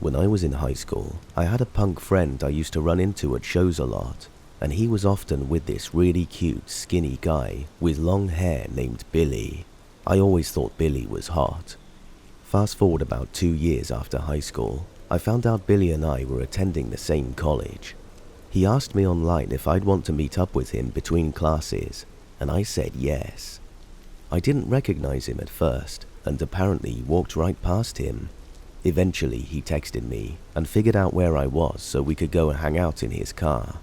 When I was in high school, I had a punk friend I used to run into at shows a lot, and he was often with this really cute, skinny guy with long hair named Billy. I always thought Billy was hot. Fast forward about 2 years after high school, I found out Billy and I were attending the same college. He asked me online if I'd want to meet up with him between classes, and I said yes. I didn't recognize him at first, and apparently walked right past him. Eventually, he texted me and figured out where I was so we could go and hang out in his car.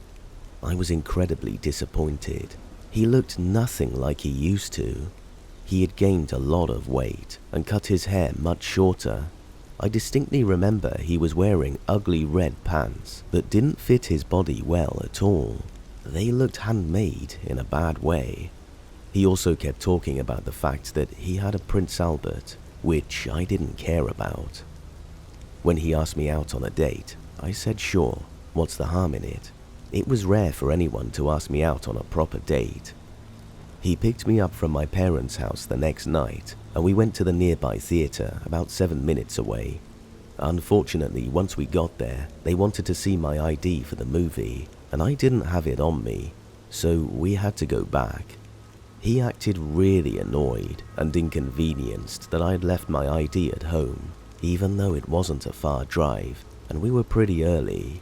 I was incredibly disappointed. He looked nothing like he used to. He had gained a lot of weight and cut his hair much shorter. I distinctly remember he was wearing ugly red pants that didn't fit his body well at all. They looked handmade in a bad way. He also kept talking about the fact that he had a Prince Albert, which I didn't care about. When he asked me out on a date, I said sure, what's the harm in it? It was rare for anyone to ask me out on a proper date. He picked me up from my parents' house the next night, and we went to the nearby theater about 7 minutes away. Unfortunately, once we got there, they wanted to see my ID for the movie, and I didn't have it on me, so we had to go back. He acted really annoyed and inconvenienced that I'd left my ID at home, even though it wasn't a far drive, and we were pretty early.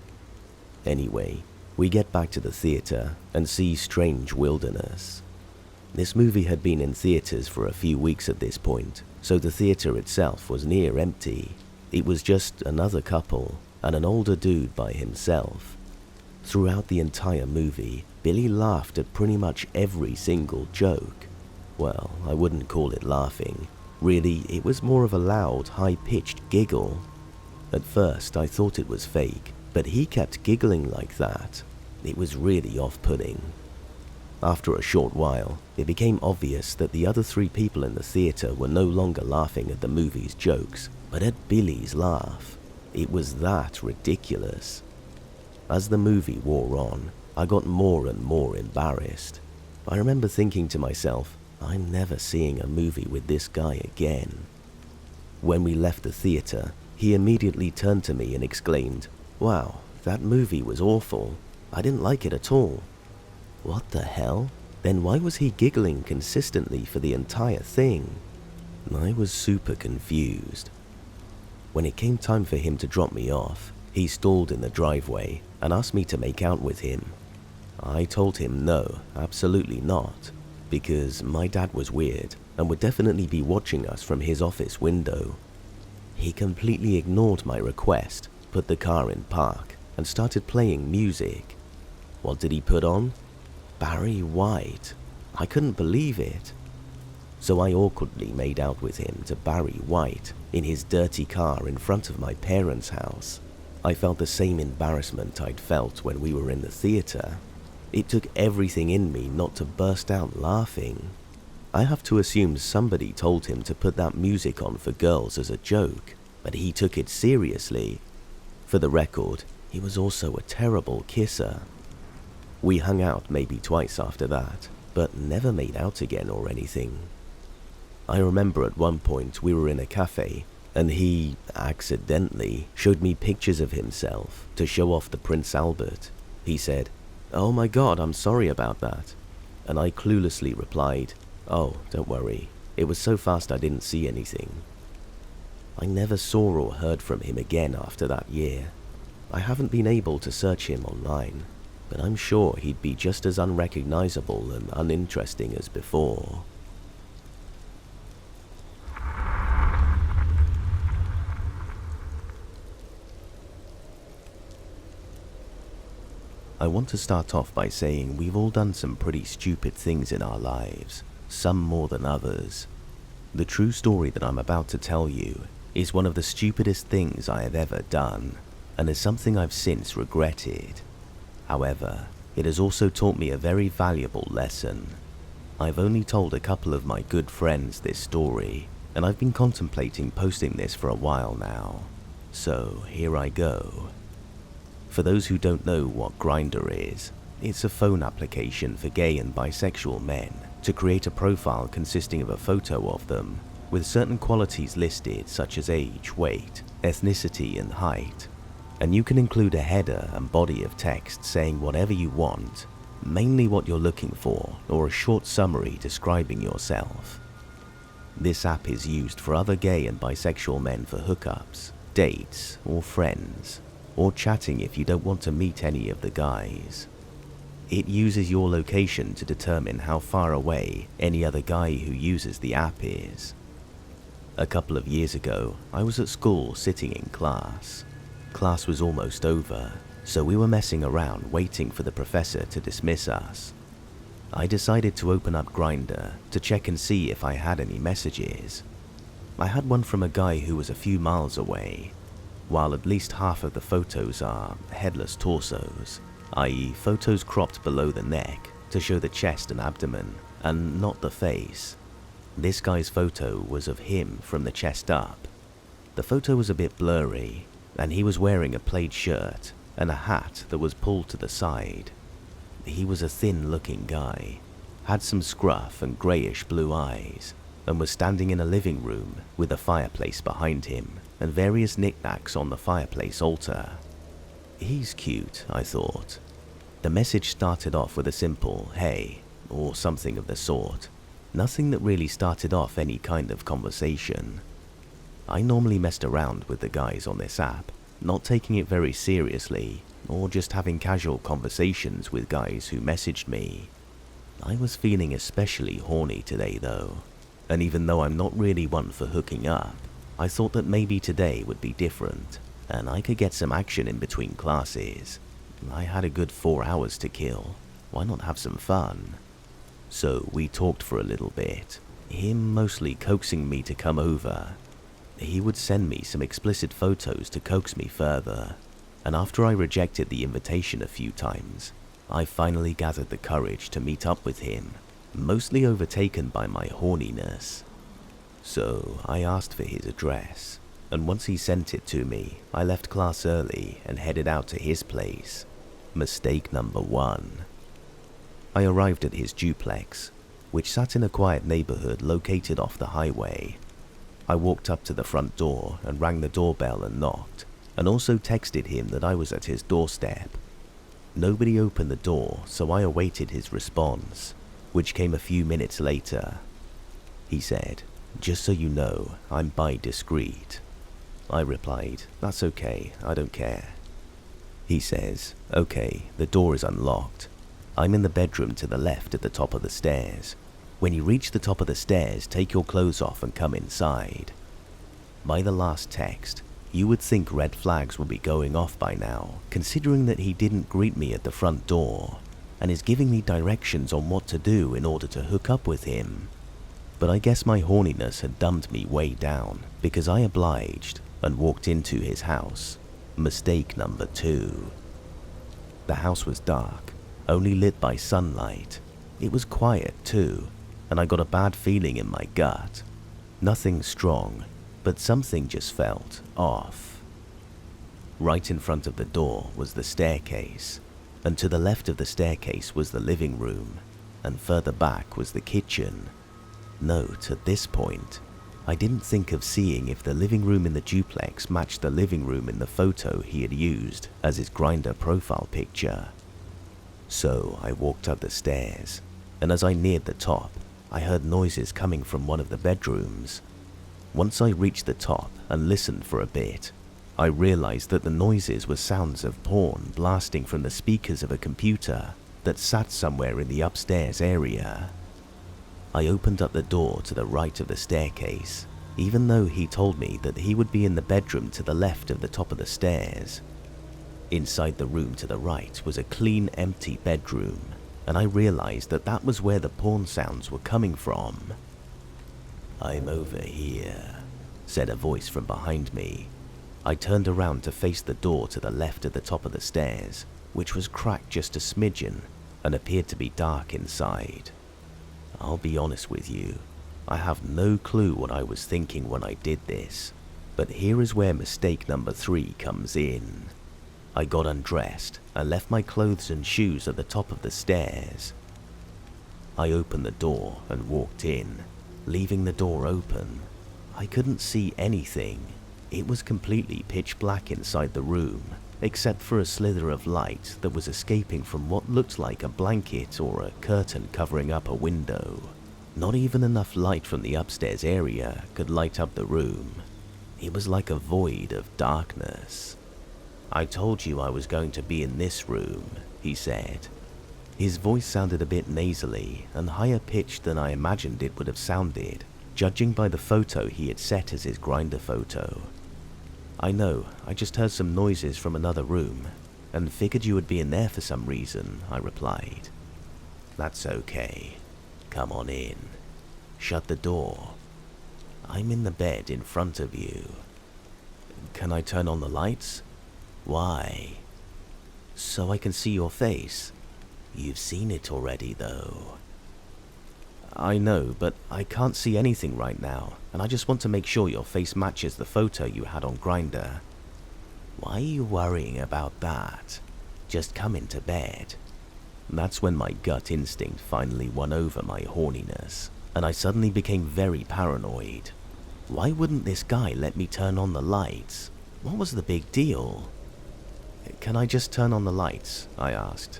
Anyway, we get back to the theater and see Strange Wilderness. This movie had been in theaters for a few weeks at this point, so the theater itself was near empty. It was just another couple and an older dude by himself. Throughout the entire movie, Billy laughed at pretty much every single joke. Well, I wouldn't call it laughing. Really, it was more of a loud, high-pitched giggle. At first, I thought it was fake, but he kept giggling like that. It was really off-putting. After a short while, it became obvious that the other 3 people in the theater were no longer laughing at the movie's jokes, but at Billy's laugh. It was that ridiculous. As the movie wore on, I got more and more embarrassed. I remember thinking to myself, I'm never seeing a movie with this guy again. When we left the theater, he immediately turned to me and exclaimed, "Wow, that movie was awful. I didn't like it at all." What the hell? Then why was he giggling consistently for the entire thing? I was super confused. When it came time for him to drop me off, he stalled in the driveway and asked me to make out with him. I told him no, absolutely not, because my dad was weird and would definitely be watching us from his office window. He completely ignored my request, put the car in park, and started playing music. What did he put on? Barry White. I couldn't believe it. So I awkwardly made out with him to Barry White in his dirty car in front of my parents' house. I felt the same embarrassment I'd felt when we were in the theater. It took everything in me not to burst out laughing. I have to assume somebody told him to put that music on for girls as a joke, but he took it seriously. For the record, he was also a terrible kisser. We hung out maybe twice after that, but never made out again or anything. I remember at one point we were in a cafe, and he, accidentally, showed me pictures of himself to show off the Prince Albert. He said, "Oh my god, I'm sorry about that." And I cluelessly replied, "Oh, don't worry. It was so fast I didn't see anything." I never saw or heard from him again after that year. I haven't been able to search him online, but I'm sure he'd be just as unrecognizable and uninteresting as before. I want to start off by saying we've all done some pretty stupid things in our lives, some more than others. The true story that I'm about to tell you is one of the stupidest things I have ever done, and is something I've since regretted. However, it has also taught me a very valuable lesson. I've only told a couple of my good friends this story, and I've been contemplating posting this for a while now. So here I go. For those who don't know what Grindr is, it's a phone application for gay and bisexual men to create a profile consisting of a photo of them, with certain qualities listed such as age, weight, ethnicity, and height. And you can include a header and body of text saying whatever you want, mainly what you're looking for, or a short summary describing yourself. This app is used for other gay and bisexual men for hookups, dates, or friends, or chatting if you don't want to meet any of the guys. It uses your location to determine how far away any other guy who uses the app is. A couple of years ago, I was at school sitting in class. Class was almost over, so we were messing around waiting for the professor to dismiss us. I decided to open up Grindr to check and see if I had any messages. I had one from a guy who was a few miles away. While at least half of the photos are headless torsos, i.e. photos cropped below the neck to show the chest and abdomen, and not the face. This guy's photo was of him from the chest up. The photo was a bit blurry, and he was wearing a plaid shirt and a hat that was pulled to the side. He was a thin-looking guy, had some scruff and greyish-blue eyes, and was standing in a living room with a fireplace behind him and various knickknacks on the fireplace altar. He's cute, I thought. The message started off with a simple "hey" or something of the sort. Nothing that really started off any kind of conversation. I normally messed around with the guys on this app, not taking it very seriously, or just having casual conversations with guys who messaged me. I was feeling especially horny today though, and even though I'm not really one for hooking up, I thought that maybe today would be different, and I could get some action in between classes. I had a good 4 hours to kill, why not have some fun? So we talked for a little bit, him mostly coaxing me to come over. He would send me some explicit photos to coax me further, and after I rejected the invitation a few times, I finally gathered the courage to meet up with him, mostly overtaken by my horniness. So I asked for his address, and once he sent it to me, I left class early and headed out to his place. Mistake number 1. I arrived at his duplex, which sat in a quiet neighborhood located off the highway. I walked up to the front door and rang the doorbell and knocked, and also texted him that I was at his doorstep. Nobody opened the door, so I awaited his response, which came a few minutes later. He said, "Just so you know, I'm bi discreet." I replied, "That's okay, I don't care." He says, "Okay, the door is unlocked. I'm in the bedroom to the left at the top of the stairs. When you reach the top of the stairs, take your clothes off and come inside." By the last text, you would think red flags would be going off by now, considering that he didn't greet me at the front door, and is giving me directions on what to do in order to hook up with him. But I guess my horniness had dumbed me way down, because I obliged and walked into his house. Mistake number 2. The house was dark, only lit by sunlight. It was quiet too, and I got a bad feeling in my gut. Nothing strong, but something just felt off. Right in front of the door was the staircase, and to the left of the staircase was the living room, and further back was the kitchen. Note, at this point, I didn't think of seeing if the living room in the duplex matched the living room in the photo he had used as his Grindr profile picture. So I walked up the stairs, and as I neared the top, I heard noises coming from one of the bedrooms. Once I reached the top and listened for a bit, I realized that the noises were sounds of porn blasting from the speakers of a computer that sat somewhere in the upstairs area. I opened up the door to the right of the staircase, even though he told me that he would be in the bedroom to the left of the top of the stairs. Inside the room to the right was a clean, empty bedroom, and I realized that that was where the porn sounds were coming from. "I'm over here," said a voice from behind me. I turned around to face the door to the left at the top of the stairs, which was cracked just a smidgen and appeared to be dark inside. I'll be honest with you, I have no clue what I was thinking when I did this, but here is where mistake number 3 comes in. I got undressed and left my clothes and shoes at the top of the stairs. I opened the door and walked in, leaving the door open, I couldn't see anything. It was completely pitch black inside the room, except for a slither of light that was escaping from what looked like a blanket or a curtain covering up a window. Not even enough light from the upstairs area could light up the room. It was like a void of darkness. "I told you I was going to be in this room," he said. His voice sounded a bit nasally and higher pitched than I imagined it would have sounded, judging by the photo he had set as his Grindr photo. "I know, I just heard some noises from another room, and figured you would be in there for some reason," I replied. "That's okay. Come on in. Shut the door. I'm in the bed in front of you." "Can I turn on the lights?" "Why?" "So I can see your face." "You've seen it already, though." "I know, but I can't see anything right now, and I just want to make sure your face matches the photo you had on Grindr." "Why are you worrying about that? Just come into bed." That's when my gut instinct finally won over my horniness, and I suddenly became very paranoid. Why wouldn't this guy let me turn on the lights? What was the big deal? "Can I just turn on the lights?" I asked.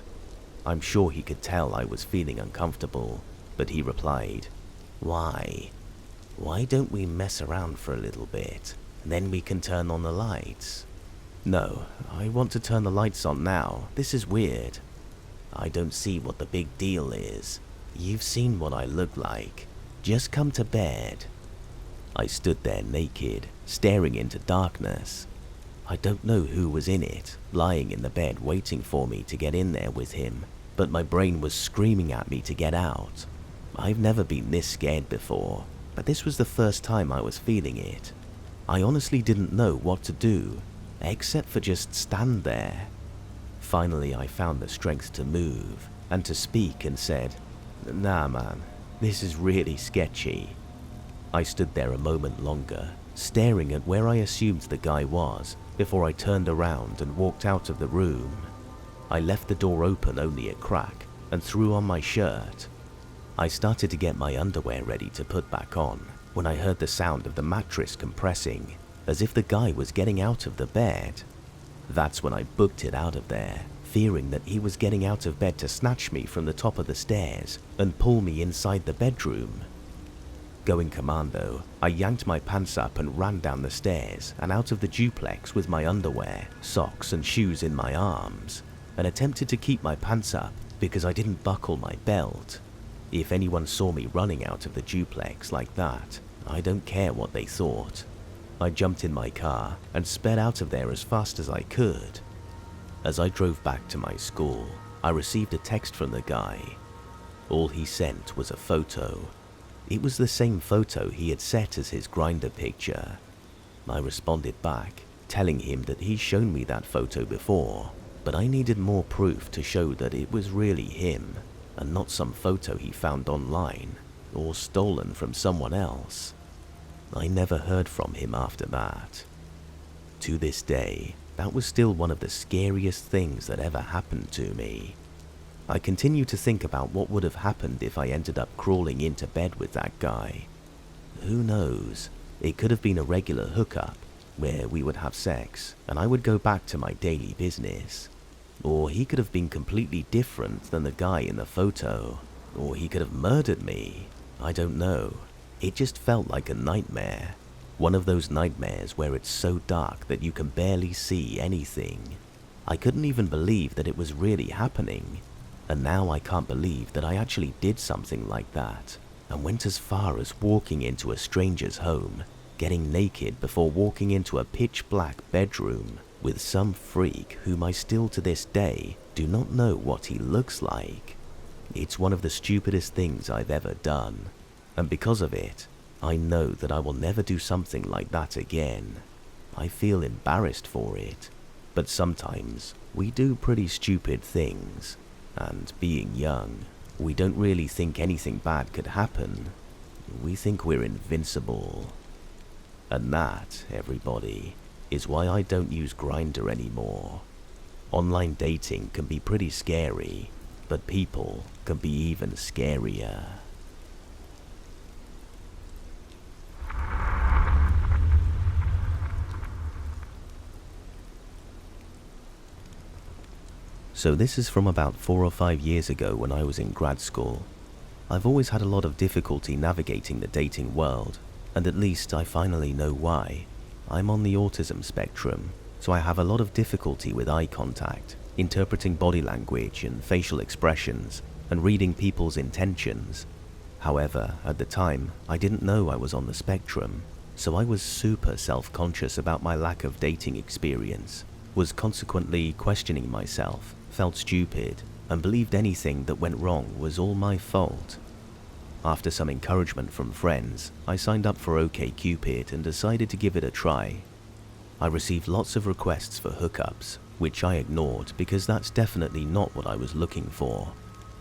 I'm sure he could tell I was feeling uncomfortable, but he replied, "Why? Why don't we mess around for a little bit, and then we can turn on the lights?" "No, I want to turn the lights on now. This is weird." "I don't see what the big deal is. You've seen what I look like. Just come to bed." I stood there naked, staring into darkness. I don't know who was in it, lying in the bed waiting for me to get in there with him, but my brain was screaming at me to get out. I've never been this scared before, but this was the first time I was feeling it. I honestly didn't know what to do, except for just stand there. Finally, I found the strength to move and to speak and said, "Nah man, this is really sketchy." I stood there a moment longer, staring at where I assumed the guy was, before I turned around and walked out of the room. I left the door open only a crack and threw on my shirt. I started to get my underwear ready to put back on when I heard the sound of the mattress compressing, as if the guy was getting out of the bed. That's when I booked it out of there, fearing that he was getting out of bed to snatch me from the top of the stairs and pull me inside the bedroom. Going commando, I yanked my pants up and ran down the stairs and out of the duplex with my underwear, socks and shoes in my arms, and attempted to keep my pants up because I didn't buckle my belt. If anyone saw me running out of the duplex like that, I don't care what they thought. I jumped in my car and sped out of there as fast as I could. As I drove back to my school, I received a text from the guy. All he sent was a photo. It was the same photo he had set as his Grindr picture. I responded back, telling him that he'd shown me that photo before, but I needed more proof to show that it was really him, and not some photo he found online, or stolen from someone else. I never heard from him after that. To this day, that was still one of the scariest things that ever happened to me. I continue to think about what would have happened if I ended up crawling into bed with that guy. Who knows? It could have been a regular hookup, where we would have sex, and I would go back to my daily business. Or he could have been completely different than the guy in the photo. Or he could have murdered me. I don't know. It just felt like a nightmare. One of those nightmares where it's so dark that you can barely see anything. I couldn't even believe that it was really happening. And now I can't believe that I actually did something like that, and went as far as walking into a stranger's home, getting naked before walking into a pitch black bedroom with some freak whom I still to this day do not know what he looks like. It's one of the stupidest things I've ever done, and because of it, I know that I will never do something like that again. I feel embarrassed for it, but sometimes we do pretty stupid things. And being young, we don't really think anything bad could happen. We think we're invincible. And that, everybody, is why I don't use Grindr anymore. Online dating can be pretty scary, but people can be even scarier. So this is from about 4 or 5 years ago when I was in grad school. I've always had a lot of difficulty navigating the dating world, and at least I finally know why. I'm on the autism spectrum, so I have a lot of difficulty with eye contact, interpreting body language and facial expressions, and reading people's intentions. However, at the time, I didn't know I was on the spectrum, so I was super self-conscious about my lack of dating experience, was consequently questioning myself, felt stupid, and believed anything that went wrong was all my fault. After some encouragement from friends, I signed up for OkCupid and decided to give it a try. I received lots of requests for hookups, which I ignored because that's definitely not what I was looking for.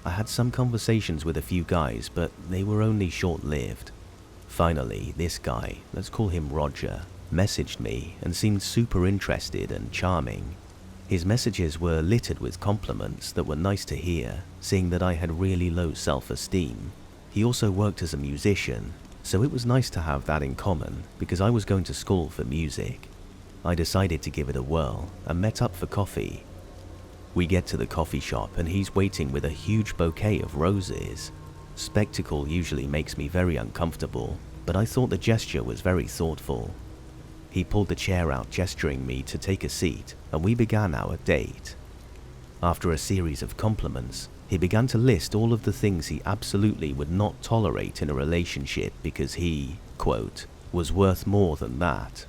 I had some conversations with a few guys, but they were only short-lived. Finally, this guy, let's call him Roger, messaged me and seemed super interested and charming. His messages were littered with compliments that were nice to hear, seeing that I had really low self-esteem. He also worked as a musician, so it was nice to have that in common because I was going to school for music. I decided to give it a whirl and met up for coffee. We get to the coffee shop and he's waiting with a huge bouquet of roses. Spectacle usually makes me very uncomfortable, but I thought the gesture was very thoughtful. He pulled the chair out, gesturing me to take a seat, and we began our date. After a series of compliments, he began to list all of the things he absolutely would not tolerate in a relationship because he, quote, was worth more than that.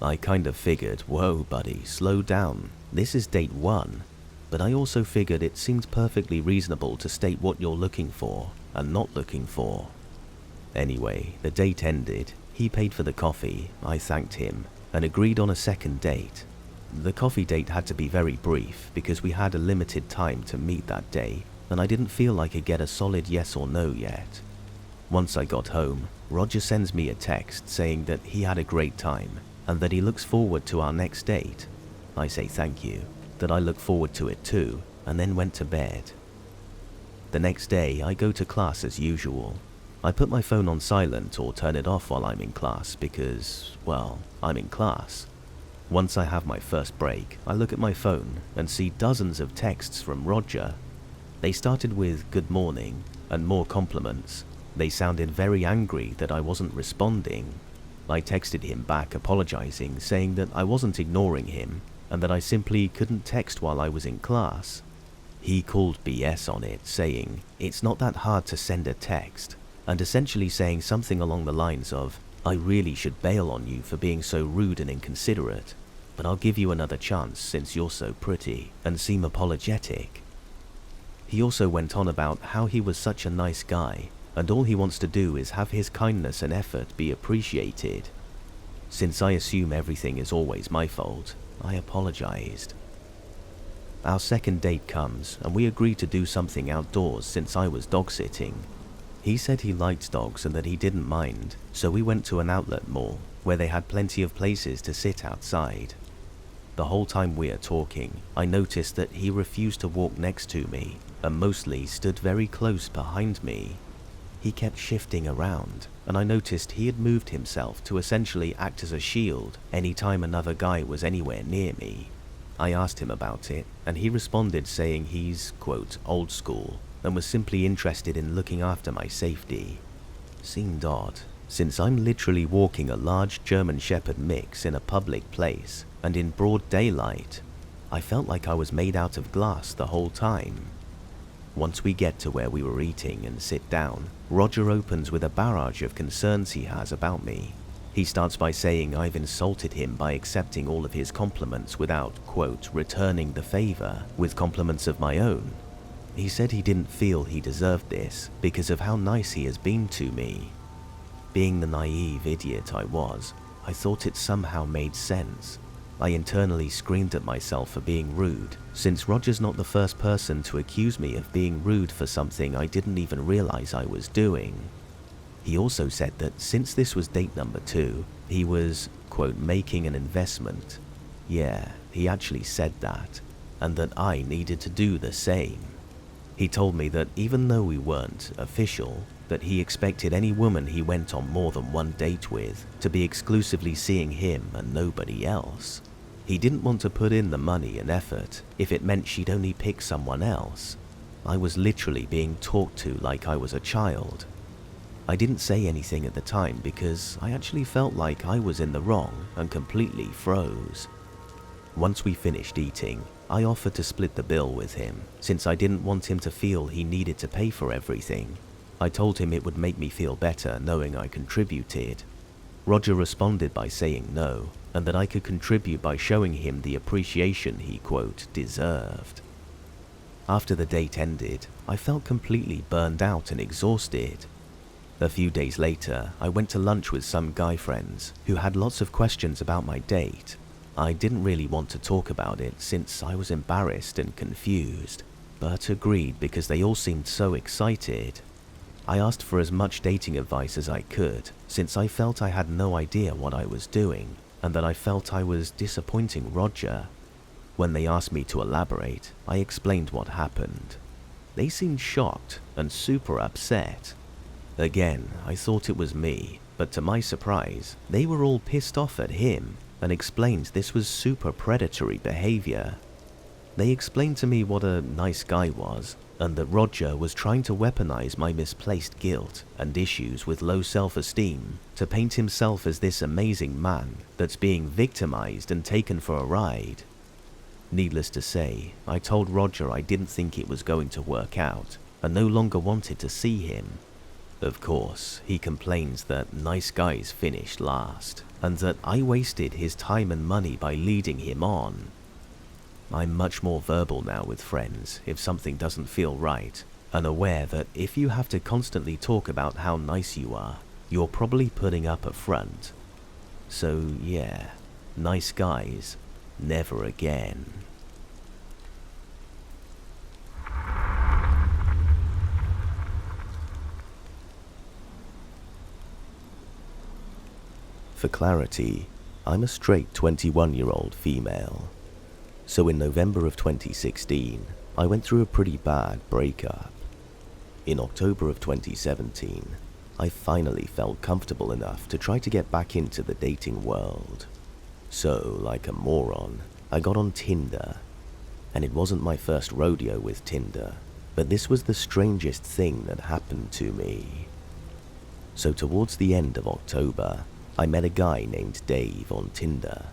I kind of figured, whoa buddy, slow down, this is date 1. But I also figured it seemed perfectly reasonable to state what you're looking for and not looking for. Anyway, the date ended, he paid for the coffee, I thanked him, and agreed on a second date. The coffee date had to be very brief because we had a limited time to meet that day, and I didn't feel I could get a solid yes or no yet. Once I got home, Roger sends me a text saying that he had a great time and that he looks forward to our next date. I say thank you, that I look forward to it too, and then went to bed. The next day, I go to class as usual. I put my phone on silent or turn it off while I'm in class because, well, I'm in class. Once I have my first break, I look at my phone and see dozens of texts from Roger. They started with good morning and more compliments. They sounded very angry that I wasn't responding. I texted him back apologizing, saying that I wasn't ignoring him and that I simply couldn't text while I was in class. He called BS on it, saying it's not that hard to send a text, and essentially saying something along the lines of, I really should bail on you for being so rude and inconsiderate, but I'll give you another chance since you're so pretty and seem apologetic. He also went on about how he was such a nice guy and all he wants to do is have his kindness and effort be appreciated. Since I assume everything is always my fault, I apologized. Our second date comes and we agreed to do something outdoors since I was dog sitting. He said he liked dogs and that he didn't mind, so we went to an outlet mall where they had plenty of places to sit outside. The whole time we are talking, I noticed that he refused to walk next to me and mostly stood very close behind me. He kept shifting around, and I noticed he had moved himself to essentially act as a shield anytime another guy was anywhere near me. I asked him about it, and he responded saying he's, quote, old school, and was simply interested in looking after my safety. Seemed odd, since I'm literally walking a large German Shepherd mix in a public place and in broad daylight. I felt like I was made out of glass the whole time. Once we get to where we were eating and sit down, Roger opens with a barrage of concerns he has about me. He starts by saying I've insulted him by accepting all of his compliments without, quote, returning the favor with compliments of my own. He said he didn't feel he deserved this because of how nice he has been to me. Being the naive idiot I was, I thought it somehow made sense. I internally screamed at myself for being rude, since Roger's not the first person to accuse me of being rude for something I didn't even realize I was doing. He also said that since this was date number 2, he was, quote, making an investment. Yeah, he actually said that, and that I needed to do the same. He told me that even though we weren't official, that he expected any woman he went on more than one date with to be exclusively seeing him and nobody else. He didn't want to put in the money and effort if it meant she'd only pick someone else. I was literally being talked to like I was a child. I didn't say anything at the time because I actually felt like I was in the wrong and completely froze. Once we finished eating, I offered to split the bill with him since I didn't want him to feel he needed to pay for everything. I told him it would make me feel better knowing I contributed. Roger responded by saying no, and that I could contribute by showing him the appreciation he, quote, deserved. After the date ended, I felt completely burned out and exhausted. A few days later, I went to lunch with some guy friends who had lots of questions about my date. I didn't really want to talk about it since I was embarrassed and confused, but agreed because they all seemed so excited. I asked for as much dating advice as I could since I felt I had no idea what I was doing and that I felt I was disappointing Roger. When they asked me to elaborate, I explained what happened. They seemed shocked and super upset. Again, I thought it was me, but to my surprise, they were all pissed off at him and explained this was super predatory behavior. They explained to me what a nice guy was and that Roger was trying to weaponize my misplaced guilt and issues with low self-esteem to paint himself as this amazing man that's being victimized and taken for a ride. Needless to say, I told Roger I didn't think it was going to work out and no longer wanted to see him. Of course, he complains that nice guys finished last, and that I wasted his time and money by leading him on. I'm much more verbal now with friends if something doesn't feel right, and aware that if you have to constantly talk about how nice you are, you're probably putting up a front. So yeah, nice guys, never again. For clarity, I'm a straight 21-year-old female. So in November of 2016, I went through a pretty bad breakup. In October of 2017, I finally felt comfortable enough to try to get back into the dating world. So, like a moron, I got on Tinder. And it wasn't my first rodeo with Tinder, but this was the strangest thing that happened to me. So towards the end of October, I met a guy named Dave on Tinder,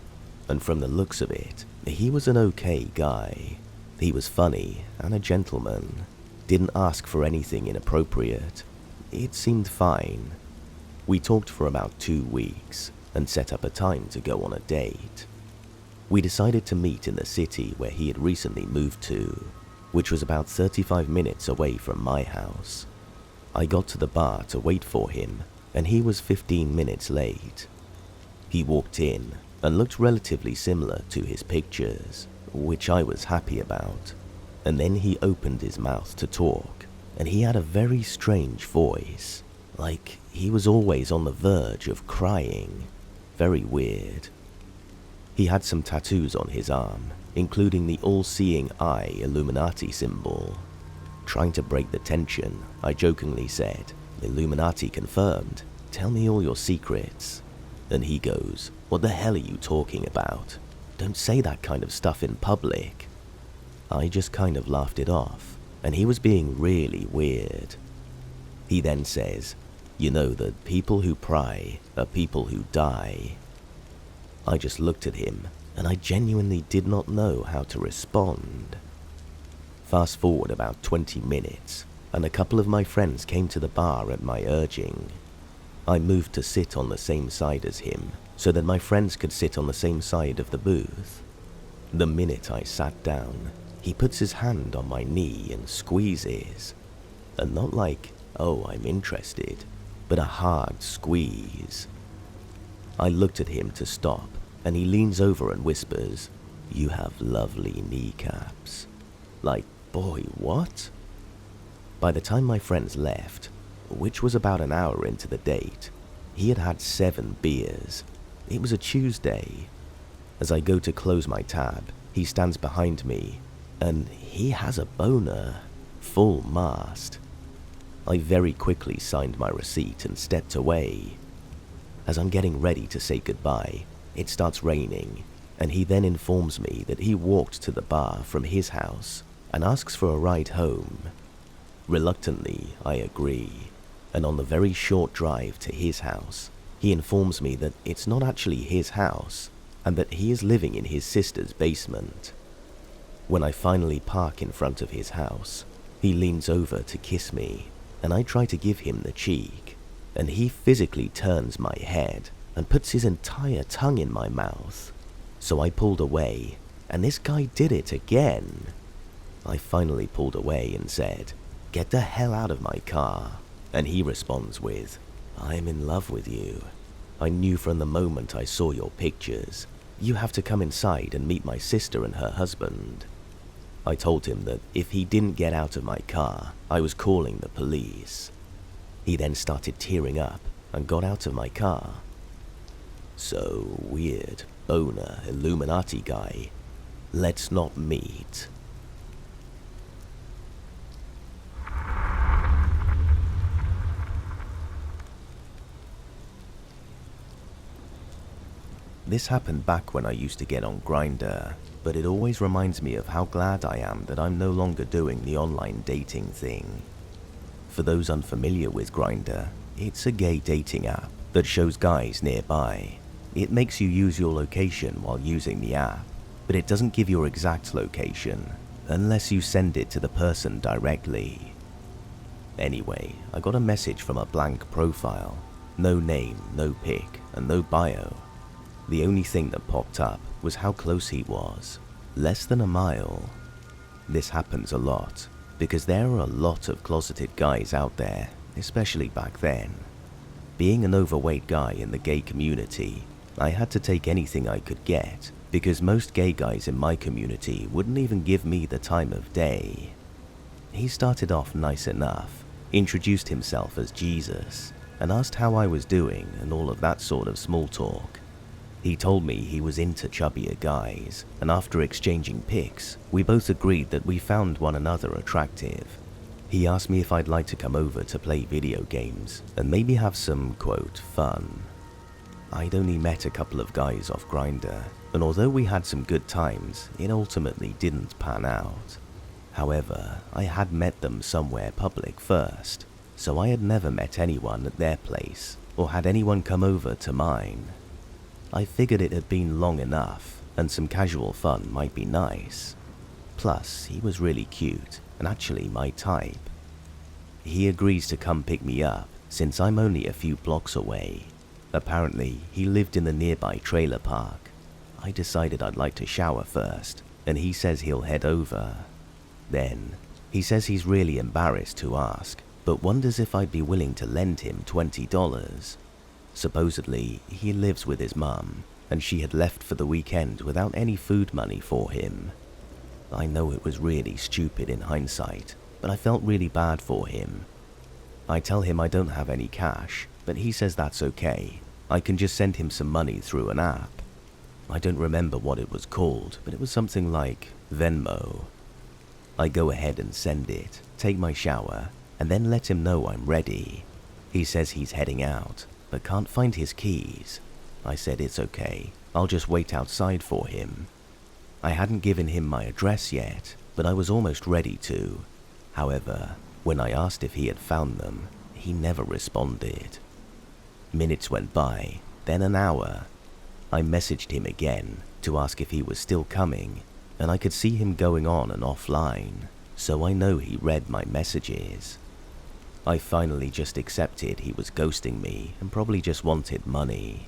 and from the looks of it, he was an okay guy. He was funny and a gentleman, didn't ask for anything inappropriate. It seemed fine. We talked for about 2 weeks and set up a time to go on a date. We decided to meet in the city where he had recently moved to, which was about 35 minutes away from my house. I got to the bar to wait for him, and he was 15 minutes late. He walked in and looked relatively similar to his pictures, which I was happy about. And then he opened his mouth to talk, and he had a very strange voice, like he was always on the verge of crying. Very weird. He had some tattoos on his arm, including the all-seeing eye Illuminati symbol. Trying to break the tension, I jokingly said, "Illuminati confirmed. Tell me all your secrets." And he goes, "What the hell are you talking about? Don't say that kind of stuff in public." I just kind of laughed it off, and he was being really weird. He then says, "You know that people who pry are people who die." I just looked at him, and I genuinely did not know how to respond. Fast forward about 20 minutes, and a couple of my friends came to the bar at my urging. I moved to sit on the same side as him, so that my friends could sit on the same side of the booth. The minute I sat down, he puts his hand on my knee and squeezes. And not like, "Oh, I'm interested," but a hard squeeze. I looked at him to stop, and he leans over and whispers, "You have lovely kneecaps." Like, boy, what? By the time my friends left, which was about an hour into the date, he had had 7 beers. It was a Tuesday. As I go to close my tab, he stands behind me, and he has a boner, full mast. I very quickly signed my receipt and stepped away. As I'm getting ready to say goodbye, it starts raining, and he then informs me that he walked to the bar from his house and asks for a ride home. Reluctantly, I agree, and on the very short drive to his house, he informs me that it's not actually his house and that he is living in his sister's basement. When I finally park in front of his house, he leans over to kiss me, and I try to give him the cheek, and he physically turns my head and puts his entire tongue in my mouth. So I pulled away, and this guy did it again. I finally pulled away and said, "Get the hell out of my car," and he responds with, "I'm in love with you. I knew from the moment I saw your pictures. You have to come inside and meet my sister and her husband." I told him that if he didn't get out of my car, I was calling the police. He then started tearing up and got out of my car. So weird, boner, Illuminati guy. Let's not meet. This happened back when I used to get on Grindr, but it always reminds me of how glad I am that I'm no longer doing the online dating thing. For those unfamiliar with Grindr, it's a gay dating app that shows guys nearby. It makes you use your location while using the app, but it doesn't give your exact location unless you send it to the person directly. Anyway, I got a message from a blank profile. No name, no pic, and no bio. The only thing that popped up was how close he was. Less than a mile. This happens a lot, because there are a lot of closeted guys out there, especially back then. Being an overweight guy in the gay community, I had to take anything I could get, because most gay guys in my community wouldn't even give me the time of day. He started off nice enough, introduced himself as Jesus, and asked how I was doing and all of that sort of small talk. He told me he was into chubbier guys, and after exchanging pics, we both agreed that we found one another attractive. He asked me if I'd like to come over to play video games and maybe have some, quote, fun. I'd only met a couple of guys off Grindr, and although we had some good times, it ultimately didn't pan out. However, I had met them somewhere public first, so I had never met anyone at their place or had anyone come over to mine. I figured it had been long enough, and some casual fun might be nice. Plus, he was really cute, and actually my type. He agrees to come pick me up, since I'm only a few blocks away. Apparently, he lived in the nearby trailer park. I decided I'd like to shower first, and he says he'll head over. Then, he says he's really embarrassed to ask, but wonders if I'd be willing to lend him $20. Supposedly, he lives with his mum, and she had left for the weekend without any food money for him. I know it was really stupid in hindsight, but I felt really bad for him. I tell him I don't have any cash, but he says that's okay. I can just send him some money through an app. I don't remember what it was called, but it was something like Venmo. I go ahead and send it, take my shower, and then let him know I'm ready. He says he's heading out, but can't find his keys. I said it's okay, I'll just wait outside for him. I hadn't given him my address yet, but I was almost ready to. However, when I asked if he had found them, he never responded. Minutes went by, then an hour. I messaged him again to ask if he was still coming, and I could see him going on and offline, so I know he read my messages. I finally just accepted he was ghosting me and probably just wanted money.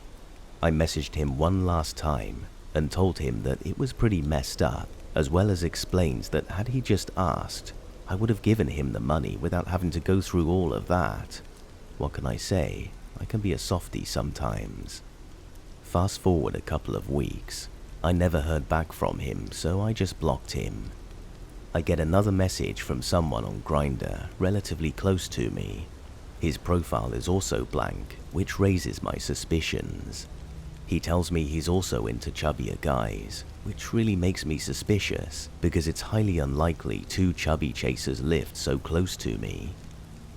I messaged him one last time and told him that it was pretty messed up, as well as explained that had he just asked, I would have given him the money without having to go through all of that. What can I say? I can be a softie sometimes. Fast forward a couple of weeks. I never heard back from him, so I just blocked him. I get another message from someone on Grindr relatively close to me. His profile is also blank, which raises my suspicions. He tells me he's also into chubbier guys, which really makes me suspicious because it's highly unlikely two chubby chasers lived so close to me.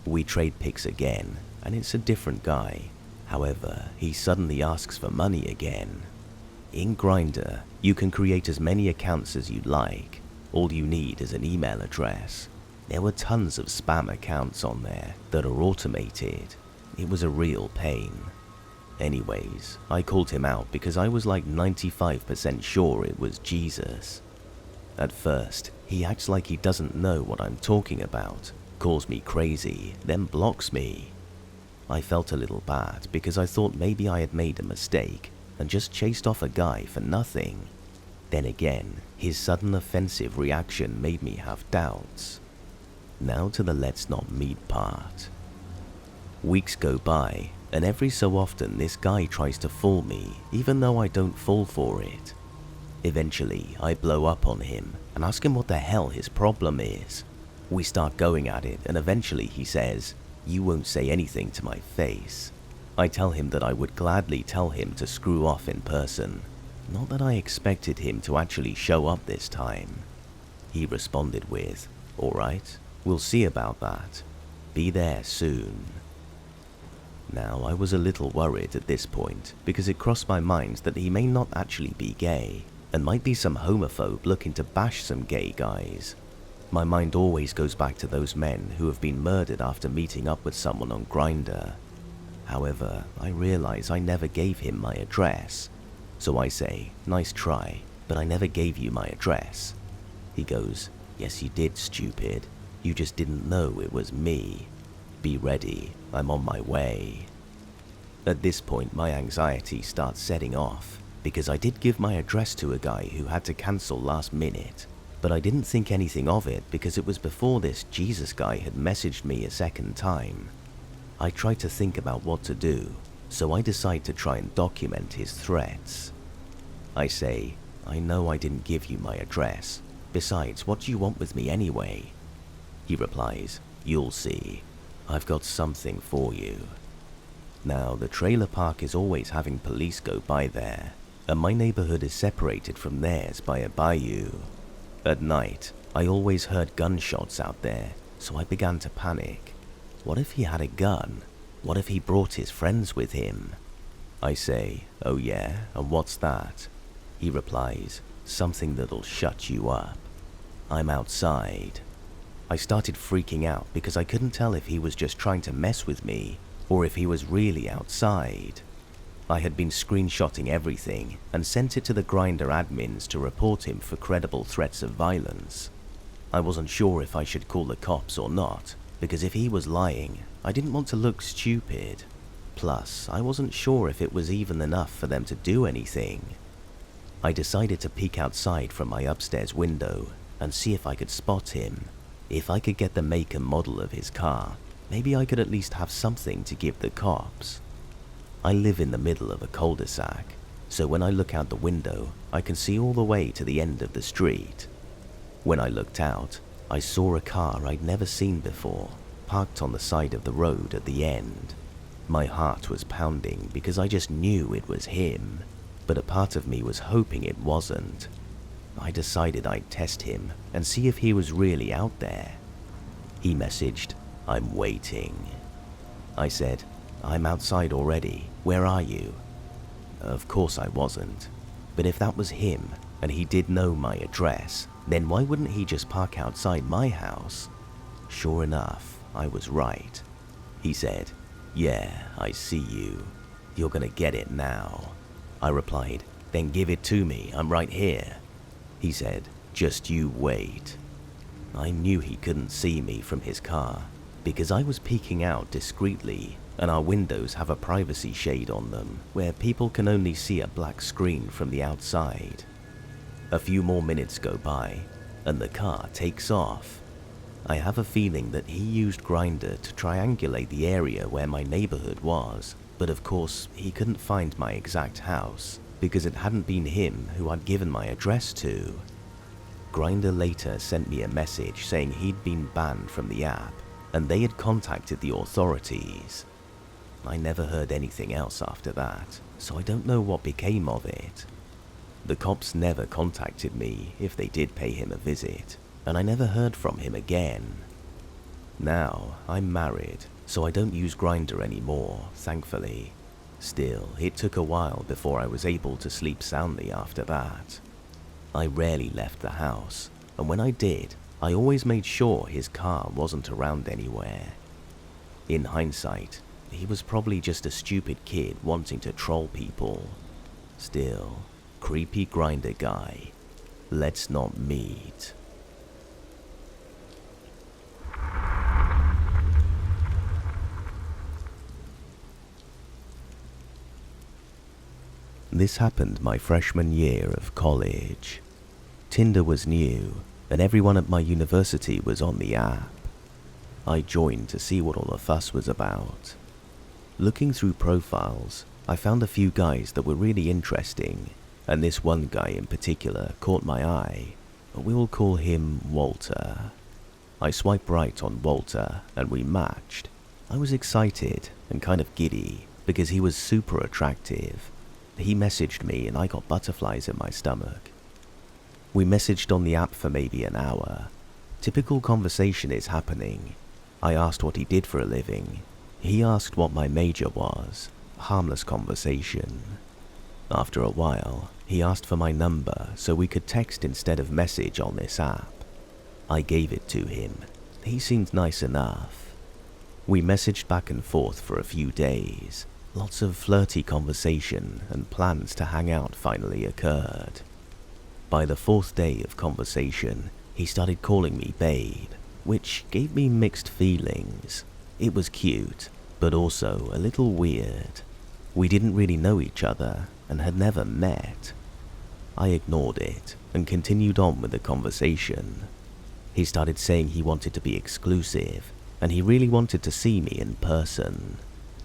We trade pics again, and it's a different guy. However, he suddenly asks for money again. In Grindr, you can create as many accounts as you'd like. All you need is an email address. There were tons of spam accounts on there that are automated. It was a real pain. Anyways, I called him out because I was like 95% sure it was Jesus. At first, he acts like he doesn't know what I'm talking about, calls me crazy, then blocks me. I felt a little bad because I thought maybe I had made a mistake and just chased off a guy for nothing. Then again, his sudden offensive reaction made me have doubts. Now to the let's not meet part. Weeks go by, and every so often this guy tries to fool me, even though I don't fall for it. Eventually, I blow up on him and ask him what the hell his problem is. We start going at it, and eventually he says, "You won't say anything to my face." I tell him that I would gladly tell him to screw off in person. Not that I expected him to actually show up this time. He responded with, "Alright, we'll see about that. Be there soon." Now, I was a little worried at this point because it crossed my mind that he may not actually be gay and might be some homophobe looking to bash some gay guys. My mind always goes back to those men who have been murdered after meeting up with someone on Grindr. However, I realize I never gave him my address. So I say, "Nice try, but I never gave you my address." He goes, "Yes you did, stupid. You just didn't know it was me. Be ready, I'm on my way." At this point, my anxiety starts setting off, because I did give my address to a guy who had to cancel last minute, but I didn't think anything of it because it was before this Jesus guy had messaged me a second time. I tried to think about what to do, so I decide to try and document his threats. I say, "I know I didn't give you my address. Besides, what do you want with me anyway?" He replies, "You'll see. I've got something for you." Now, the trailer park is always having police go by there, and my neighborhood is separated from theirs by a bayou. At night, I always heard gunshots out there, so I began to panic. What if he had a gun? What if he brought his friends with him? I say, "Oh yeah, and what's that?" He replies, "Something that'll shut you up." I'm outside. I started freaking out because I couldn't tell if he was just trying to mess with me or if he was really outside. I had been screenshotting everything and sent it to the Grindr admins to report him for credible threats of violence. I wasn't sure if I should call the cops or not, because if he was lying, I didn't want to look stupid. Plus, I wasn't sure if it was even enough for them to do anything. I decided to peek outside from my upstairs window and see if I could spot him. If I could get the make and model of his car, maybe I could at least have something to give the cops. I live in the middle of a cul-de-sac, so when I look out the window, I can see all the way to the end of the street. When I looked out, I saw a car I'd never seen before, parked on the side of the road at the end. My heart was pounding because I just knew it was him, but a part of me was hoping it wasn't. I decided I'd test him and see if he was really out there. He messaged, "I'm waiting." I said, "I'm outside already. Where are you?" Of course I wasn't. But if that was him, and he did know my address, then why wouldn't he just park outside my house? Sure enough, I was right. He said, "Yeah, I see you. You're gonna get it now." I replied, "Then give it to me, I'm right here." He said, "Just you wait." I knew he couldn't see me from his car, because I was peeking out discreetly, and our windows have a privacy shade on them, where people can only see a black screen from the outside. A few more minutes go by, and the car takes off. I have a feeling that he used Grindr to triangulate the area where my neighborhood was, but of course he couldn't find my exact house, because it hadn't been him who I'd given my address to. Grindr later sent me a message saying he'd been banned from the app, and they had contacted the authorities. I never heard anything else after that, so I don't know what became of it. The cops never contacted me if they did pay him a visit, and I never heard from him again. Now, I'm married, so I don't use Grindr anymore, thankfully. Still, it took a while before I was able to sleep soundly after that. I rarely left the house, and when I did, I always made sure his car wasn't around anywhere. In hindsight, he was probably just a stupid kid wanting to troll people. Still, creepy grinder guy. Let's not meet. This happened my freshman year of college. Tinder was new, and everyone at my university was on the app. I joined to see what all the fuss was about. Looking through profiles, I found a few guys that were really interesting, and this one guy in particular caught my eye. We will call him Walter. I swiped right on Walter, and we matched. I was excited and kind of giddy because he was super attractive. He messaged me and I got butterflies in my stomach. We messaged on the app for maybe an hour. Typical conversation is happening. I asked what he did for a living. He asked what my major was. Harmless conversation. After a while, he asked for my number so we could text instead of message on this app. I gave it to him. He seemed nice enough. We messaged back and forth for a few days. Lots of flirty conversation and plans to hang out finally occurred. By the fourth day of conversation, he started calling me babe, which gave me mixed feelings. It was cute, but also a little weird. We didn't really know each other and had never met. I ignored it and continued on with the conversation. He started saying he wanted to be exclusive and he really wanted to see me in person.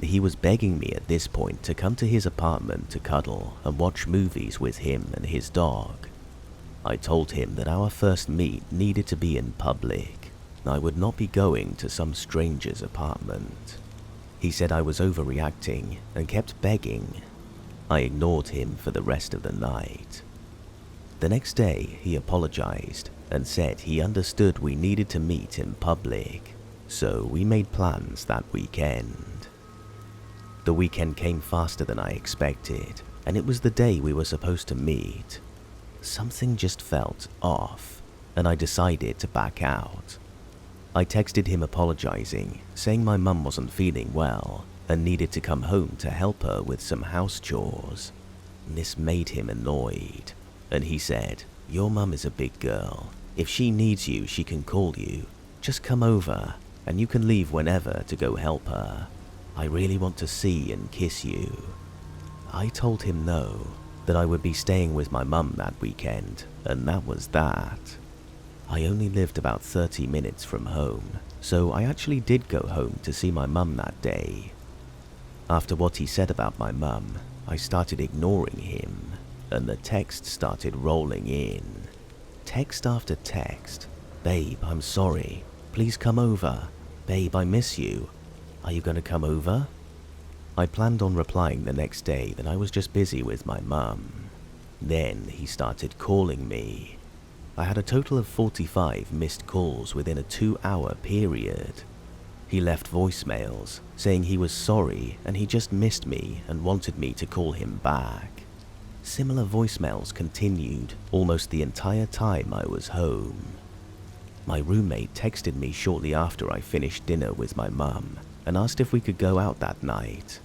He was begging me at this point to come to his apartment to cuddle and watch movies with him and his dog. I told him that our first meet needed to be in public. I would not be going to some stranger's apartment. He said I was overreacting and kept begging. I ignored him for the rest of the night. The next day, he apologized and said he understood we needed to meet in public, so we made plans that weekend. The weekend came faster than I expected, and it was the day we were supposed to meet. Something just felt off, and I decided to back out. I texted him apologizing, saying my mum wasn't feeling well and needed to come home to help her with some house chores. This made him annoyed, and he said, "Your mum is a big girl. If she needs you, she can call you. Just come over, and you can leave whenever to go help her. I really want to see and kiss you." I told him no, that I would be staying with my mum that weekend, and that was that. I only lived about 30 minutes from home, so I actually did go home to see my mum that day. After what he said about my mum, I started ignoring him, and the texts started rolling in. Text after text. "Babe, I'm sorry. Please come over. Babe, I miss you. Are you going to come over?" I planned on replying the next day that I was just busy with my mum. Then he started calling me. I had a total of 45 missed calls within a 2-hour period. He left voicemails saying he was sorry and he just missed me and wanted me to call him back. Similar voicemails continued almost the entire time I was home. My roommate texted me shortly after I finished dinner with my mum and asked if we could go out that night.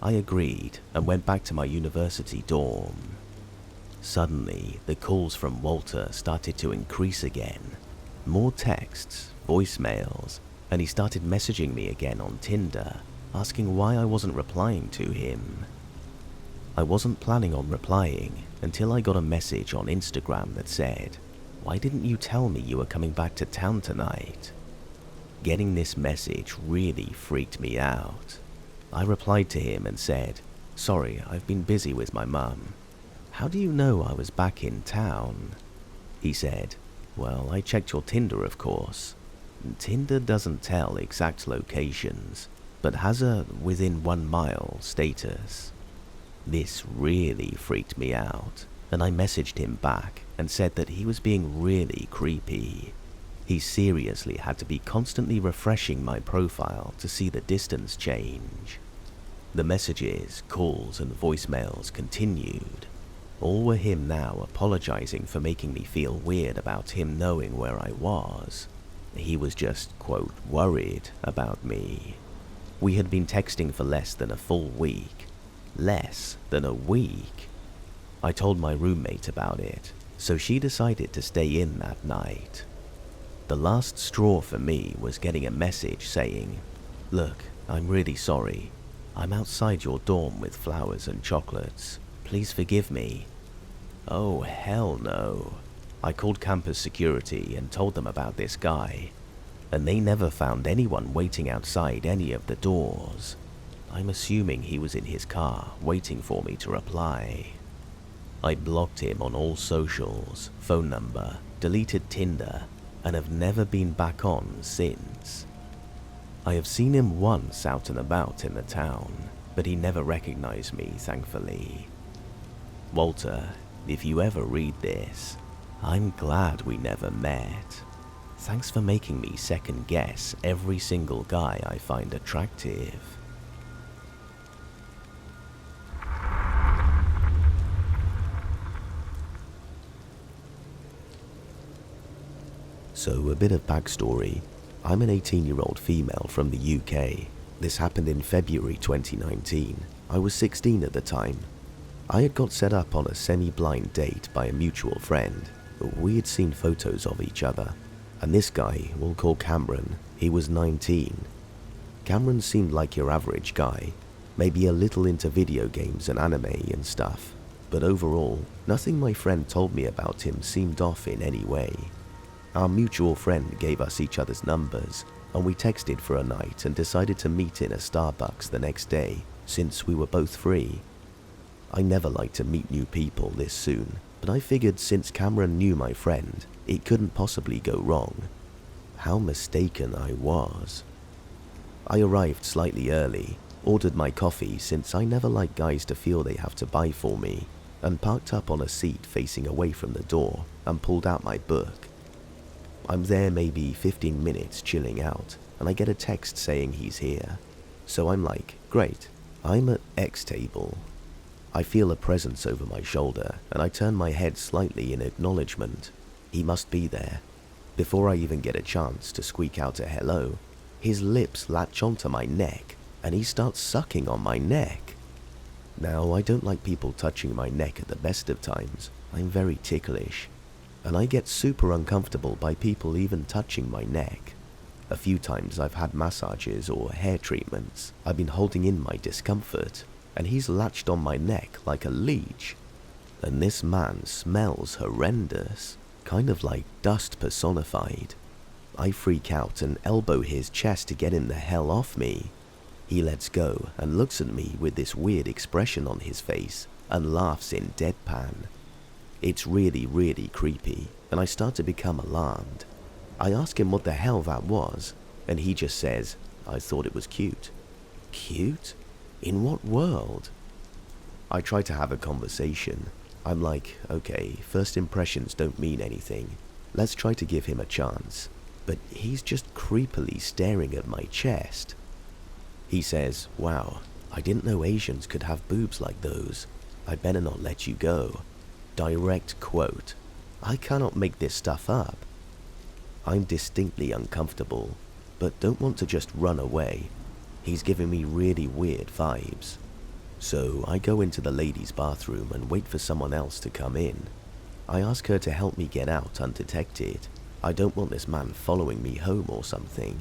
I agreed and went back to my university dorm. Suddenly, the calls from Walter started to increase again. More texts, voicemails, and he started messaging me again on Tinder, asking why I wasn't replying to him. I wasn't planning on replying until I got a message on Instagram that said, "Why didn't you tell me you were coming back to town tonight?" Getting this message really freaked me out. I replied to him and said, "Sorry, I've been busy with my mum." "How do you know I was back in town?" He said, "Well, I checked your Tinder, of course." Tinder doesn't tell exact locations, but has a within 1 mile status. This really freaked me out, and I messaged him back and said that he was being really creepy. He seriously had to be constantly refreshing my profile to see the distance change. The messages, calls, and voicemails continued. All were him now apologizing for making me feel weird about him knowing where I was. He was just, quote, worried about me. We had been texting for less than a full week. Less than a week. I told my roommate about it, so she decided to stay in that night. The last straw for me was getting a message saying, "Look, I'm really sorry. I'm outside your dorm with flowers and chocolates. Please forgive me." Oh, hell no. I called campus security and told them about this guy, and they never found anyone waiting outside any of the doors. I'm assuming he was in his car waiting for me to reply. I blocked him on all socials, phone number, deleted Tinder, and have never been back on since. I have seen him once out and about in the town, but he never recognized me, thankfully. Walter, if you ever read this, I'm glad we never met. Thanks for making me second guess every single guy I find attractive. So, a bit of backstory. I'm an 18-year-old female from the UK. This happened in February 2019. I was 16 at the time. I had got set up on a semi-blind date by a mutual friend. We had seen photos of each other, and this guy, we'll call Cameron, he was 19. Cameron seemed like your average guy, maybe a little into video games and anime and stuff, but overall, nothing my friend told me about him seemed off in any way. Our mutual friend gave us each other's numbers, and we texted for a night and decided to meet in a Starbucks the next day, since we were both free. I never like to meet new people this soon, but I figured since Cameron knew my friend, it couldn't possibly go wrong. How mistaken I was. I arrived slightly early, ordered my coffee since I never like guys to feel they have to buy for me, and parked up on a seat facing away from the door and pulled out my book. I'm there maybe 15 minutes chilling out, and I get a text saying he's here. So I'm like, great, I'm at X table. I feel a presence over my shoulder, and I turn my head slightly in acknowledgement. He must be there. Before I even get a chance to squeak out a hello, his lips latch onto my neck, and he starts sucking on my neck. Now, I don't like people touching my neck at the best of times. I'm very ticklish, and I get super uncomfortable by people even touching my neck. A few times I've had massages or hair treatments. I've been holding in my discomfort, and he's latched on my neck like a leech. And this man smells horrendous, kind of like dust personified. I freak out and elbow his chest to get him the hell off me. He lets go and looks at me with this weird expression on his face and laughs in deadpan. It's really, really creepy, and I start to become alarmed. I ask him what the hell that was, and he just says, "I thought it was cute." Cute? In what world? I try to have a conversation. I'm like, okay, first impressions don't mean anything. Let's try to give him a chance. But he's just creepily staring at my chest. He says, "Wow, I didn't know Asians could have boobs like those. I better not let you go." Direct quote. I cannot make this stuff up. I'm distinctly uncomfortable, but don't want to just run away. He's giving me really weird vibes. So I go into the ladies' bathroom and wait for someone else to come in. I ask her to help me get out undetected. I don't want this man following me home or something.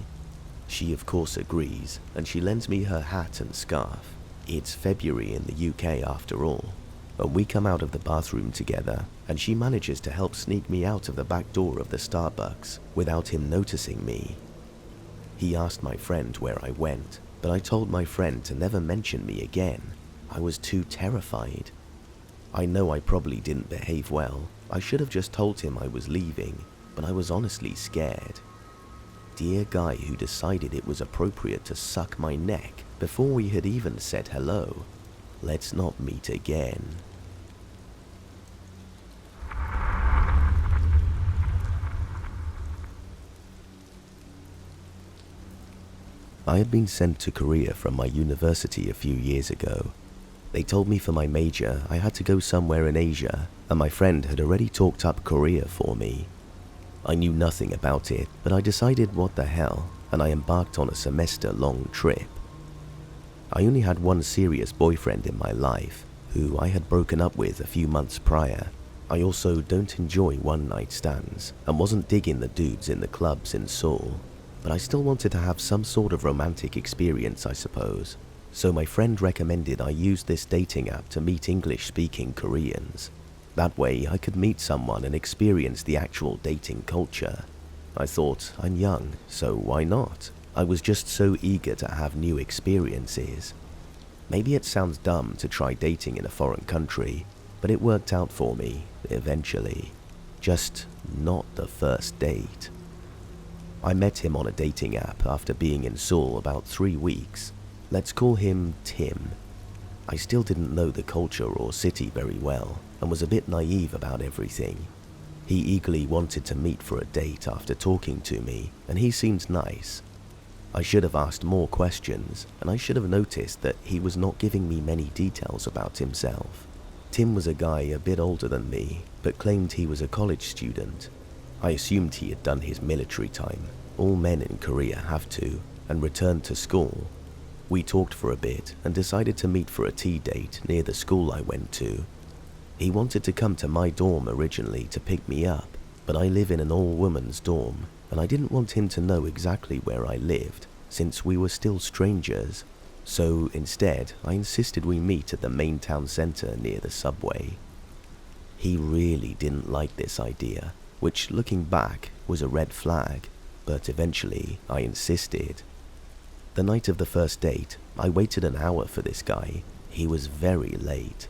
She of course agrees, and she lends me her hat and scarf. It's February in the UK after all. And we come out of the bathroom together, and she manages to help sneak me out of the back door of the Starbucks without him noticing me. He asked my friend where I went, but I told my friend to never mention me again. I was too terrified. I know I probably didn't behave well. I should have just told him I was leaving, but I was honestly scared. Dear guy who decided it was appropriate to suck my neck before we had even said hello. Let's not meet again. I had been sent to Korea from my university a few years ago. They told me for my major I had to go somewhere in Asia, and my friend had already talked up Korea for me. I knew nothing about it, but I decided what the hell, and I embarked on a semester-long trip. I only had one serious boyfriend in my life, who I had broken up with a few months prior. I also don't enjoy one-night stands, and wasn't digging the dudes in the clubs in Seoul, but I still wanted to have some sort of romantic experience, I suppose. So my friend recommended I use this dating app to meet English-speaking Koreans. That way I could meet someone and experience the actual dating culture. I thought, I'm young, so why not? I was just so eager to have new experiences. Maybe it sounds dumb to try dating in a foreign country, but it worked out for me, eventually. Just not the first date. I met him on a dating app after being in Seoul about 3 weeks. Let's call him Tim. I still didn't know the culture or city very well, and was a bit naive about everything. He eagerly wanted to meet for a date after talking to me, and he seemed nice. I should have asked more questions, and I should have noticed that he was not giving me many details about himself. Tim was a guy a bit older than me, but claimed he was a college student. I assumed he had done his military time. All men in Korea have to, and returned to school. We talked for a bit and decided to meet for a tea date near the school I went to. He wanted to come to my dorm originally to pick me up, but I live in an all-women's dorm, and I didn't want him to know exactly where I lived, since we were still strangers. So instead, I insisted we meet at the main town center near the subway. He really didn't like this idea, which looking back was a red flag, but eventually I insisted. The night of the first date, I waited an hour for this guy. He was very late.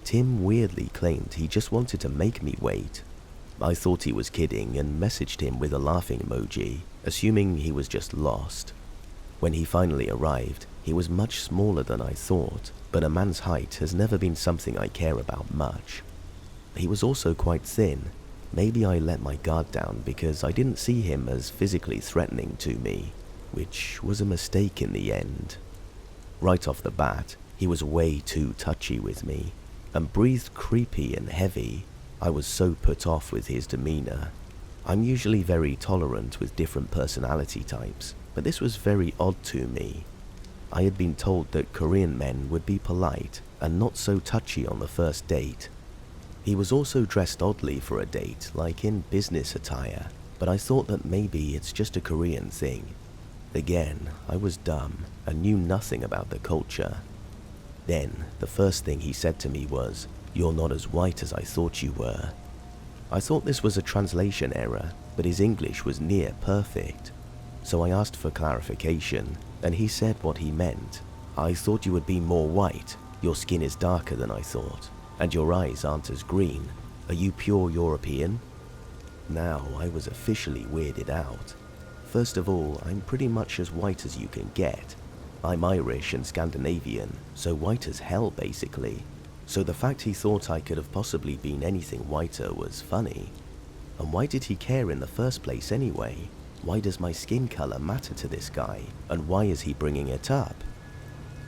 Tim weirdly claimed he just wanted to make me wait. I thought he was kidding and messaged him with a laughing emoji, assuming he was just lost. When he finally arrived, he was much smaller than I thought, but a man's height has never been something I care about much. He was also quite thin. Maybe I let my guard down because I didn't see him as physically threatening to me, which was a mistake in the end. Right off the bat, he was way too touchy with me, and breathed creepy and heavy. I was so put off with his demeanor. I'm usually very tolerant with different personality types, but this was very odd to me. I had been told that Korean men would be polite and not so touchy on the first date. He was also dressed oddly for a date, like in business attire, but I thought that maybe it's just a Korean thing. Again, I was dumb and knew nothing about the culture. Then, the first thing he said to me was, "You're not as white as I thought you were." I thought this was a translation error, but his English was near perfect. So I asked for clarification, and he said what he meant. "I thought you would be more white. Your skin is darker than I thought, and your eyes aren't as green. Are you pure European?" Now I was officially weirded out. First of all, I'm pretty much as white as you can get. I'm Irish and Scandinavian, so white as hell basically. So the fact he thought I could have possibly been anything whiter was funny. And why did he care in the first place anyway? Why does my skin color matter to this guy, and why is he bringing it up?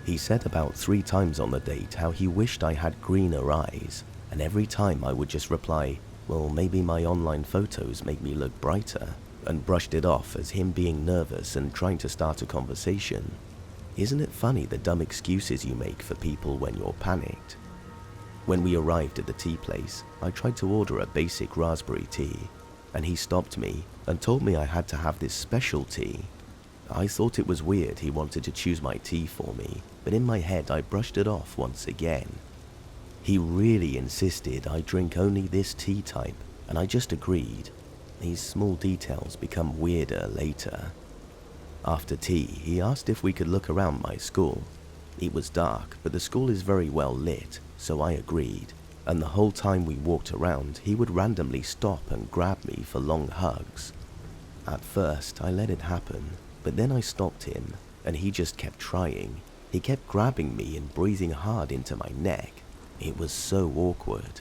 He said about 3 times on the date how he wished I had greener eyes, and every time I would just reply, "Well, maybe my online photos make me look brighter," and brushed it off as him being nervous and trying to start a conversation. Isn't it funny the dumb excuses you make for people when you're panicked? When we arrived at the tea place, I tried to order a basic raspberry tea, and he stopped me and told me I had to have this special tea. I thought it was weird he wanted to choose my tea for me, but in my head I brushed it off once again. He really insisted I drink only this tea type, and I just agreed. These small details become weirder later. After tea, he asked if we could look around my school. It was dark, but the school is very well lit, so I agreed. And the whole time we walked around, he would randomly stop and grab me for long hugs. At first, I let it happen, but then I stopped him, and he just kept trying. He kept grabbing me and breathing hard into my neck. It was so awkward.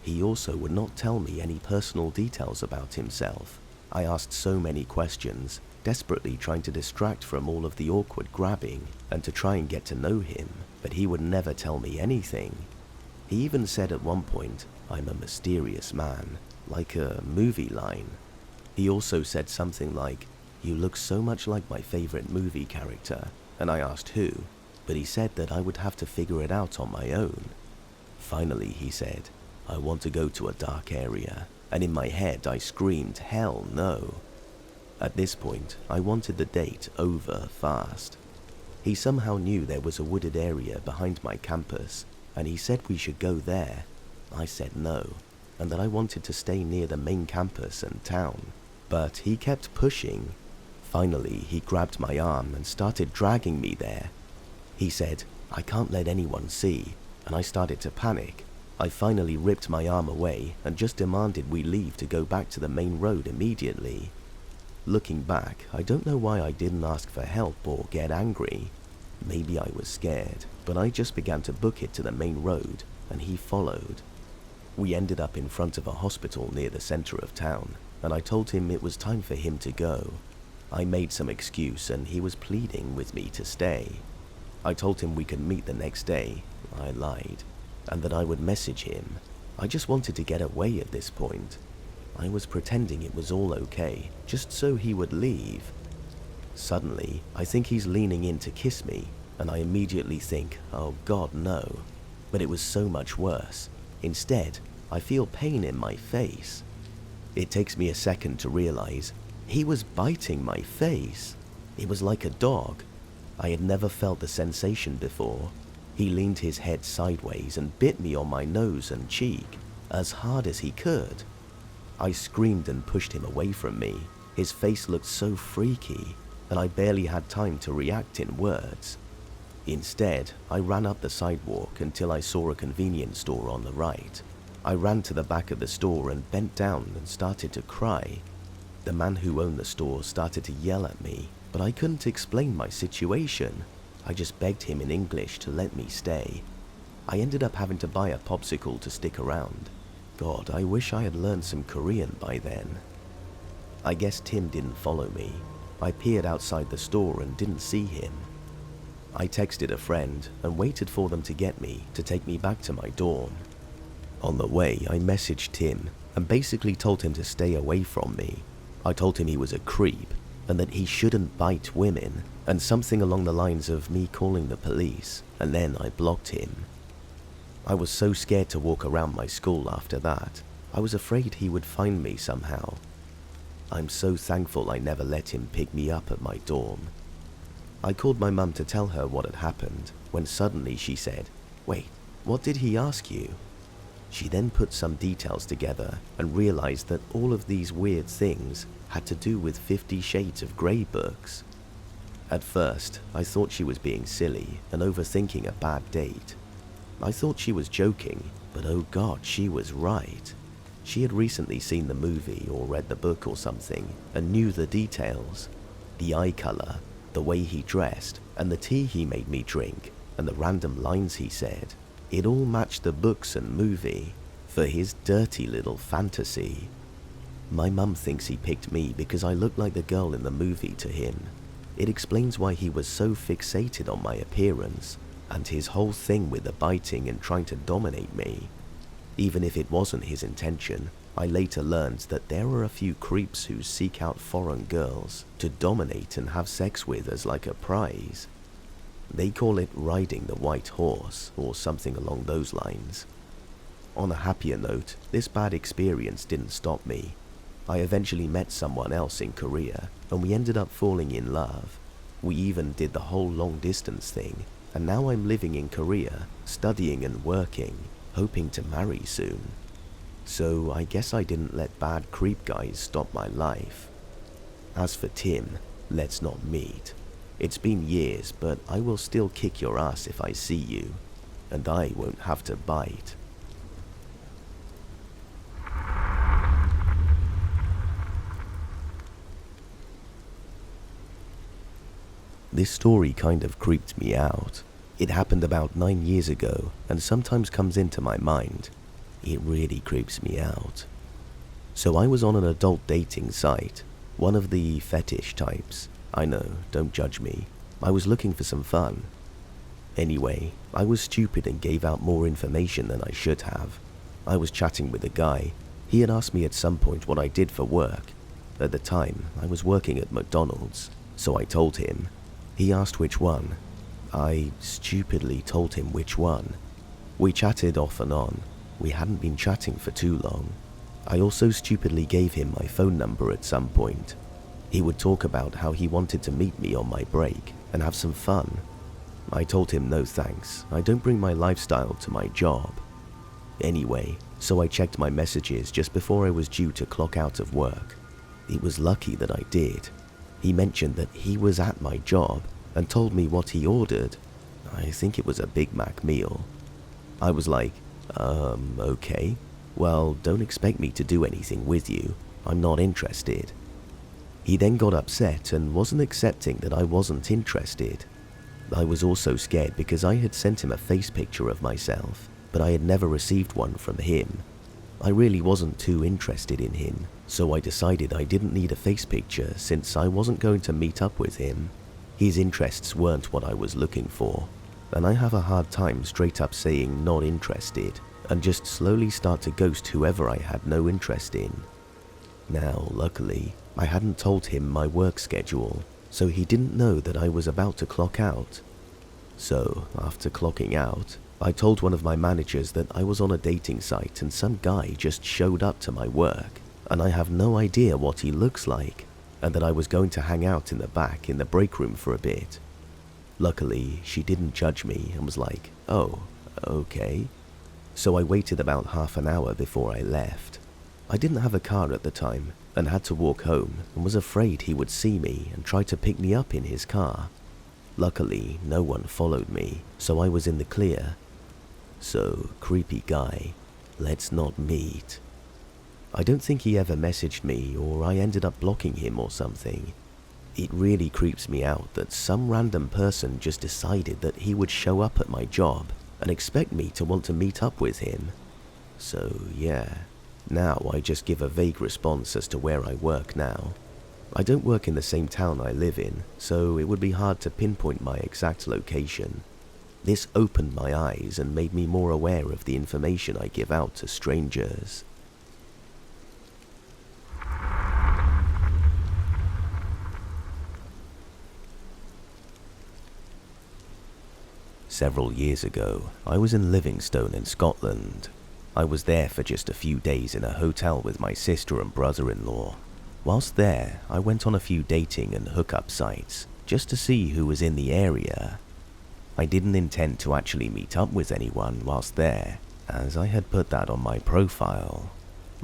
He also would not tell me any personal details about himself. I asked so many questions. desperately trying to distract from all of the awkward grabbing and to try and get to know him, but he would never tell me anything. He even said at one point, "I'm a mysterious man," like a movie line. He also said something like, "You look so much like my favorite movie character," and I asked who, but he said that I would have to figure it out on my own. Finally, he said, "I want to go to a dark area," and in my head I screamed, "Hell no." At this point, I wanted the date over fast. He somehow knew there was a wooded area behind my campus, and he said we should go there. I said no, and that I wanted to stay near the main campus and town, but he kept pushing. Finally, he grabbed my arm and started dragging me there. He said, "I can't let anyone see," and I started to panic. I finally ripped my arm away and just demanded we leave to go back to the main road immediately. Looking back, I don't know why I didn't ask for help or get angry. Maybe I was scared, but I just began to book it to the main road, and he followed. We ended up in front of a hospital near the center of town, and I told him it was time for him to go. I made some excuse and he was pleading with me to stay. I told him we could meet the next day, I lied, and that I would message him. I just wanted to get away at this point. I was pretending it was all okay, just so he would leave. Suddenly, I think he's leaning in to kiss me, and I immediately think, oh God, no. But it was so much worse. Instead, I feel pain in my face. It takes me a second to realize he was biting my face. It was like a dog. I had never felt the sensation before. He leaned his head sideways and bit me on my nose and cheek, as hard as he could. I screamed and pushed him away from me. His face looked so freaky, and I barely had time to react in words. Instead, I ran up the sidewalk until I saw a convenience store on the right. I ran to the back of the store and bent down and started to cry. The man who owned the store started to yell at me, but I couldn't explain my situation. I just begged him in English to let me stay. I ended up having to buy a popsicle to stick around. God, I wish I had learned some Korean by then. I guess Tim didn't follow me. I peered outside the store and didn't see him. I texted a friend and waited for them to get me to take me back to my dorm. On the way, I messaged Tim and basically told him to stay away from me. I told him he was a creep and that he shouldn't bite women, and something along the lines of me calling the police, and then I blocked him. I was so scared to walk around my school after that. I was afraid he would find me somehow. I'm so thankful I never let him pick me up at my dorm. I called my mum to tell her what had happened, when suddenly she said, "Wait, what did he ask you?" She then put some details together and realized that all of these weird things had to do with 50 Shades of Grey books. At first, I thought she was being silly and overthinking a bad date. I thought she was joking, but oh God, she was right. She had recently seen the movie or read the book or something and knew the details. The eye color, the way he dressed, and the tea he made me drink, and the random lines he said. It all matched the books and movie for his dirty little fantasy. My mum thinks he picked me because I looked like the girl in the movie to him. It explains why he was so fixated on my appearance and his whole thing with the biting and trying to dominate me. Even if it wasn't his intention, I later learned that there are a few creeps who seek out foreign girls to dominate and have sex with as like a prize. They call it riding the white horse or something along those lines. On a happier note, this bad experience didn't stop me. I eventually met someone else in Korea and we ended up falling in love. We even did the whole long distance thing, and now I'm living in Korea, studying and working, hoping to marry soon. So I guess I didn't let bad creep guys stop my life. As for Tim, let's not meet. It's been years, but I will still kick your ass if I see you, and I won't have to bite. This story kind of creeped me out. It happened about 9 years ago and sometimes comes into my mind. It really creeps me out. So I was on an adult dating site. One of the fetish types. I know, don't judge me. I was looking for some fun. Anyway, I was stupid and gave out more information than I should have. I was chatting with a guy. He had asked me at some point what I did for work. At the time, I was working at McDonald's, so I told him. He asked which one. I stupidly told him which one. We chatted off and on. We hadn't been chatting for too long. I also stupidly gave him my phone number at some point. He would talk about how he wanted to meet me on my break and have some fun. I told him no thanks, I don't bring my lifestyle to my job. Anyway, so I checked my messages just before I was due to clock out of work. It was lucky that I did. He mentioned that he was at my job and told me what he ordered. I think it was a Big Mac meal. I was like, okay. Well, don't expect me to do anything with you. I'm not interested. He then got upset and wasn't accepting that I wasn't interested. I was also scared because I had sent him a face picture of myself, but I had never received one from him. I really wasn't too interested in him, so I decided I didn't need a face picture since I wasn't going to meet up with him. His interests weren't what I was looking for, and I have a hard time straight up saying not interested and just slowly start to ghost whoever I had no interest in. Now, luckily, I hadn't told him my work schedule, so he didn't know that I was about to clock out. So, after clocking out, I told one of my managers that I was on a dating site and some guy just showed up to my work, and I have no idea what he looks like, and that I was going to hang out in the back in the break room for a bit. Luckily, she didn't judge me and was like, oh, okay. So I waited about half an hour before I left. I didn't have a car at the time and had to walk home and was afraid he would see me and try to pick me up in his car. Luckily, no one followed me, so I was in the clear. So, creepy guy, let's not meet. I don't think he ever messaged me or I ended up blocking him or something. It really creeps me out that some random person just decided that he would show up at my job and expect me to want to meet up with him. So, yeah. Now I just give a vague response as to where I work now. I don't work in the same town I live in, so it would be hard to pinpoint my exact location. This opened my eyes and made me more aware of the information I give out to strangers. Several years ago, I was in Livingstone in Scotland. I was there for just a few days in a hotel with my sister and brother-in-law. Whilst there, I went on a few dating and hookup sites, just to see who was in the area. I didn't intend to actually meet up with anyone whilst there, as I had put that on my profile.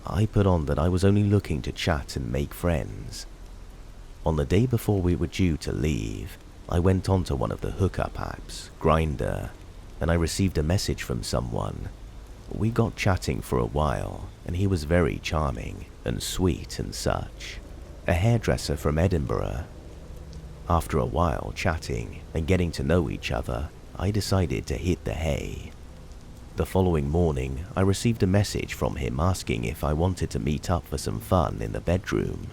I put on that I was only looking to chat and make friends. On the day before we were due to leave, I went onto one of the hookup apps, Grindr, and I received a message from someone. We got chatting for a while, and he was very charming and sweet and such. A hairdresser from Edinburgh. After a while chatting and getting to know each other, I decided to hit the hay. The following morning, I received a message from him asking if I wanted to meet up for some fun in the bedroom.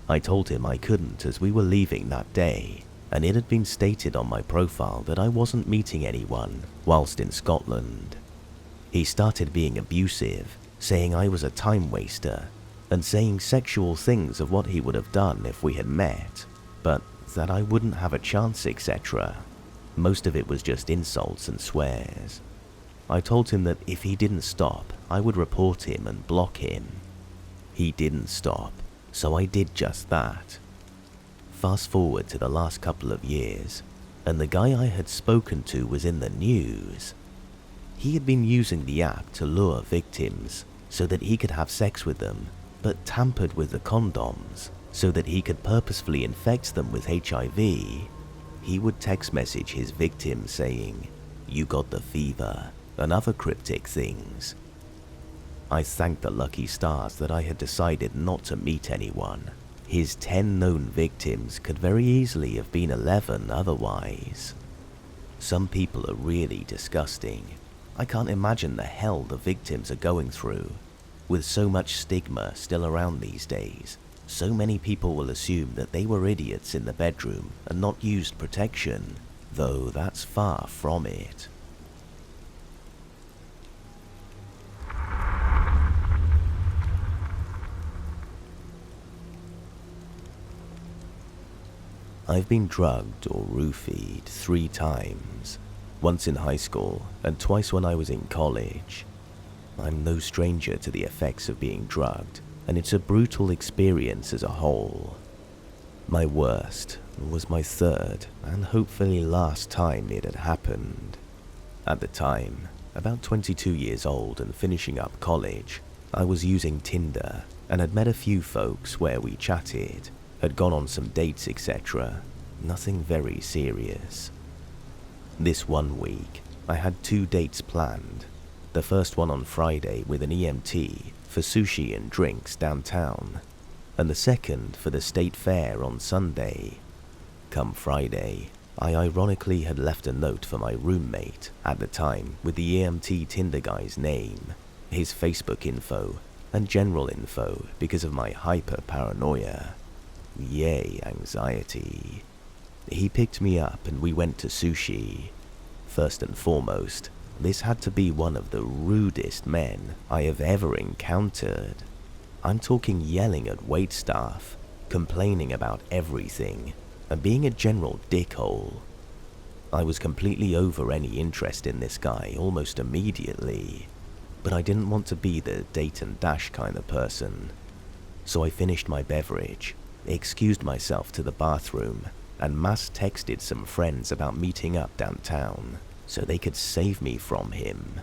I told him I couldn't as we were leaving that day, and it had been stated on my profile that I wasn't meeting anyone whilst in Scotland. He started being abusive, saying I was a time waster, and saying sexual things of what he would have done if we had met, but that I wouldn't have a chance, etc. Most of it was just insults and swears. I told him that if he didn't stop, I would report him and block him. He didn't stop, so I did just that. Fast forward to the last couple of years, and the guy I had spoken to was in the news. He had been using the app to lure victims so that he could have sex with them, but tampered with the condoms so that he could purposefully infect them with HIV. He would text message his victims saying, "You got the fever," and other cryptic things. I thanked the lucky stars that I had decided not to meet anyone. His 10 known victims could very easily have been 11 otherwise. Some people are really disgusting. I can't imagine the hell the victims are going through, with so much stigma still around these days. So many people will assume that they were idiots in the bedroom and not used protection, though that's far from it. I've been drugged or roofied 3 times, once in high school and twice when I was in college. I'm no stranger to the effects of being drugged, and it's a brutal experience as a whole. My worst was my 3rd and hopefully last time it had happened. At the time, about 22 years old and finishing up college, I was using Tinder and had met a few folks where we chatted, had gone on some dates, etc. Nothing very serious. This one week, I had 2 dates planned. The first one on Friday with an EMT for sushi and drinks downtown, and the second for the state fair on Sunday. Come Friday, I ironically had left a note for my roommate at the time with the EMT Tinder guy's name, his Facebook info, and general info because of my hyper paranoia. Yay, anxiety. He picked me up and we went to sushi. First and foremost, this had to be one of the rudest men I have ever encountered. I'm talking yelling at waitstaff, complaining about everything, and being a general dickhole. I was completely over any interest in this guy almost immediately, but I didn't want to be the date and dash kind of person. So I finished my beverage, excused myself to the bathroom, and mass texted some friends about meeting up downtown so they could save me from him.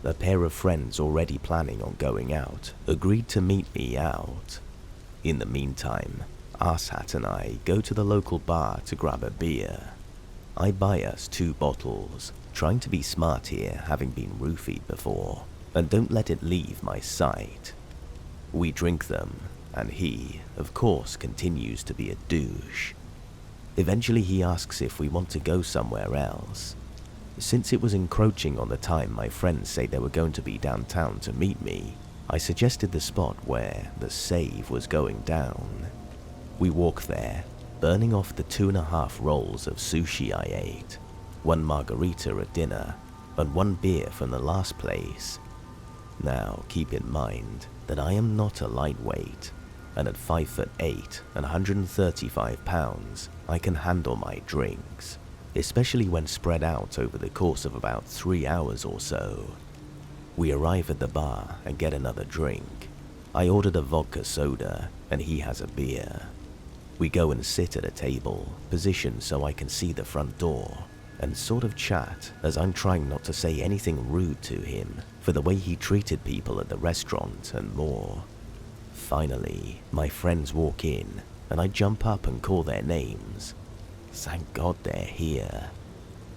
A pair of friends already planning on going out agreed to meet me out. In the meantime, Arshat and I go to the local bar to grab a beer. I buy us 2 bottles, trying to be smart here having been roofied before, and don't let it leave my sight. We drink them, and he, of course, continues to be a douche. Eventually he asks if we want to go somewhere else. Since it was encroaching on the time my friends say they were going to be downtown to meet me, I suggested the spot where the save was going down. We walk there, burning off the 2.5 rolls of sushi I ate, 1 margarita at dinner, and 1 beer from the last place. Now keep in mind that I am not a lightweight, and at 5'8" and 135 pounds, I can handle my drinks, especially when spread out over the course of about 3 hours or so. We arrive at the bar and get another drink. I ordered a vodka soda, and he has a beer. We go and sit at a table, positioned so I can see the front door, and sort of chat as I'm trying not to say anything rude to him for the way he treated people at the restaurant and more. Finally, my friends walk in, and I jump up and call their names. Thank God they're here.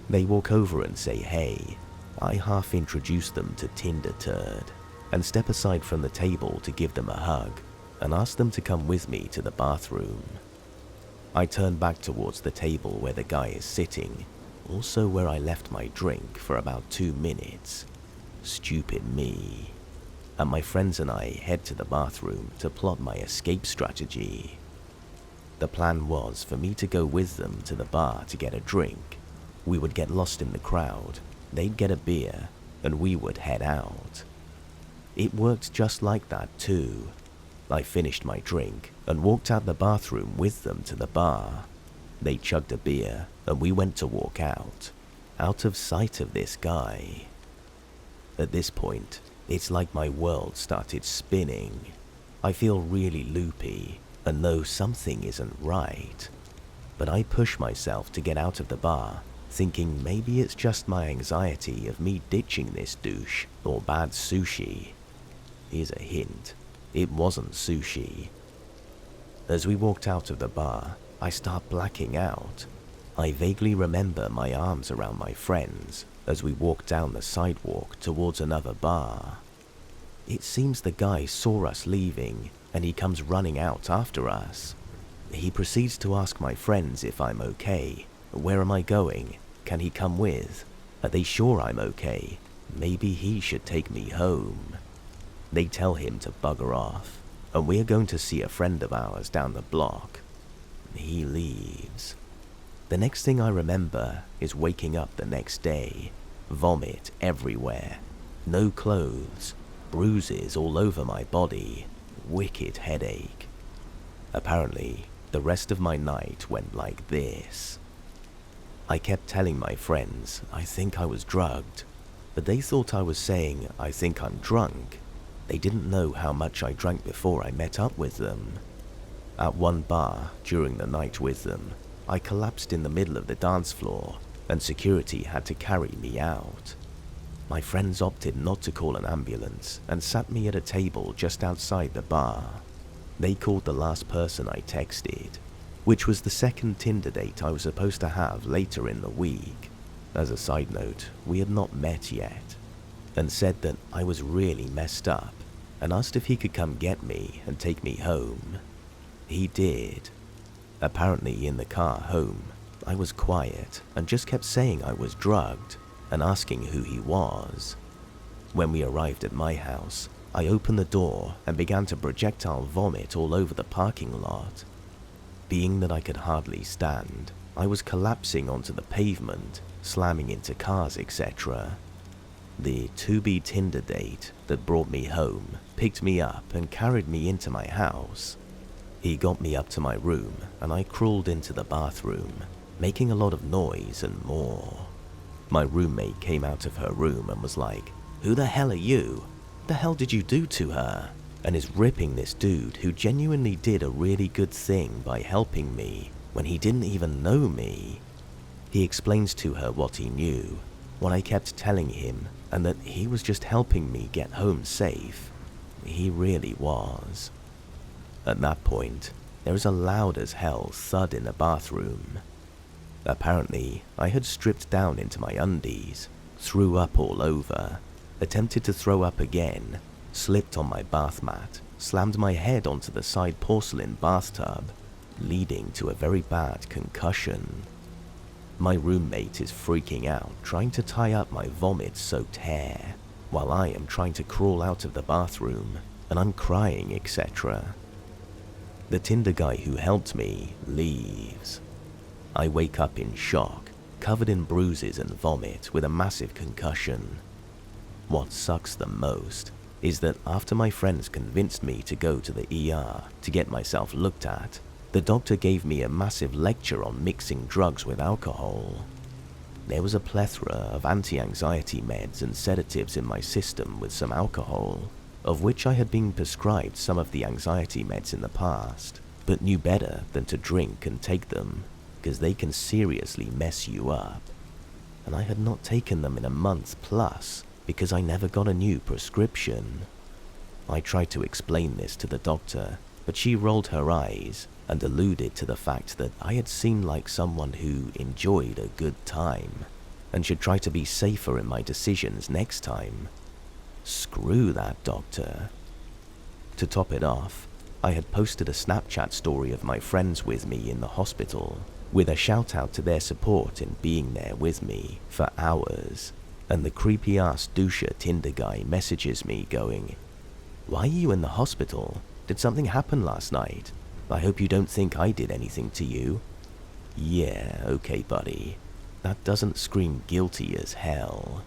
They walk over and say hey. I half introduce them to Tinder Turd, and step aside from the table to give them a hug, and ask them to come with me to the bathroom. I turn back towards the table where the guy is sitting, also where I left my drink for about 2 minutes. Stupid me. And my friends and I head to the bathroom to plot my escape strategy. The plan was for me to go with them to the bar to get a drink. We would get lost in the crowd, they'd get a beer, and we would head out. It worked just like that too. I finished my drink and walked out the bathroom with them to the bar. They chugged a beer and we went to walk out of sight of this guy. At this point, it's like my world started spinning. I feel really loopy and know something isn't right. But I push myself to get out of the bar, thinking maybe it's just my anxiety of me ditching this douche or bad sushi. Here's a hint, it wasn't sushi. As we walked out of the bar, I start blacking out. I vaguely remember my arms around my friends as we walked down the sidewalk towards another bar. It seems the guy saw us leaving and he comes running out after us. He proceeds to ask my friends if I'm okay. Where am I going? Can he come with? Are they sure I'm okay? Maybe he should take me home. They tell him to bugger off. and we are going to see a friend of ours down the block." He leaves. The next thing I remember is waking up the next day, vomit everywhere, no clothes, bruises all over my body, wicked headache. Apparently, the rest of my night went like this. I kept telling my friends I think I was drugged, but they thought I was saying I think I'm drunk. They didn't know how much I drank before I met up with them. At one bar during the night with them, I collapsed in the middle of the dance floor and security had to carry me out. My friends opted not to call an ambulance and sat me at a table just outside the bar. They called the last person I texted, which was the second Tinder date I was supposed to have later in the week. As a side note, we had not met yet, and said that I was really messed up and asked if he could come get me and take me home. He did. Apparently in the car home, I was quiet and just kept saying I was drugged and asking who he was. When we arrived at my house, I opened the door and began to projectile vomit all over the parking lot. Being that I could hardly stand, I was collapsing onto the pavement, slamming into cars, etc. The to-be Tinder date that brought me home picked me up and carried me into my house. He got me up to my room and I crawled into the bathroom, making a lot of noise and more. My roommate came out of her room and was like, "Who the hell are you? What the hell did you do to her?" and is ripping this dude who genuinely did a really good thing by helping me when he didn't even know me. He explains to her what he knew, what I kept telling him, and that he was just helping me get home safe. He really was. At that point, there is a loud as hell thud in the bathroom. Apparently, I had stripped down into my undies, threw up all over, attempted to throw up again, slipped on my bath mat, slammed my head onto the side porcelain bathtub, leading to a very bad concussion. My roommate is freaking out, trying to tie up my vomit-soaked hair, while I am trying to crawl out of the bathroom, and I'm crying, etc. The Tinder guy who helped me leaves. I wake up in shock, covered in bruises and vomit with a massive concussion. What sucks the most is that after my friends convinced me to go to the ER to get myself looked at, the doctor gave me a massive lecture on mixing drugs with alcohol. There was a plethora of anti-anxiety meds and sedatives in my system with some alcohol, of which I had been prescribed some of the anxiety meds in the past, but knew better than to drink and take them, because they can seriously mess you up. And I had not taken them in a month plus, because I never got a new prescription. I tried to explain this to the doctor, but she rolled her eyes and alluded to the fact that I had seemed like someone who enjoyed a good time, and should try to be safer in my decisions next time. Screw that doctor. To top it off, I had posted a Snapchat story of my friends with me in the hospital, with a shout out to their support in being there with me for hours, and the creepy ass doucher Tinder guy messages me going, "Why are you in the hospital? Did something happen last night? I hope you don't think I did anything to you." Yeah, okay buddy, that doesn't scream guilty as hell.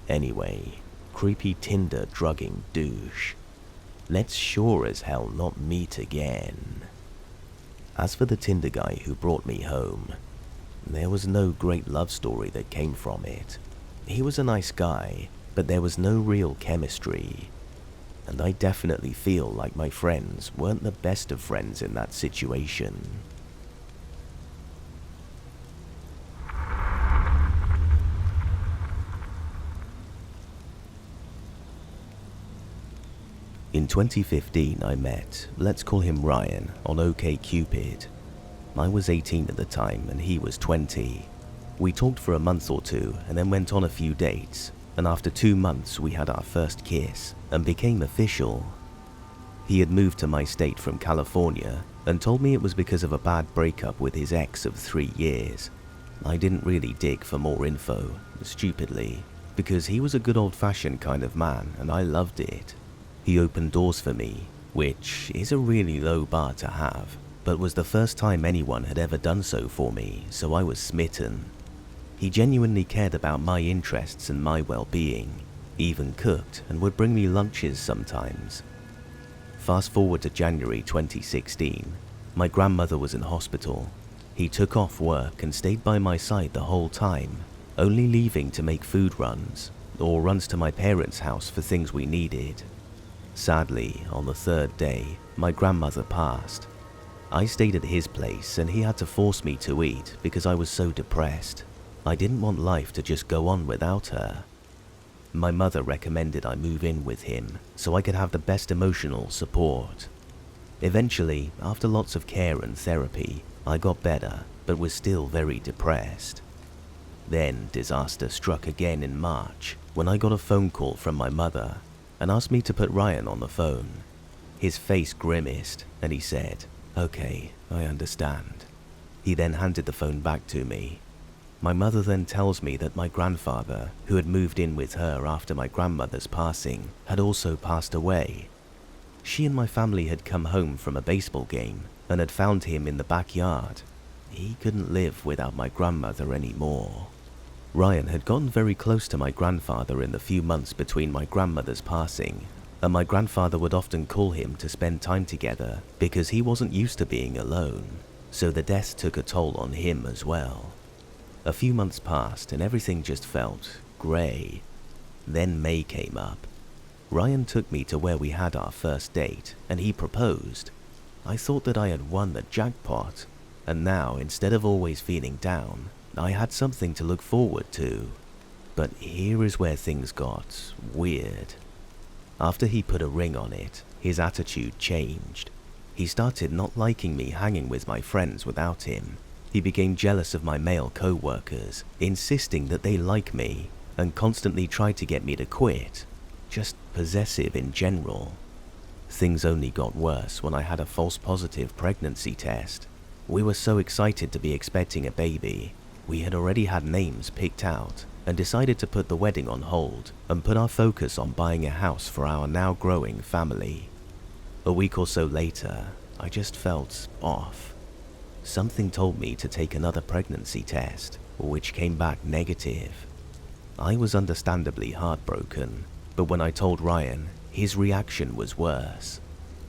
Anyway, creepy Tinder drugging douche. Let's sure as hell not meet again. As for the Tinder guy who brought me home, there was no great love story that came from it. He was a nice guy, but there was no real chemistry. And I definitely feel like my friends weren't the best of friends in that situation. In 2015 I met, let's call him Ryan, on OkCupid. I was 18 at the time and he was 20. We talked for a month or two and then went on a few dates, and after 2 months we had our first kiss and became official. He had moved to my state from California and told me it was because of a bad breakup with his ex of 3 years. I didn't really dig for more info, stupidly, because he was a good old-fashioned kind of man and I loved it. He opened doors for me, which is a really low bar to have, but was the first time anyone had ever done so for me, so I was smitten. He genuinely cared about my interests and my well-being, even cooked and would bring me lunches sometimes. Fast forward to January 2016, my grandmother was in hospital. He took off work and stayed by my side the whole time, only leaving to make food runs, or runs to my parents' house for things we needed. Sadly, on the third day, my grandmother passed. I stayed at his place and he had to force me to eat because I was so depressed. I didn't want life to just go on without her. My mother recommended I move in with him so I could have the best emotional support. Eventually, after lots of care and therapy, I got better, but was still very depressed. Then disaster struck again in March when I got a phone call from my mother and asked me to put Ryan on the phone. His face grimaced and he said, "Okay, I understand." He then handed the phone back to me. My mother then tells me that my grandfather, who had moved in with her after my grandmother's passing, had also passed away. She and my family had come home from a baseball game and had found him in the backyard. He couldn't live without my grandmother anymore. Ryan had gotten very close to my grandfather in the few months between my grandmother's passing, and my grandfather would often call him to spend time together because he wasn't used to being alone, so the death took a toll on him as well. A few months passed and everything just felt grey. Then May came up. Ryan took me to where we had our first date and he proposed. I thought that I had won the jackpot, and now instead of always feeling down, I had something to look forward to. But here is where things got weird. After he put a ring on it, his attitude changed. He started not liking me hanging with my friends without him. He became jealous of my male co-workers, insisting that they like me, and constantly tried to get me to quit. Just possessive in general. Things only got worse when I had a false positive pregnancy test. We were so excited to be expecting a baby. We had already had names picked out and decided to put the wedding on hold and put our focus on buying a house for our now growing family. A week or so later, I just felt off. Something told me to take another pregnancy test, which came back negative. I was understandably heartbroken, but when I told Ryan, his reaction was worse.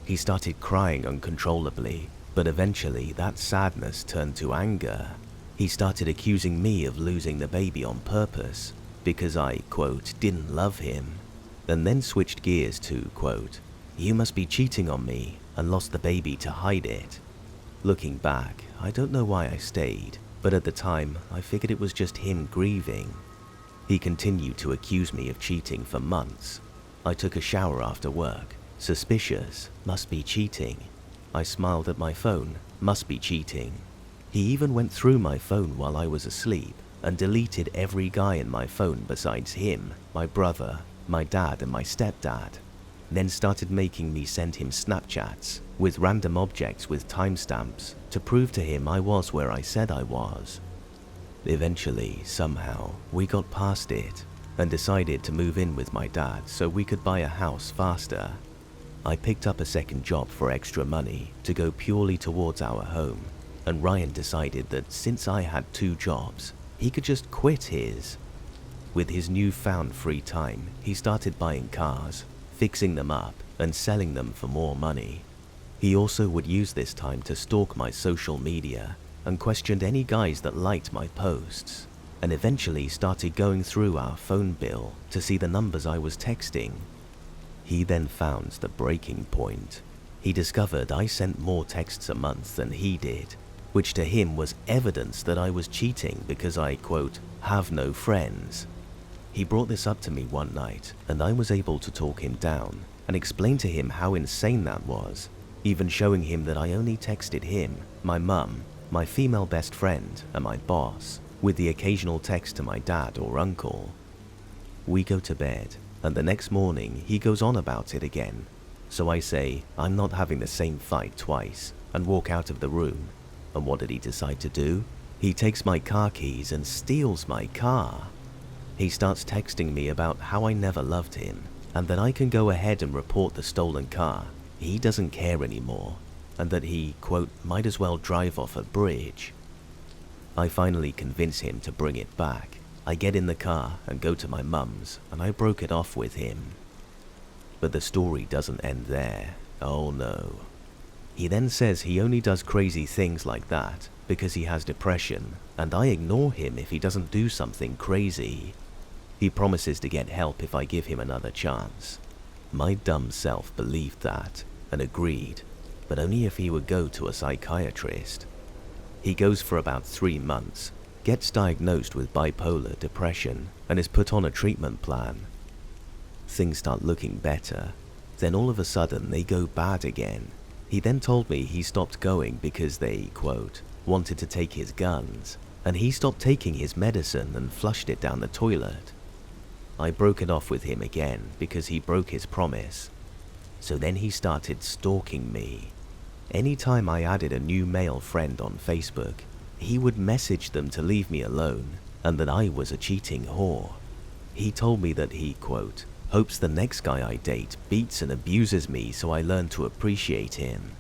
He started crying uncontrollably, but eventually that sadness turned to anger. He started accusing me of losing the baby on purpose because I, quote, didn't love him, and then switched gears to, quote, "You must be cheating on me and lost the baby to hide it." Looking back, I don't know why I stayed, but at the time, I figured it was just him grieving. He continued to accuse me of cheating for months. I took a shower after work. Suspicious, must be cheating. I smiled at my phone, must be cheating. He even went through my phone while I was asleep and deleted every guy in my phone besides him, my brother, my dad and my stepdad. Then started making me send him Snapchats with random objects with timestamps to prove to him I was where I said I was. Eventually, somehow, we got past it and decided to move in with my dad so we could buy a house faster. I picked up a second job for extra money to go purely towards our home, and Ryan decided that since I had 2 jobs, he could just quit his. With his newfound free time, he started buying cars, fixing them up, and selling them for more money. He also would use this time to stalk my social media and questioned any guys that liked my posts, and eventually started going through our phone bill to see the numbers I was texting. He then found the breaking point. He discovered I sent more texts a month than he did, which to him was evidence that I was cheating because I, quote, have no friends. He brought this up to me one night, and I was able to talk him down and explain to him how insane that was, even showing him that I only texted him, my mum, my female best friend, and my boss, with the occasional text to my dad or uncle. We go to bed, and the next morning he goes on about it again, so I say I'm not having the same fight twice and walk out of the room. And what did he decide to do? He takes my car keys and steals my car. He starts texting me about how I never loved him and that I can go ahead and report the stolen car he doesn't care anymore, and that he, quote, might as well drive off a bridge. I finally convince him to bring it back. I get in the car and go to my mum's, and I broke it off with him. But the story doesn't end there. Oh no. He then says he only does crazy things like that because he has depression, and I ignore him if he doesn't do something crazy. He promises to get help if I give him another chance. My dumb self believed that and agreed, but only if he would go to a psychiatrist. He goes for about 3 months, gets diagnosed with bipolar depression, and is put on a treatment plan. Things start looking better. Then all of a sudden they go bad again. He then told me he stopped going because they, quote, wanted to take his guns, and he stopped taking his medicine and flushed it down the toilet. I broke it off with him again because he broke his promise. So then he started stalking me. Anytime I added a new male friend on Facebook, he would message them to leave me alone and that I was a cheating whore. He told me that he, quote, hopes the next guy I date beats and abuses me so I learn to appreciate him.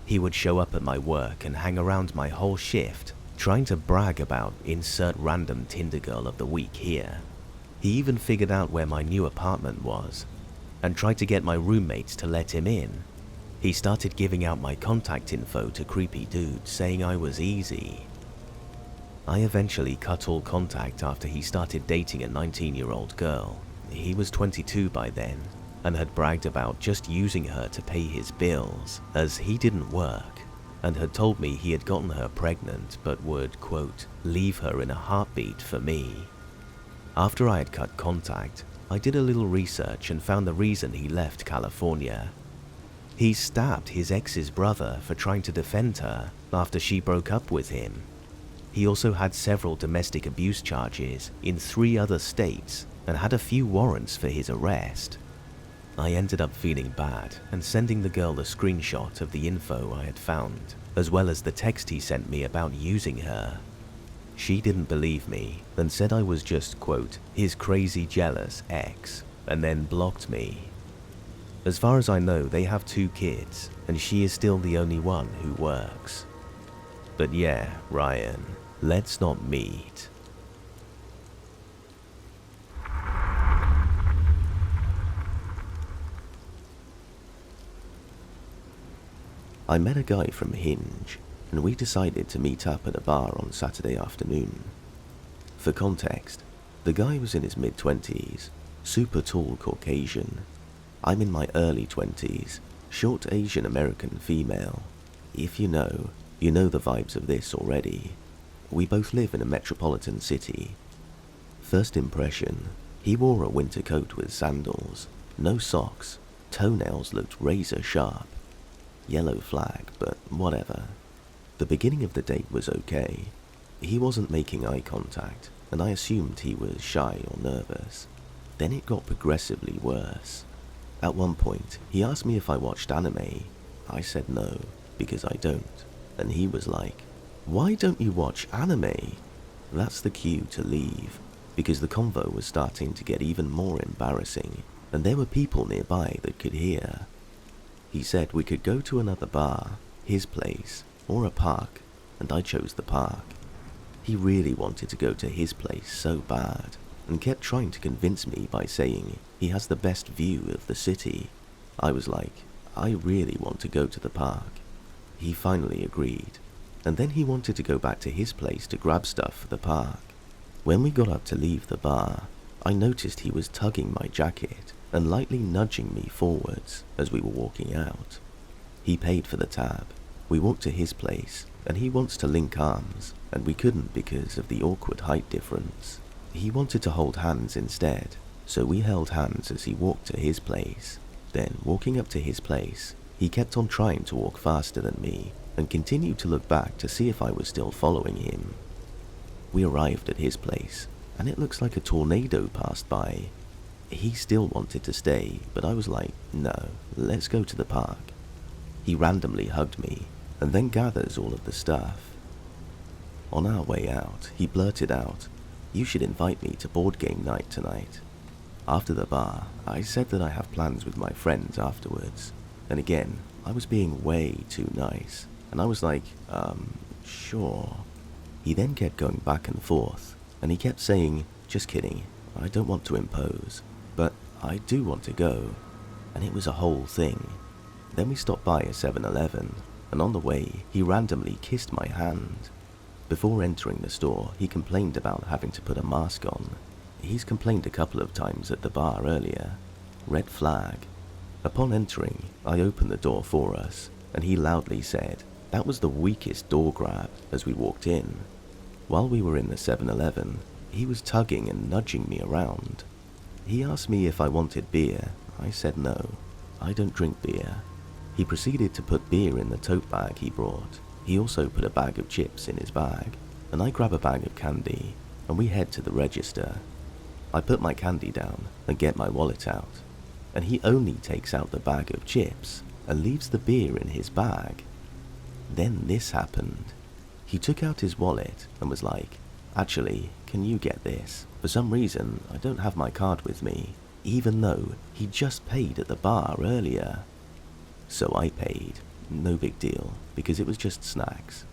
He would show up at my work and hang around my whole shift, trying to brag about insert random Tinder girl of the week here. He even figured out where my new apartment was and tried to get my roommates to let him in. He started giving out my contact info to creepy dudes saying I was easy. I eventually cut all contact after he started dating a 19-year-old girl. He was 22 by then and had bragged about just using her to pay his bills as he didn't work, and had told me he had gotten her pregnant but would, quote, leave her in a heartbeat for me. After I had cut contact, I did a little research and found the reason he left California. He stabbed his ex's brother for trying to defend her after she broke up with him. He also had several domestic abuse charges in 3 other states and had a few warrants for his arrest. I ended up feeling bad and sending the girl a screenshot of the info I had found, as well as the text he sent me about using her. She didn't believe me and said I was just, quote, his crazy jealous ex, and then blocked me. As far as I know, they have 2 kids, and she is still the only one who works. But yeah, Ryan, let's not meet. I met a guy from Hinge, and we decided to meet up at a bar on Saturday afternoon. For context, the guy was in his mid-20s, super tall Caucasian. I'm in my early 20s, short Asian American female. If you know the vibes of this already. We both live in a metropolitan city. First impression, he wore a winter coat with sandals, no socks, toenails looked razor sharp. Yellow flag, but whatever. The beginning of the date was okay. He wasn't making eye contact, and I assumed he was shy or nervous. Then it got progressively worse. At one point, he asked me if I watched anime. I said no, because I don't. And he was like, "Why don't you watch anime?" That's the cue to leave, because the convo was starting to get even more embarrassing, and there were people nearby that could hear. He said we could go to another bar, his place, or a park, and I chose the park. He really wanted to go to his place so bad, and kept trying to convince me by saying he has the best view of the city. I was like, I really want to go to the park. He finally agreed, and then he wanted to go back to his place to grab stuff for the park. When we got up to leave the bar, I noticed he was tugging my jacket and lightly nudging me forwards as we were walking out. He paid for the tab. We walked to his place, and he wants to link arms, and we couldn't because of the awkward height difference. He wanted to hold hands instead, so we held hands as he walked to his place. Then, walking up to his place, he kept on trying to walk faster than me, and continued to look back to see if I was still following him. We arrived at his place, and it looks like a tornado passed by. He still wanted to stay, but I was like, no, let's go to the park. He randomly hugged me, and then gathers all of the stuff. On our way out, he blurted out, "You should invite me to board game night tonight." After the bar, I said that I have plans with my friends afterwards. And again, I was being way too nice, and I was like, sure. He then kept going back and forth, and he kept saying, just kidding, I don't want to impose, but I do want to go. And it was a whole thing. Then we stopped by a 7-Eleven, and on the way, he randomly kissed my hand. Before entering the store, he complained about having to put a mask on. He's complained a couple of times at the bar earlier. Red flag. Upon entering, I opened the door for us, and he loudly said, that was the weakest door grab as we walked in. While we were in the 7-Eleven, he was tugging and nudging me around. He asked me if I wanted beer. I said no, I don't drink beer. He proceeded to put beer in the tote bag he brought. He also put a bag of chips in his bag, and I grab a bag of candy, and we head to the register. I put my candy down and get my wallet out, and he only takes out the bag of chips and leaves the beer in his bag. Then this happened. He took out his wallet and was like, actually, can you get this? For some reason, I don't have my card with me, even though he just paid at the bar earlier. So I paid, no big deal, because it was just snacks.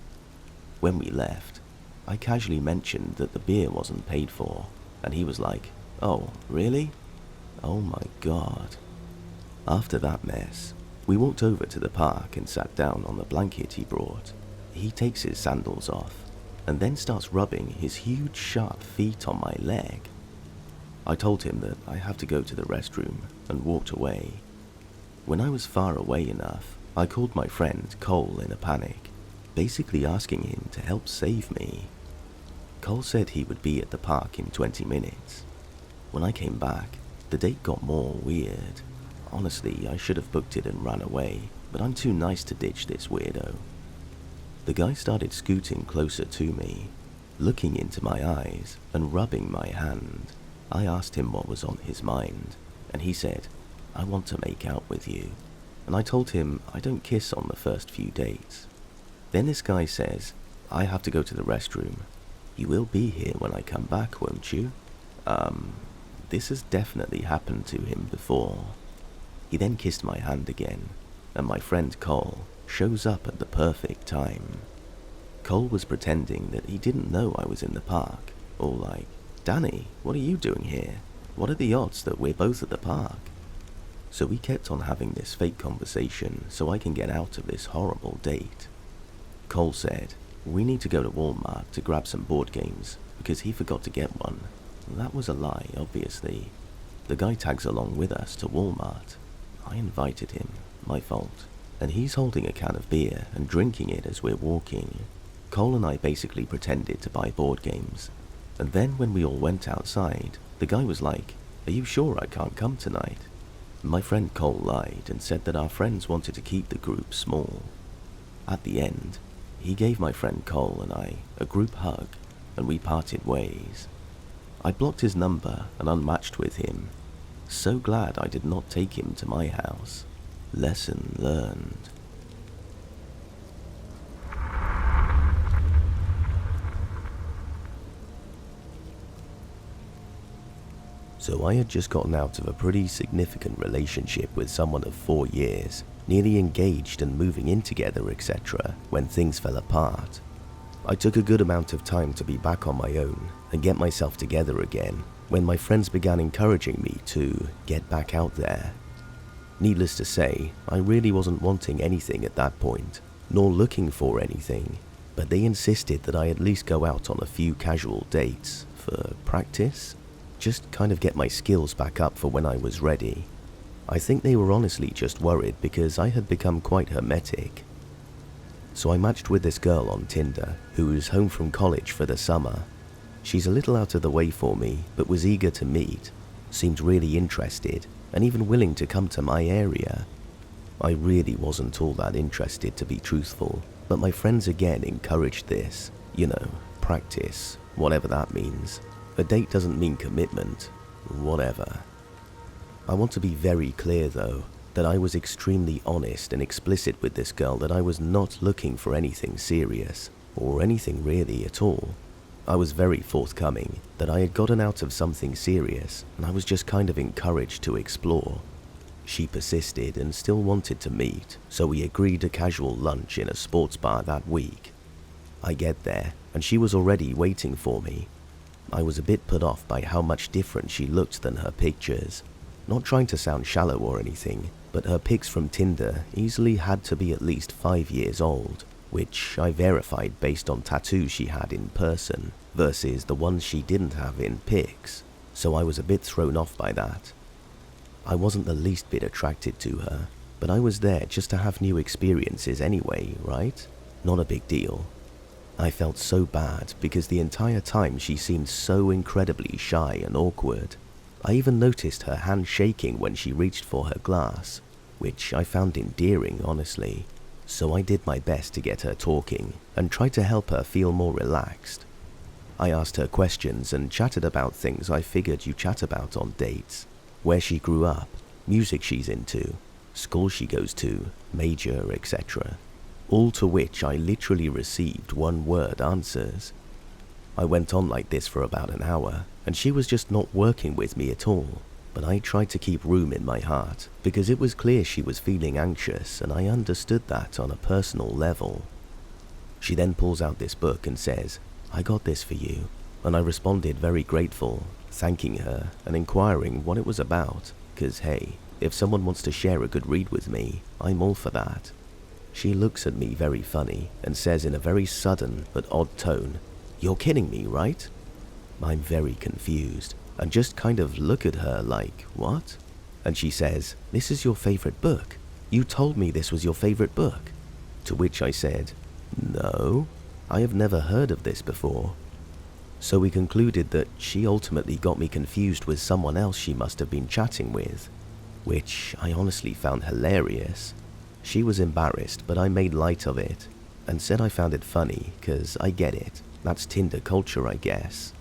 When we left, I casually mentioned that the beer wasn't paid for, and he was like, oh, really? Oh my god. After that mess, we walked over to the park and sat down on the blanket he brought. He takes his sandals off, and then starts rubbing his huge sharp feet on my leg. I told him that I have to go to the restroom and walked away. When I was far away enough, I called my friend Cole in a panic, basically asking him to help save me. Cole said he would be at the park in 20 minutes. When I came back, the date got more weird. Honestly, I should have booked it and ran away, but I'm too nice to ditch this weirdo. The guy started scooting closer to me, looking into my eyes and rubbing my hand. I asked him what was on his mind, and he said, I want to make out with you. And I told him I don't kiss on the first few dates. Then this guy says, I have to go to the restroom. You will be here when I come back, won't you? This has definitely happened to him before. He then kissed my hand again, and my friend Cole shows up at the perfect time. Cole was pretending that he didn't know I was in the park, or like, Danny, what are you doing here? What are the odds that we're both at the park? So we kept on having this fake conversation so I can get out of this horrible date. Cole said, we need to go to Walmart to grab some board games because he forgot to get one. That was a lie, obviously. The guy tags along with us to Walmart. I invited him, my fault. And he's holding a can of beer and drinking it as we're walking. Cole and I basically pretended to buy board games. And then when we all went outside, the guy was like, are you sure I can't come tonight? My friend Cole lied and said that our friends wanted to keep the group small. At the end, he gave my friend Cole and I a group hug, and we parted ways. I blocked his number and unmatched with him. So glad I did not take him to my house. Lesson learned. So I had just gotten out of a pretty significant relationship with someone of 4 years, nearly engaged and moving in together, etc., when things fell apart. I took a good amount of time to be back on my own and get myself together again when my friends began encouraging me to get back out there. Needless to say, I really wasn't wanting anything at that point, nor looking for anything, but they insisted that I at least go out on a few casual dates for practice, just kind of get my skills back up for when I was ready. I think they were honestly just worried because I had become quite hermetic. So I matched with this girl on Tinder who was home from college for the summer. She's a little out of the way for me, but was eager to meet, seemed really interested, and even willing to come to my area. I really wasn't all that interested, to be truthful, but my friends again encouraged this, practice, whatever that means. A date doesn't mean commitment, whatever. I want to be very clear though, that I was extremely honest and explicit with this girl that I was not looking for anything serious, or anything really at all. I was very forthcoming that I had gotten out of something serious and I was just kind of encouraged to explore. She persisted and still wanted to meet, so we agreed a casual lunch in a sports bar that week. I get there, and she was already waiting for me. I was a bit put off by how much different she looked than her pictures. Not trying to sound shallow or anything, but her pics from Tinder easily had to be at least 5 years old, which I verified based on tattoos she had in person versus the ones she didn't have in pics, so I was a bit thrown off by that. I wasn't the least bit attracted to her, but I was there just to have new experiences anyway, right? Not a big deal. I felt so bad because the entire time she seemed so incredibly shy and awkward. I even noticed her hand shaking when she reached for her glass, which I found endearing, honestly. So I did my best to get her talking and tried to help her feel more relaxed. I asked her questions and chatted about things I figured you chat about on dates. Where she grew up, music she's into, school she goes to, major, etc. All to which I literally received one-word answers. I went on like this for about an hour, and she was just not working with me at all, but I tried to keep room in my heart because it was clear she was feeling anxious, and I understood that on a personal level. She then pulls out this book and says, "I got this for you," and I responded very grateful, thanking her and inquiring what it was about, because hey, if someone wants to share a good read with me, I'm all for that. She looks at me very funny and says in a very sudden but odd tone, "You're kidding me, right?" I'm very confused and just kind of look at her like, what? And she says, "This is your favorite book. You told me this was your favorite book." To which I said, "No, I have never heard of this before." So we concluded that she ultimately got me confused with someone else she must have been chatting with, which I honestly found hilarious. She was embarrassed, but I made light of it and said I found it funny because I get it. That's Tinder culture, I guess.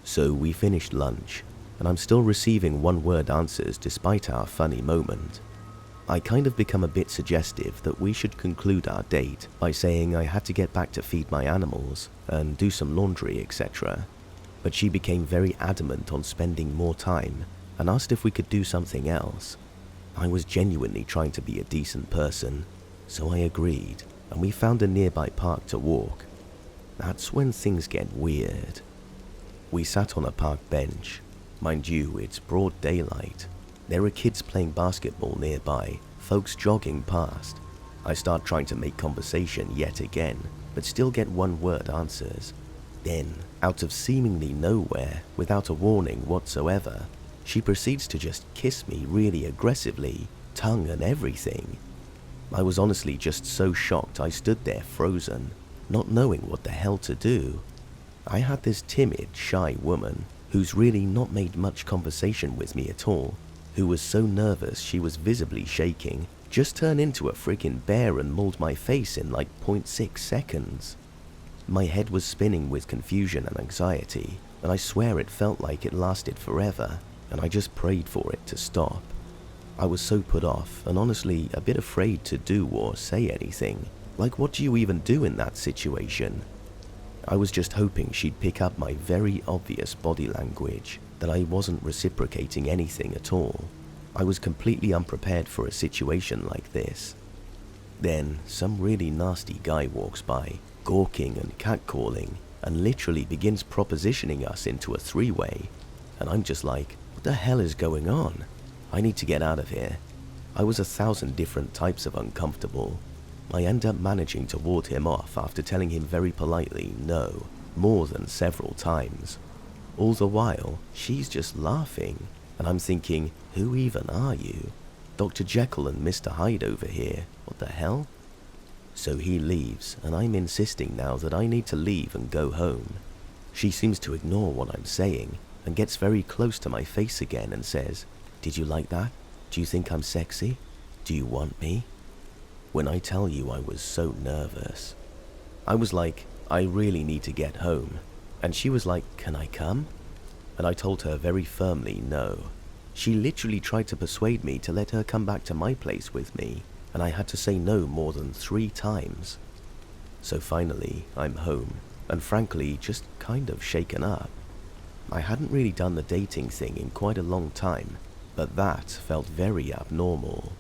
So we finished lunch, and I'm still receiving one-word answers despite our funny moment. I kind of become a bit suggestive that we should conclude our date by saying I had to get back to feed my animals and do some laundry, etc. But she became very adamant on spending more time and asked if we could do something else. I was genuinely trying to be a decent person, so I agreed, and we found a nearby park to walk. That's when things get weird. We sat on a park bench. Mind you, it's broad daylight. There are kids playing basketball nearby, folks jogging past. I start trying to make conversation yet again, but still get one-word answers. Then, out of seemingly nowhere, without a warning whatsoever, she proceeds to just kiss me really aggressively, tongue and everything. I was honestly just so shocked I stood there frozen, not knowing what the hell to do. I had this timid, shy woman, who's really not made much conversation with me at all, who was so nervous she was visibly shaking, just turn into a freaking bear and mauled my face in like 0.6 seconds. My head was spinning with confusion and anxiety, and I swear it felt like it lasted forever, and I just prayed for it to stop. I was so put off, and honestly a bit afraid to do or say anything. Like, what do you even do in that situation? I was just hoping she'd pick up my very obvious body language, that I wasn't reciprocating anything at all. I was completely unprepared for a situation like this. Then, some really nasty guy walks by, gawking and catcalling, and literally begins propositioning us into a three-way. And I'm just like, what the hell is going on? I need to get out of here. I was 1,000 different types of uncomfortable. I end up managing to ward him off after telling him very politely no, more than several times. All the while, she's just laughing, and I'm thinking, who even are you? Dr. Jekyll and Mr. Hyde over here, what the hell? So he leaves, and I'm insisting now that I need to leave and go home. She seems to ignore what I'm saying, and gets very close to my face again and says, "Did you like that? Do you think I'm sexy? Do you want me?" When I tell you I was so nervous. I was like, I really need to get home. And she was like, "Can I come?" And I told her very firmly no. She literally tried to persuade me to let her come back to my place with me, and I had to say no more than 3 times. So finally, I'm home, and frankly, just kind of shaken up. I hadn't really done the dating thing in quite a long time, but that felt very abnormal.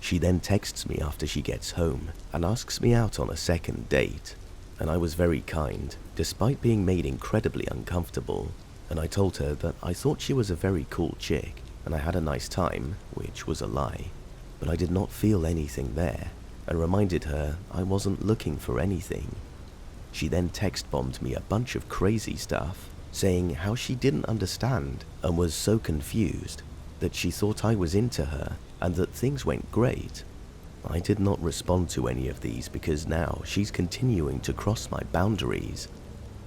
She then texts me after she gets home and asks me out on a second date, and I was very kind, despite being made incredibly uncomfortable, and I told her that I thought she was a very cool chick and I had a nice time, which was a lie, but I did not feel anything there, and reminded her I wasn't looking for anything. She then text-bombed me a bunch of crazy stuff, saying how she didn't understand and was so confused that she thought I was into her and that things went great. I did not respond to any of these because now she's continuing to cross my boundaries.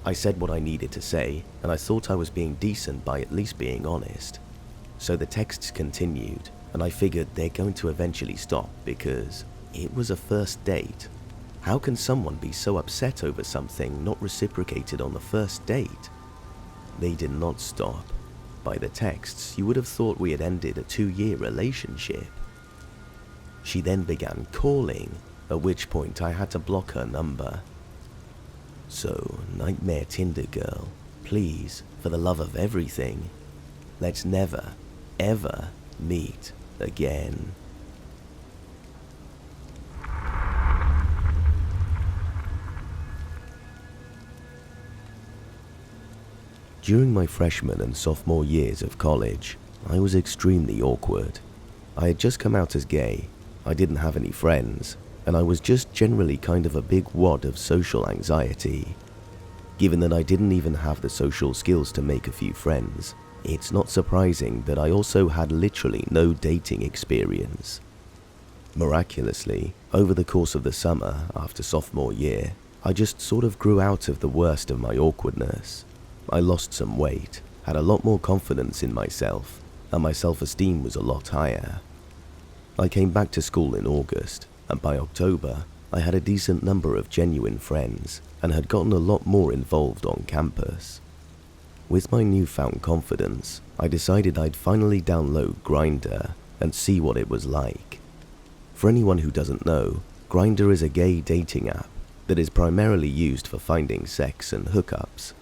I said what I needed to say, and I thought I was being decent by at least being honest. So the texts continued, and I figured they're going to eventually stop because it was a first date. How can someone be so upset over something not reciprocated on the first date? They did not stop. By the texts, you would have thought we had ended a 2-year relationship. She then began calling, at which point I had to block her number. So, Nightmare Tinder girl, please, for the love of everything, let's never, ever meet again. During my freshman and sophomore years of college, I was extremely awkward. I had just come out as gay, I didn't have any friends, and I was just generally kind of a big wad of social anxiety. Given that I didn't even have the social skills to make a few friends, it's not surprising that I also had literally no dating experience. Miraculously, over the course of the summer after sophomore year, I just sort of grew out of the worst of my awkwardness. I lost some weight, had a lot more confidence in myself, and my self-esteem was a lot higher. I came back to school in August, and by October, I had a decent number of genuine friends and had gotten a lot more involved on campus. With my newfound confidence, I decided I'd finally download Grindr and see what it was like. For anyone who doesn't know, Grindr is a gay dating app that is primarily used for finding sex and hookups.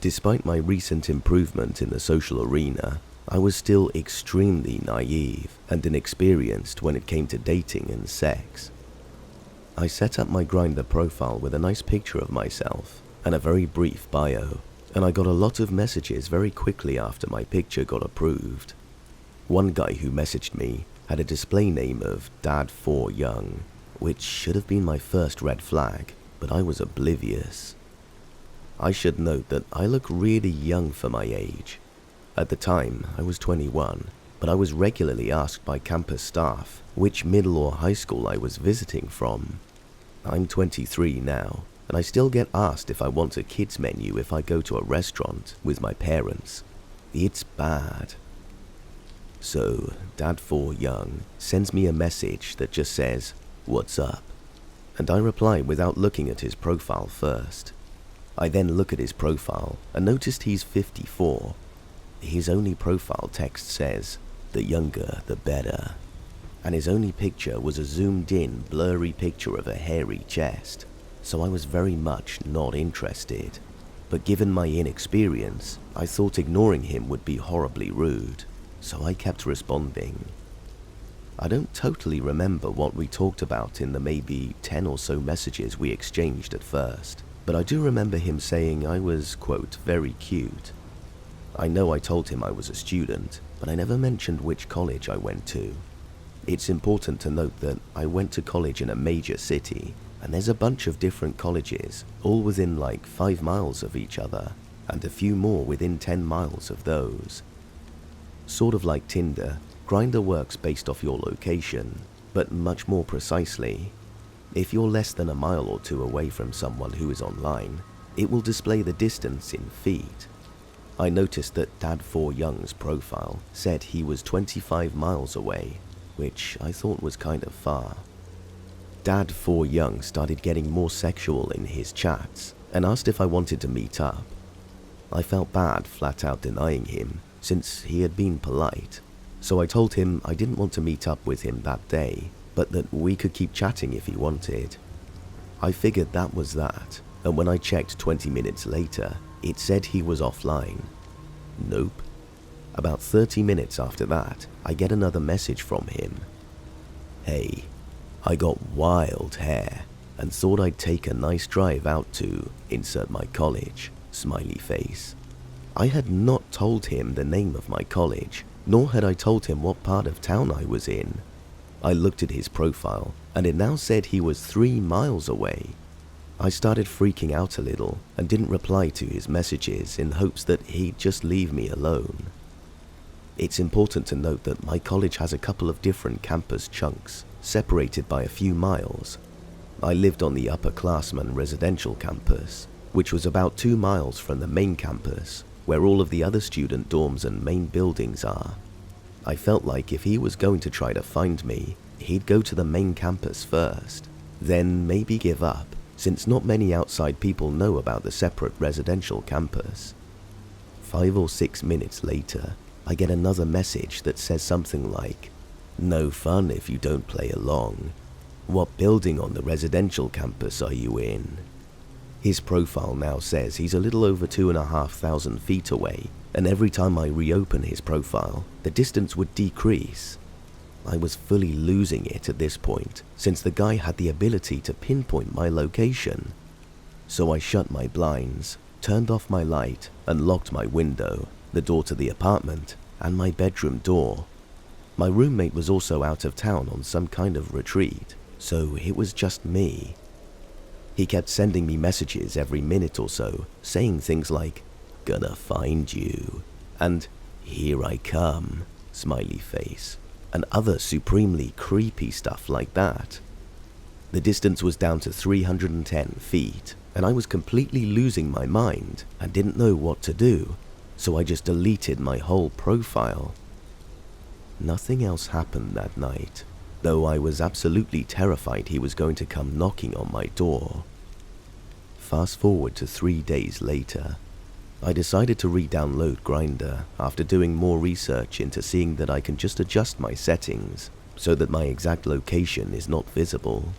Despite my recent improvement in the social arena, I was still extremely naive and inexperienced when it came to dating and sex. I set up my Grindr profile with a nice picture of myself and a very brief bio, and I got a lot of messages very quickly after my picture got approved. One guy who messaged me had a display name of Dad4Young, which should have been my first red flag, but I was oblivious. I should note that I look really young for my age. At the time, I was 21, but I was regularly asked by campus staff which middle or high school I was visiting from. I'm 23 now, and I still get asked if I want a kids menu if I go to a restaurant with my parents. It's bad. So, Dad4Young sends me a message that just says, "What's up?" And I reply without looking at his profile first. I then look at his profile and noticed he's 54. His only profile text says, "The younger, the better." And his only picture was a zoomed-in, blurry picture of a hairy chest, so I was very much not interested. But given my inexperience, I thought ignoring him would be horribly rude, so I kept responding. I don't totally remember what we talked about in the maybe 10 or so messages we exchanged at first, but I do remember him saying I was, quote, very cute. I know I told him I was a student, but I never mentioned which college I went to. It's important to note that I went to college in a major city, and there's a bunch of different colleges, all within like 5 miles of each other, and a few more within 10 miles of those. Sort of like Tinder, Grindr works based off your location, but much more precisely. If you're less than a mile or two away from someone who is online, it will display the distance in feet. I noticed that Dad4Young's profile said he was 25 miles away, which I thought was kind of far. Dad4Young started getting more sexual in his chats and asked if I wanted to meet up. I felt bad flat out denying him since he had been polite, so I told him I didn't want to meet up with him that day, but that we could keep chatting if he wanted. I figured that was that, and when I checked 20 minutes later, it said he was offline. Nope. About 30 minutes after that, I get another message from him. Hey, I got wild hair and thought I'd take a nice drive out to insert my college, smiley face. I had not told him the name of my college, nor had I told him what part of town I was in. I looked at his profile, and it now said he was 3 miles away. I started freaking out a little and didn't reply to his messages in hopes that he'd just leave me alone. It's important to note that my college has a couple of different campus chunks, separated by a few miles. I lived on the upperclassmen residential campus, which was about 2 miles from the main campus, where all of the other student dorms and main buildings are. I felt like if he was going to try to find me, he'd go to the main campus first, then maybe give up, since not many outside people know about the separate residential campus. 5 or 6 minutes later, I get another message that says something like, "No fun if you don't play along. What building on the residential campus are you in?" His profile now says he's a little over 2,500 feet away, and every time I reopen his profile, the distance would decrease. I was fully losing it at this point, since the guy had the ability to pinpoint my location. So I shut my blinds, turned off my light, and locked my window, the door to the apartment, and my bedroom door. My roommate was also out of town on some kind of retreat, so it was just me. He kept sending me messages every minute or so, saying things like, "Gonna find you," and "Here I come," smiley face, and other supremely creepy stuff like that. The distance was down to 310 feet, and I was completely losing my mind and didn't know what to do, so I just deleted my whole profile. Nothing else happened that night, though I was absolutely terrified he was going to come knocking on my door. Fast forward to 3 days later. I decided to re-download Grindr after doing more research into seeing that I can just adjust my settings so that my exact location is not visible.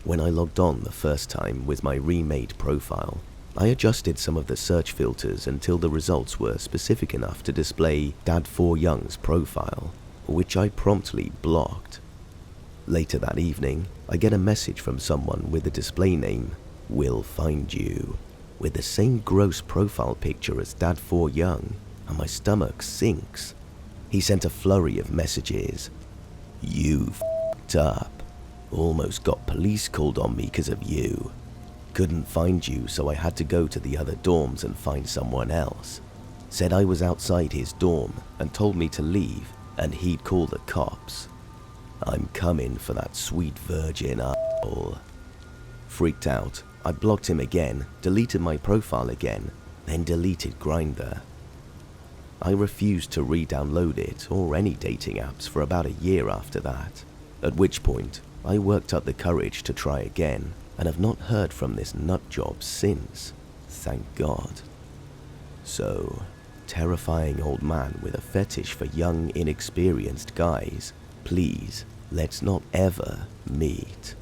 When I logged on the first time with my remade profile, I adjusted some of the search filters until the results were specific enough to display Dad4Young's profile, which I promptly blocked. Later that evening, I get a message from someone with the display name, "Will find you," with the same gross profile picture as Dad4Young, and my stomach sinks. He sent a flurry of messages. "You f***ed up. Almost got police called on me because of you. Couldn't find you, so I had to go to the other dorms and find someone else. Said I was outside his dorm and told me to leave and he'd call the cops. I'm coming for that sweet virgin asshole." Freaked out, I blocked him again, deleted my profile again, then deleted Grindr. I refused to re-download it or any dating apps for about a year after that, at which point I worked up the courage to try again and have not heard from this nutjob since, thank God. So, terrifying old man with a fetish for young, inexperienced guys, please, let's not ever meet.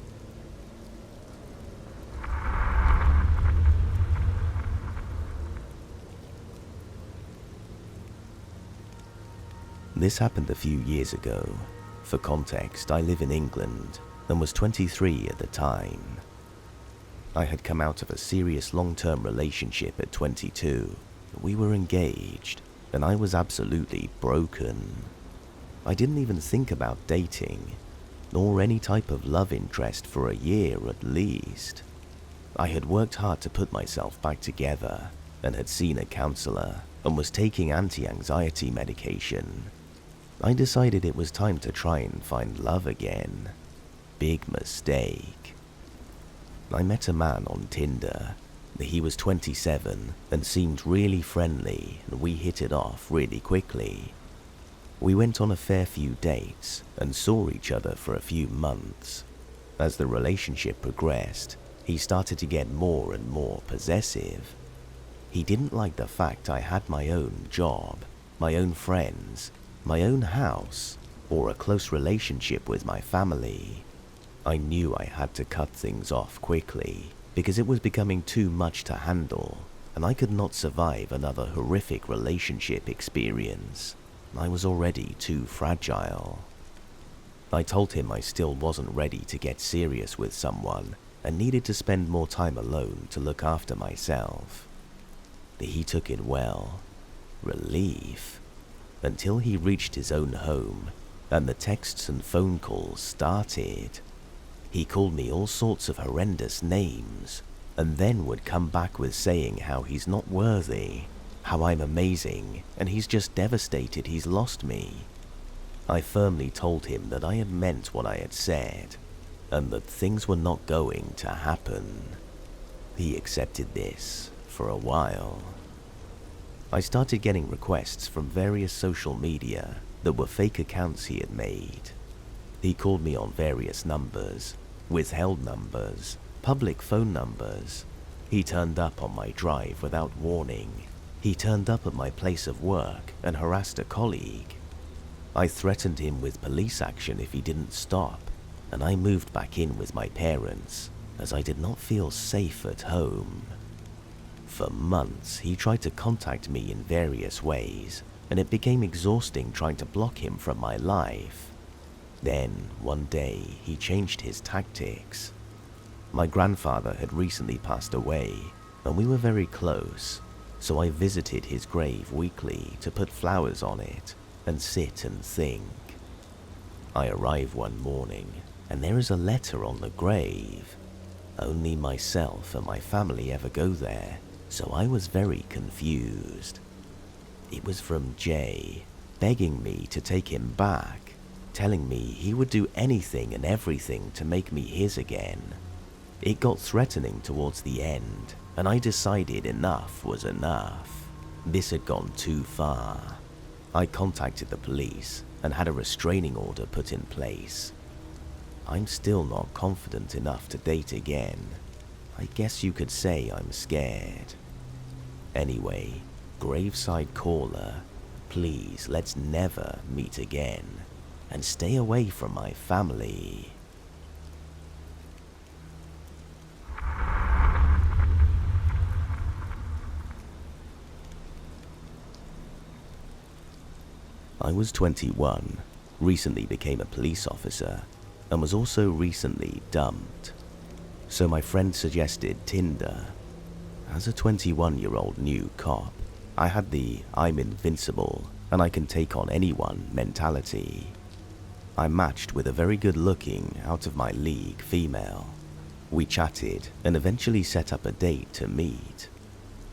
This happened a few years ago. For context, I live in England and was 23 at the time. I had come out of a serious long-term relationship at 22. We were engaged, and I was absolutely broken. I didn't even think about dating, nor any type of love interest for a year at least. I had worked hard to put myself back together, and had seen a counselor, and was taking anti-anxiety medication. I decided it was time to try and find love again. Big mistake. I met a man on Tinder. He was 27 and seemed really friendly, and we hit it off really quickly. We went on a fair few dates and saw each other for a few months. As the relationship progressed, he started to get more and more possessive. He didn't like the fact I had my own job, my own friends, my own house, or a close relationship with my family. I knew I had to cut things off quickly, because it was becoming too much to handle. and I could not survive another horrific relationship experience. I was already too fragile. I told him I still wasn't ready to get serious with someone and needed to spend more time alone to look after myself. He took it well. Relief. Until he reached his own home and the texts and phone calls started. He called me all sorts of horrendous names and then would come back with saying how he's not worthy, how I'm amazing, and he's just devastated he's lost me. I firmly told him that I had meant what I had said and that things were not going to happen. He accepted this for a while. I started getting requests from various social media that were fake accounts he had made. He called me on various numbers, withheld numbers, public phone numbers. He turned up on my drive without warning. He turned up at my place of work and harassed a colleague. I threatened him with police action if he didn't stop, and I moved back in with my parents as I did not feel safe at home. For months, he tried to contact me in various ways, and it became exhausting trying to block him from my life. Then, one day, he changed his tactics. My grandfather had recently passed away, and we were very close, so I visited his grave weekly to put flowers on it and sit and think. I arrive one morning, and there is a letter on the grave. Only myself and my family ever go there, so I was very confused. It was from Jay, begging me to take him back, telling me he would do anything and everything to make me his again. It got threatening towards the end, and I decided enough was enough. This had gone too far. I contacted the police and had a restraining order put in place. I'm still not confident enough to date again. I guess you could say I'm scared. Anyway, graveside caller, please let's never meet again, and stay away from my family. I was 21, recently became a police officer, and was also recently dumped. So my friend suggested Tinder. As a 21-year-old new cop, I had the I'm invincible and I can take on anyone mentality. I matched with a very good-looking, out-of-my-league female. We chatted and eventually set up a date to meet.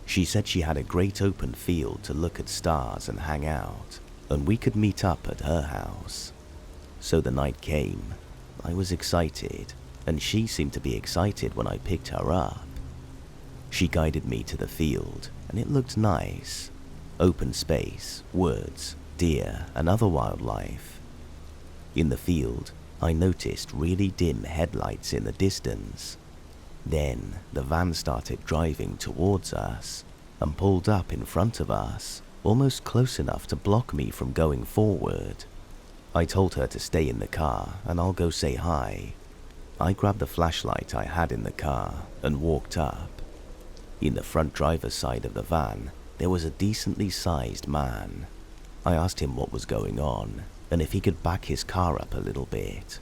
She said she had a great open field to look at stars and hang out, and we could meet up at her house. So the night came. I was excited, and she seemed to be excited when I picked her up. She guided me to the field, and it looked nice. Open space, woods, deer, and other wildlife. In the field, I noticed really dim headlights in the distance. Then, the van started driving towards us, and pulled up in front of us, almost close enough to block me from going forward. I told her to stay in the car, and I'll go say hi. I grabbed the flashlight I had in the car, and walked up. In the front driver's side of the van, there was a decently sized man. I asked him what was going on, and if he could back his car up a little bit.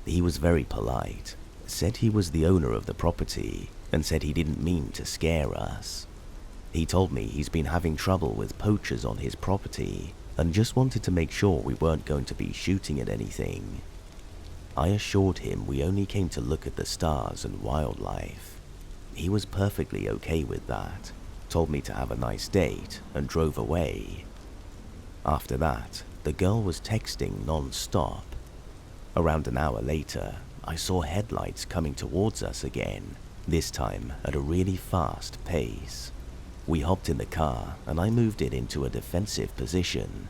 He was very polite, said he was the owner of the property, and said he didn't mean to scare us. He told me he's been having trouble with poachers on his property, and just wanted to make sure we weren't going to be shooting at anything. I assured him we only came to look at the stars and wildlife. He was perfectly okay with that, told me to have a nice date, and drove away. After that, the girl was texting non-stop. Around an hour later, I saw headlights coming towards us again, this time at a really fast pace. We hopped in the car, and I moved it into a defensive position.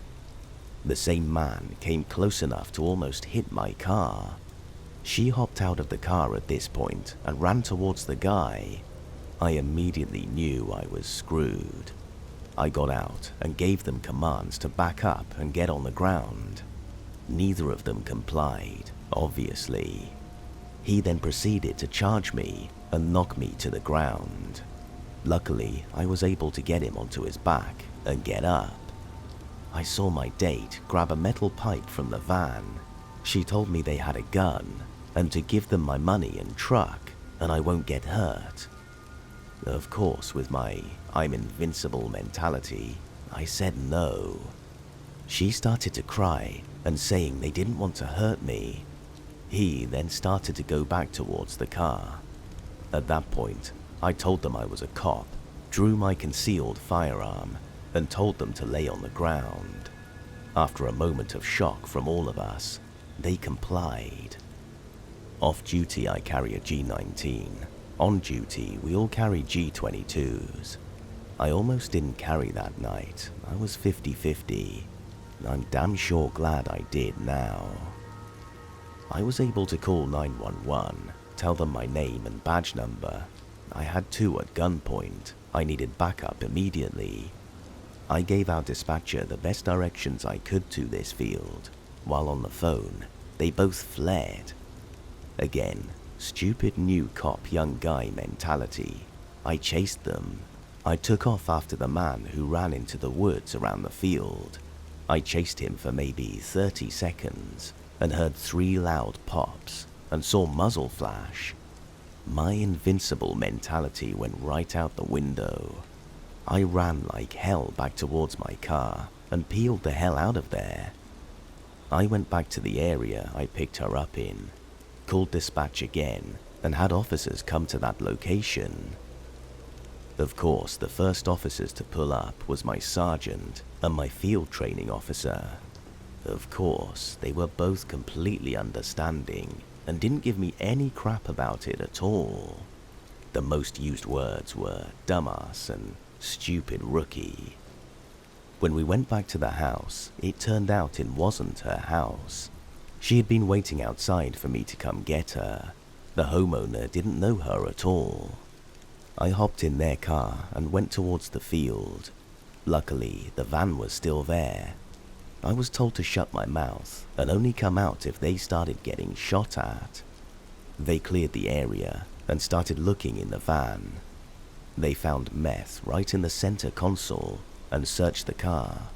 The same man came close enough to almost hit my car. She hopped out of the car at this point and ran towards the guy. I immediately knew I was screwed. I got out and gave them commands to back up and get on the ground. Neither of them complied, obviously. He then proceeded to charge me and knock me to the ground. Luckily, I was able to get him onto his back and get up. I saw my date grab a metal pipe from the van. She told me they had a gun and to give them my money and truck and I won't get hurt. Of course, with my I'm invincible mentality, I said no. She started to cry and saying they didn't want to hurt me. He then started to go back towards the car. At that point, I told them I was a cop, drew my concealed firearm, and told them to lay on the ground. After a moment of shock from all of us, they complied. Off duty, I carry a G19. On duty, we all carry G22s. I almost didn't carry that night. I was 50-50. I'm damn sure glad I did now. I was able to call 911, tell them my name and badge number. I had two at gunpoint. I needed backup immediately. I gave our dispatcher the best directions I could to this field. While on the phone, they both fled. Again, stupid new cop young guy mentality. I chased them. I took off after the man who ran into the woods around the field. I chased him for maybe 30 seconds and heard 3 loud pops and saw muzzle flash. My invincible mentality went right out the window. I ran like hell back towards my car and peeled the hell out of there. I went back to the area I picked her up in, called dispatch again, and had officers come to that location. Of course, the first officers to pull up was my sergeant and my field training officer. Of course, they were both completely understanding and didn't give me any crap about it at all. The most used words were dumbass and stupid rookie. When we went back to the house, it turned out it wasn't her house. She had been waiting outside for me to come get her. The homeowner didn't know her at all. I hopped in their car and went towards the field. Luckily, the van was still there. I was told to shut my mouth and only come out if they started getting shot at. They cleared the area and started looking in the van. They found meth right in the center console and searched the car.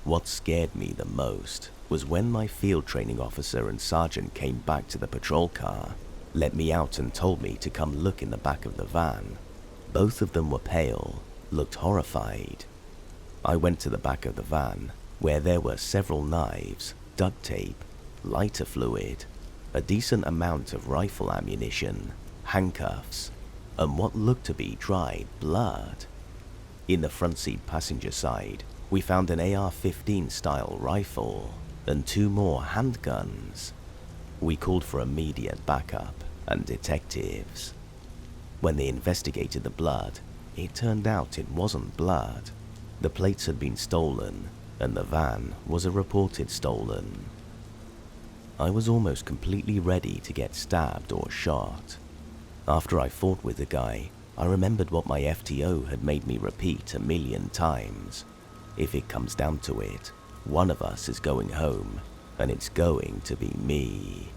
What scared me the most was when my field training officer and sergeant came back to the patrol car, let me out and told me to come look in the back of the van. Both of them were pale, looked horrified. I went to the back of the van, where there were several knives, duct tape, lighter fluid, a decent amount of rifle ammunition, handcuffs, and what looked to be dried blood. In the front seat passenger side, we found an AR-15 style rifle and 2 more handguns. We called for immediate backup and detectives. When they investigated the blood, it turned out it wasn't blood. The plates had been stolen and the van was a reported stolen. I was almost completely ready to get stabbed or shot. After I fought with the guy, I remembered what my FTO had made me repeat 1,000,000 times. If it comes down to it, one of us is going home, and it's going to be me.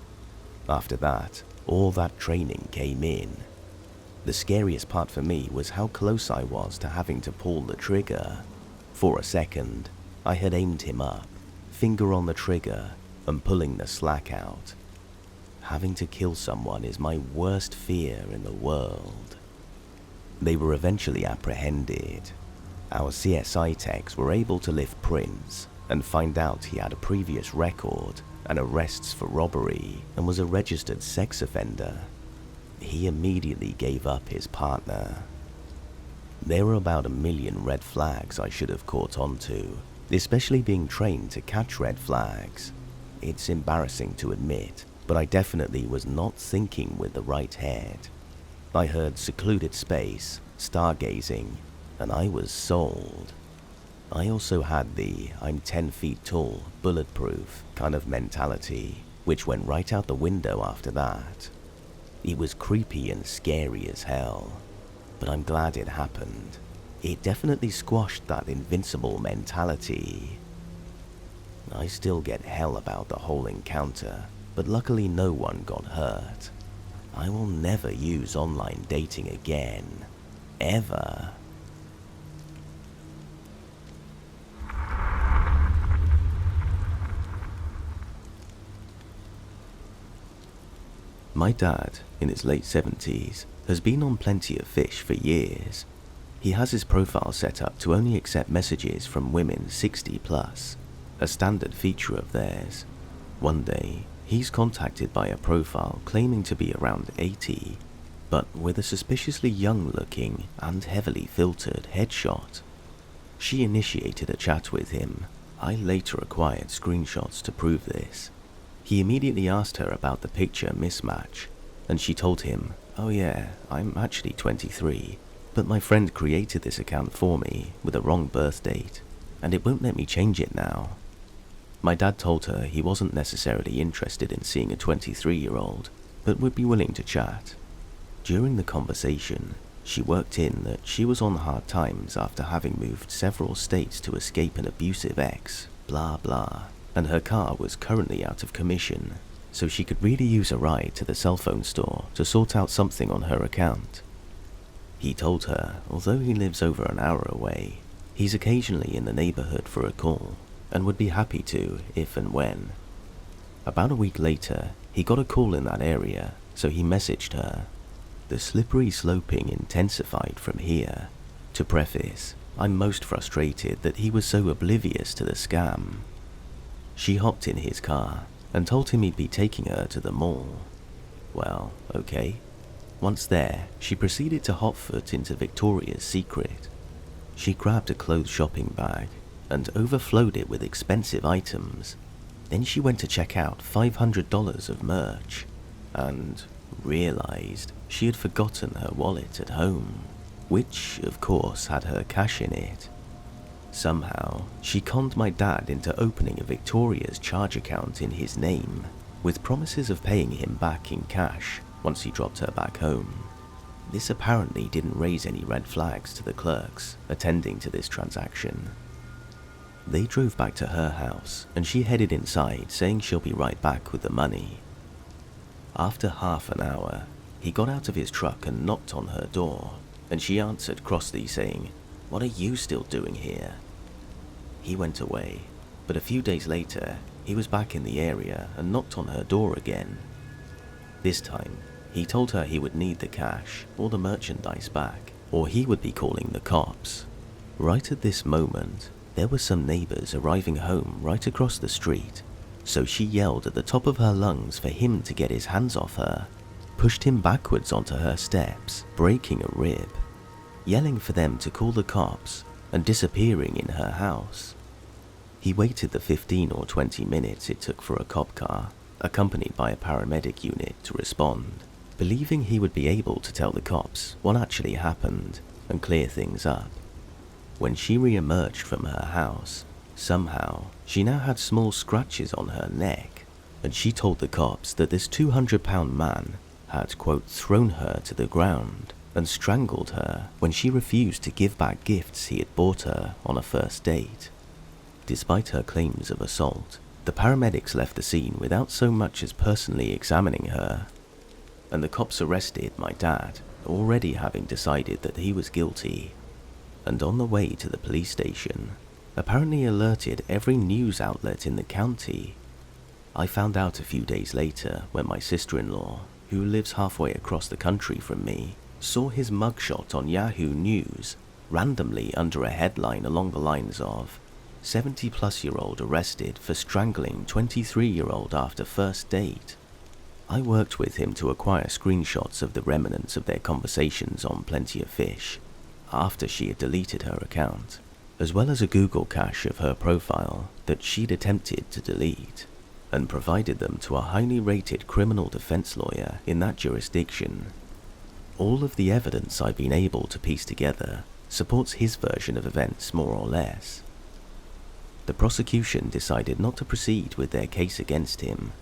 After that, all that training came in. The scariest part for me was how close I was to having to pull the trigger. For a second, I had aimed him up, finger on the trigger, and pulling the slack out. Having to kill someone is my worst fear in the world. They were eventually apprehended. Our CSI techs were able to lift prints and find out he had a previous record and arrests for robbery and was a registered sex offender. He immediately gave up his partner. There were about 1,000,000 red flags I should have caught on to, especially being trained to catch red flags. It's embarrassing to admit, but I definitely was not thinking with the right head. I heard secluded space, stargazing, and I was sold. I also had the I'm 10 feet tall, bulletproof kind of mentality, which went right out the window after that. It was creepy and scary as hell, but I'm glad it happened. It definitely squashed that invincible mentality. I still get hell about the whole encounter, but luckily no one got hurt. I will never use online dating again. ever. My dad, in his late 70s, has been on Plenty of Fish for years. He has his profile set up to only accept messages from women 60 plus, a standard feature of theirs. One day, he's contacted by a profile claiming to be around 80, but with a suspiciously young-looking and heavily filtered headshot. She initiated a chat with him. I later acquired screenshots to prove this. He immediately asked her about the picture mismatch, and she told him, "Oh yeah, I'm actually 23, but my friend created this account for me with a wrong birth date, and it won't let me change it now." My dad told her he wasn't necessarily interested in seeing a 23-year-old, but would be willing to chat. During the conversation, she worked in that she was on hard times after having moved several states to escape an abusive ex, blah blah, and her car was currently out of commission, so she could really use a ride to the cell phone store to sort out something on her account. He told her, although he lives over an hour away, he's occasionally in the neighborhood for a call, and would be happy to if and when. About a week later, he got a call in that area, so he messaged her. The slippery sloping intensified from here. To preface, I'm most frustrated that he was so oblivious to the scam. She hopped in his car and told him he'd be taking her to the mall. Well, okay. Once there, she proceeded to hotfoot into Victoria's Secret. She grabbed a clothes shopping bag and overflowed it with expensive items. Then she went to check out $500 of merch and realized she had forgotten her wallet at home, which of course had her cash in it. Somehow, she conned my dad into opening a Victoria's charge account in his name, with promises of paying him back in cash once he dropped her back home. This apparently didn't raise any red flags to the clerks attending to this transaction. They drove back to her house, and she headed inside saying she'll be right back with the money. After half an hour, he got out of his truck and knocked on her door, and she answered crossly saying, "What are you still doing here?" He went away, but a few days later, he was back in the area and knocked on her door again. This time, he told her he would need the cash or the merchandise back, or he would be calling the cops. Right at this moment, there were some neighbors arriving home right across the street, so she yelled at the top of her lungs for him to get his hands off her, pushed him backwards onto her steps, breaking a rib, yelling for them to call the cops, and disappearing in her house. He waited the 15 or 20 minutes it took for a cop car, accompanied by a paramedic unit, to respond, believing he would be able to tell the cops what actually happened and clear things up. When she re-emerged from her house, somehow she now had small scratches on her neck, and she told the cops that this 200-pound man had, quote, thrown her to the ground and strangled her when she refused to give back gifts he had bought her on a first date. Despite her claims of assault, the paramedics left the scene without so much as personally examining her, and the cops arrested my dad, already having decided that he was guilty, and on the way to the police station, apparently alerted every news outlet in the county. I found out a few days later when my sister-in-law, who lives halfway across the country from me, saw his mugshot on Yahoo News, randomly under a headline along the lines of 70-plus-year-old arrested for strangling 23-year-old after first date. I worked with him to acquire screenshots of the remnants of their conversations on Plenty of Fish, after she had deleted her account, as well as a Google cache of her profile that she'd attempted to delete, and provided them to a highly rated criminal defense lawyer in that jurisdiction. All of the evidence I've been able to piece together supports his version of events more or less. The prosecution decided not to proceed with their case against him,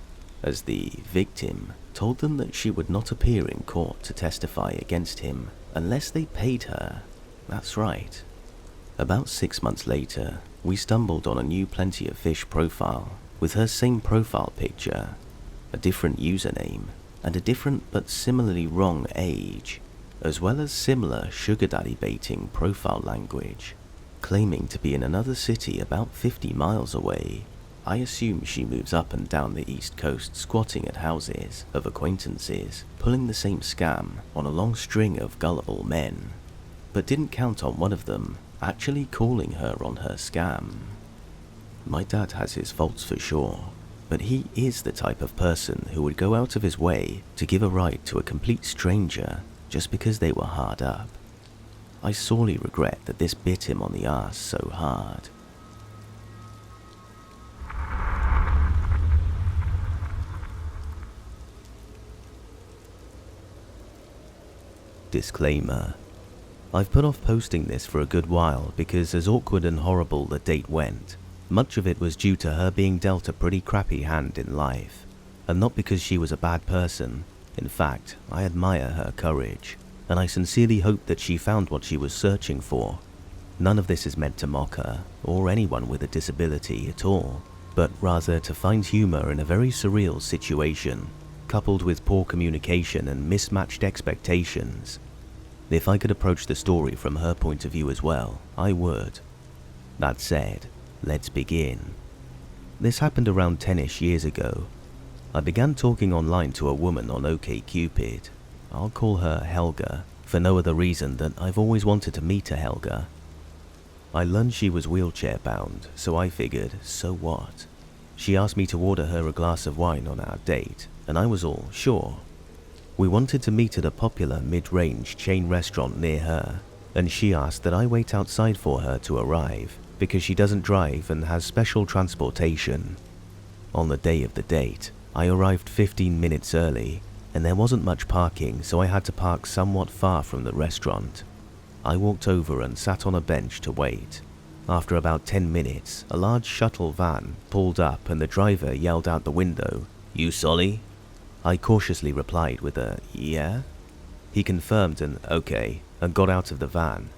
as the victim told them that she would not appear in court to testify against him unless they paid her. That's right. About 6 months later, we stumbled on a new Plenty of Fish profile with her same profile picture, a different username, and a different but similarly wrong age. as well as similar sugar daddy baiting profile language, claiming to be in another city about 50 miles away. I assume she moves up and down the East Coast, squatting at houses of acquaintances, pulling the same scam on a long string of gullible men, but didn't count on one of them actually calling her on her scam. My dad has his faults for sure, but he is the type of person who would go out of his way to give a ride to a complete stranger just because they were hard up. I sorely regret that this bit him on the arse so hard. Disclaimer. I've put off posting this for a good while because as awkward and horrible the date went, much of it was due to her being dealt a pretty crappy hand in life, and not because she was a bad person. In fact, I admire her courage, and I sincerely hope that she found what she was searching for. None of this is meant to mock her, or anyone with a disability at all, but rather to find humor in a very surreal situation, coupled with poor communication and mismatched expectations. If I could approach the story from her point of view as well, I would. That said, let's begin. This happened around 10-ish years ago. I began talking online to a woman on OkCupid. I'll call her Helga, for no other reason than I've always wanted to meet a Helga. I learned she was wheelchair bound, so I figured, so what? She asked me to order her a glass of wine on our date, and I was all sure. We wanted to meet at a popular mid-range chain restaurant near her, and she asked that I wait outside for her to arrive because she doesn't drive and has special transportation. On the day of the date, I arrived 15 minutes early, and there wasn't much parking, so I had to park somewhat far from the restaurant. I walked over and sat on a bench to wait. After about 10 minutes, a large shuttle van pulled up and the driver yelled out the window, "You Solly?" I cautiously replied with a "yeah." He confirmed an "okay" and got out of the van,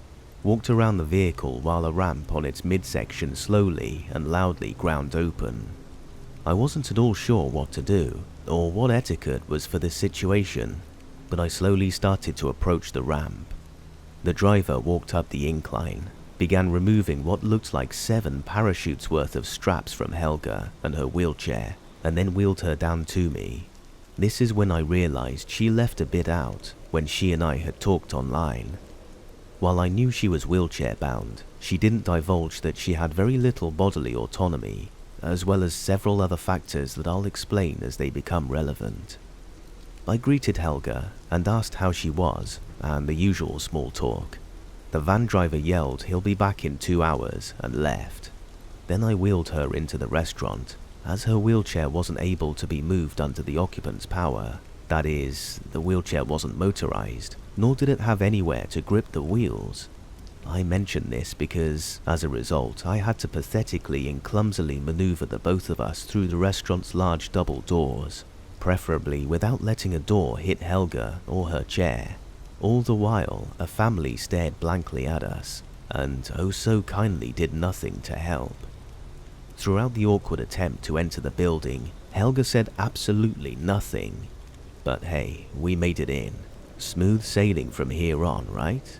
walked around the vehicle while a ramp on its midsection slowly and loudly ground open. I wasn't at all sure what to do, or what etiquette was for this situation, but I slowly started to approach the ramp. The driver walked up the incline, began removing what looked like 7 parachutes worth of straps from Helga and her wheelchair, and then wheeled her down to me. This is when I realized she left a bit out when she and I had talked online. While I knew she was wheelchair bound, she didn't divulge that she had very little bodily autonomy, as well as several other factors that I'll explain as they become relevant. I greeted Helga and asked how she was, and the usual small talk. The van driver yelled he'll be back in 2 hours and left. Then I wheeled her into the restaurant, as her wheelchair wasn't able to be moved under the occupant's power. That is, the wheelchair wasn't motorized, nor did it have anywhere to grip the wheels. I mention this because, as a result, I had to pathetically and clumsily maneuver the both of us through the restaurant's large double doors, preferably without letting a door hit Helga or her chair. All the while, a family stared blankly at us, and oh so kindly did nothing to help. Throughout the awkward attempt to enter the building, Helga said absolutely nothing. But hey, we made it in. Smooth sailing from here on, right?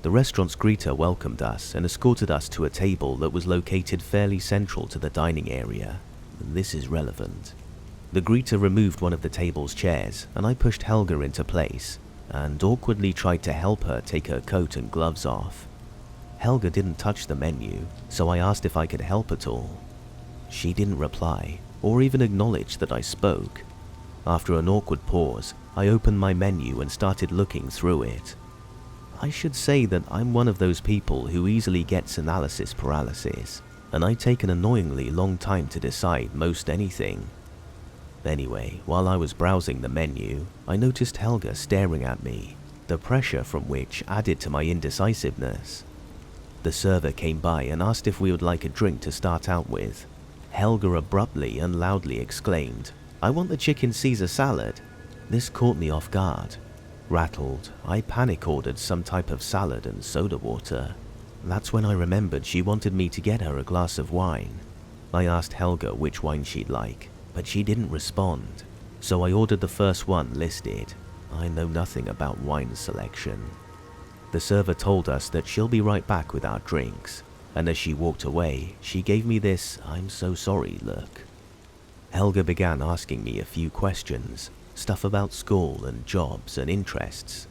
The restaurant's greeter welcomed us and escorted us to a table that was located fairly central to the dining area. This is relevant. The greeter removed one of the table's chairs, and I pushed Helga into place, and awkwardly tried to help her take her coat and gloves off. Helga didn't touch the menu, so I asked if I could help at all. She didn't reply, or even acknowledge that I spoke. After an awkward pause, I opened my menu and started looking through it. I should say that I'm one of those people who easily gets analysis paralysis, and I take an annoyingly long time to decide most anything. Anyway, while I was browsing the menu, I noticed Helga staring at me, the pressure from which added to my indecisiveness. The server came by and asked if we would like a drink to start out with. Helga abruptly and loudly exclaimed, "I want the chicken Caesar salad." This caught me off guard. Rattled, I panic ordered some type of salad and soda water. That's when I remembered she wanted me to get her a glass of wine. I asked Helga which wine she'd like, but she didn't respond, so I ordered the first one listed. I know nothing about wine selection. The server told us that she'll be right back with our drinks, and as she walked away, she gave me this "I'm so sorry" look. Helga began asking me a few questions, stuff about school and jobs and interests.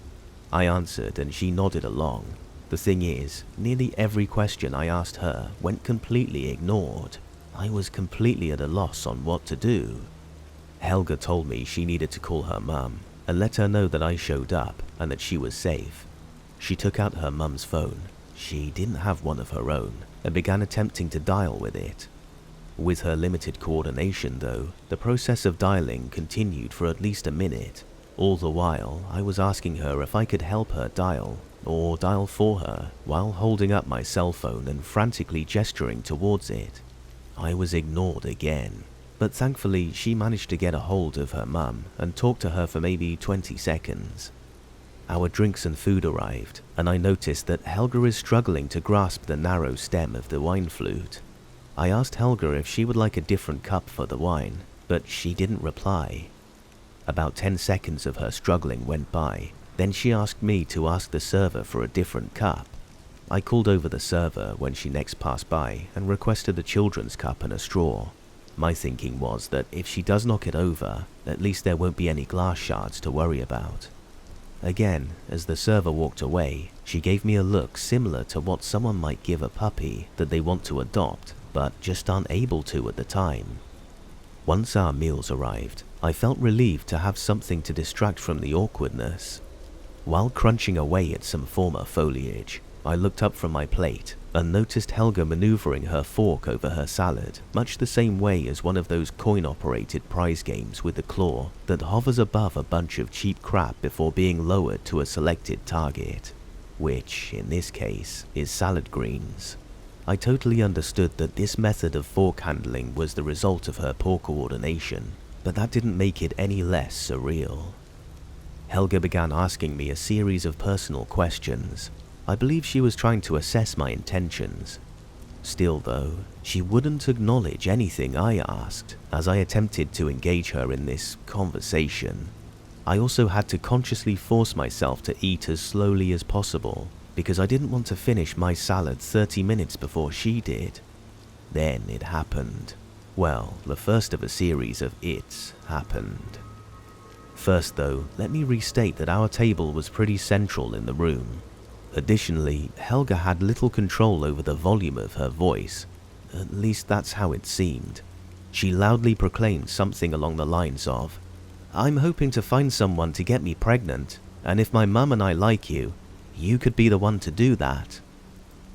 I answered and she nodded along. The thing is, nearly every question I asked her went completely ignored. I was completely at a loss on what to do. Helga told me she needed to call her mum and let her know that I showed up and that she was safe. She took out her mum's phone. She didn't have one of her own and began attempting to dial with it. With her limited coordination though, the process of dialing continued for at least a minute. All the while, I was asking her if I could help her dial, or dial for her, while holding up my cell phone and frantically gesturing towards it. I was ignored again, but thankfully she managed to get a hold of her mum and talk to her for maybe 20 seconds. Our drinks and food arrived, and I noticed that Helga is struggling to grasp the narrow stem of the wine flute. I asked Helga if she would like a different cup for the wine, but she didn't reply. About 10 seconds of her struggling went by, then she asked me to ask the server for a different cup. I called over the server when she next passed by and requested a children's cup and a straw. My thinking was that if she does knock it over, at least there won't be any glass shards to worry about. Again, as the server walked away, she gave me a look similar to what someone might give a puppy that they want to adopt, but just aren't able to at the time. Once our meals arrived, I felt relieved to have something to distract from the awkwardness. While crunching away at some former foliage, I looked up from my plate and noticed Helga maneuvering her fork over her salad, much the same way as one of those coin-operated prize games with the claw that hovers above a bunch of cheap crap before being lowered to a selected target, which, in this case, is salad greens. I totally understood that this method of fork handling was the result of her poor coordination, but that didn't make it any less surreal. Helga began asking me a series of personal questions. I believe she was trying to assess my intentions. Still though, she wouldn't acknowledge anything I asked as I attempted to engage her in this conversation. I also had to consciously force myself to eat as slowly as possible because I didn't want to finish my salad 30 minutes before she did. Then it happened. Well, the first of a series of "it's" happened. First though, let me restate that our table was pretty central in the room. Additionally, Helga had little control over the volume of her voice. At least that's how it seemed. She loudly proclaimed something along the lines of, "I'm hoping to find someone to get me pregnant, and if my mum and I like you, you could be the one to do that."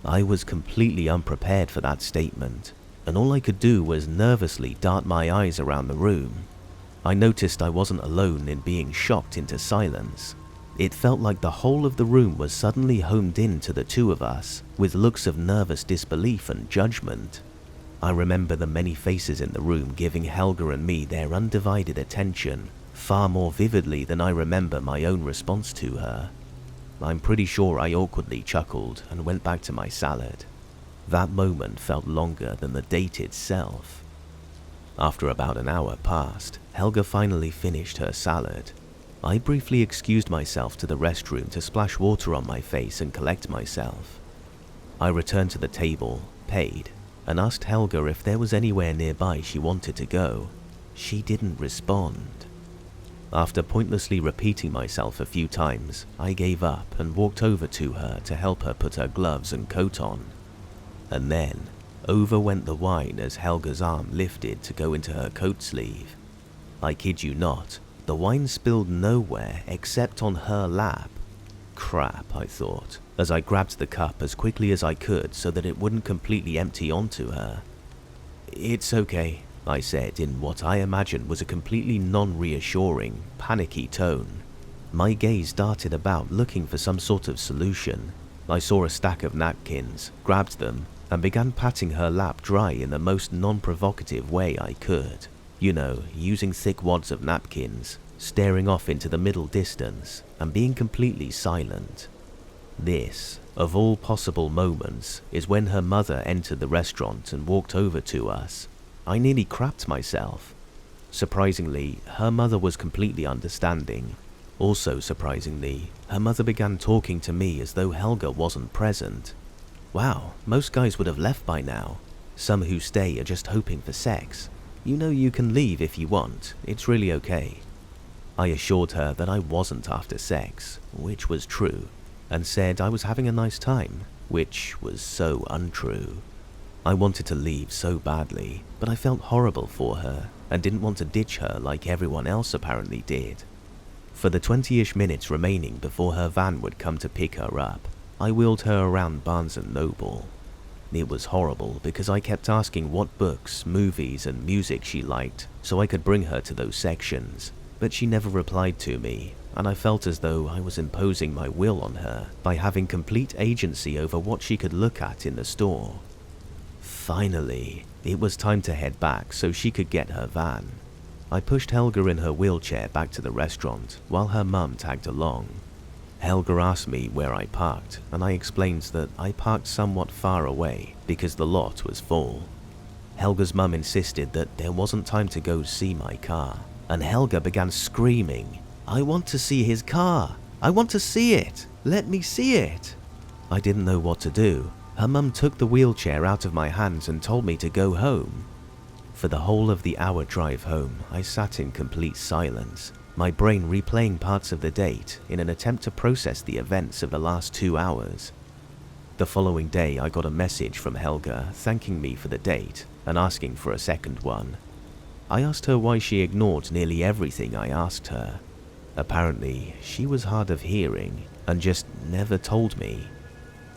I was completely unprepared for that statement, and all I could do was nervously dart my eyes around the room. I noticed I wasn't alone in being shocked into silence. It felt like the whole of the room was suddenly homed in to the two of us, with looks of nervous disbelief and judgment. I remember the many faces in the room giving Helga and me their undivided attention, far more vividly than I remember my own response to her. I'm pretty sure I awkwardly chuckled and went back to my salad. That moment felt longer than the date itself. After about an hour passed, Helga finally finished her salad. I briefly excused myself to the restroom to splash water on my face and collect myself. I returned to the table, paid, and asked Helga if there was anywhere nearby she wanted to go. She didn't respond. After pointlessly repeating myself a few times, I gave up and walked over to her to help her put her gloves and coat on. And then, over went the wine as Helga's arm lifted to go into her coat sleeve. I kid you not, the wine spilled nowhere except on her lap. Crap, I thought, as I grabbed the cup as quickly as I could so that it wouldn't completely empty onto her. "It's okay," I said in what I imagined was a completely non-reassuring, panicky tone. My gaze darted about looking for some sort of solution. I saw a stack of napkins, grabbed them, and began patting her lap dry in the most non-provocative way I could. You know, using thick wads of napkins, staring off into the middle distance, and being completely silent. This, of all possible moments, is when her mother entered the restaurant and walked over to us. I nearly crapped myself. Surprisingly, her mother was completely understanding. Also surprisingly, her mother began talking to me as though Helga wasn't present. Wow, most guys would have left by now. Some who stay are just hoping for sex. You know you can leave if you want, it's really okay. I assured her that I wasn't after sex, which was true, and said I was having a nice time, which was so untrue. I wanted to leave so badly, but I felt horrible for her and didn't want to ditch her like everyone else apparently did. For the 20-ish minutes remaining before her van would come to pick her up, I wheeled her around Barnes & Noble. It was horrible because I kept asking what books, movies, and music she liked so I could bring her to those sections, but she never replied to me, and I felt as though I was imposing my will on her by having complete agency over what she could look at in the store. Finally, it was time to head back so she could get her van. I pushed Helga in her wheelchair back to the restaurant while her mum tagged along. Helga asked me where I parked, and I explained that I parked somewhat far away because the lot was full. Helga's mum insisted that there wasn't time to go see my car, and Helga began screaming, "I want to see his car! I want to see it! Let me see it!" I didn't know what to do. Her mum took the wheelchair out of my hands and told me to go home. For the whole of the hour drive home, I sat in complete silence, my brain replaying parts of the date in an attempt to process the events of the last 2 hours. The following day, I got a message from Helga thanking me for the date and asking for a second one. I asked her why she ignored nearly everything I asked her. Apparently, she was hard of hearing and just never told me.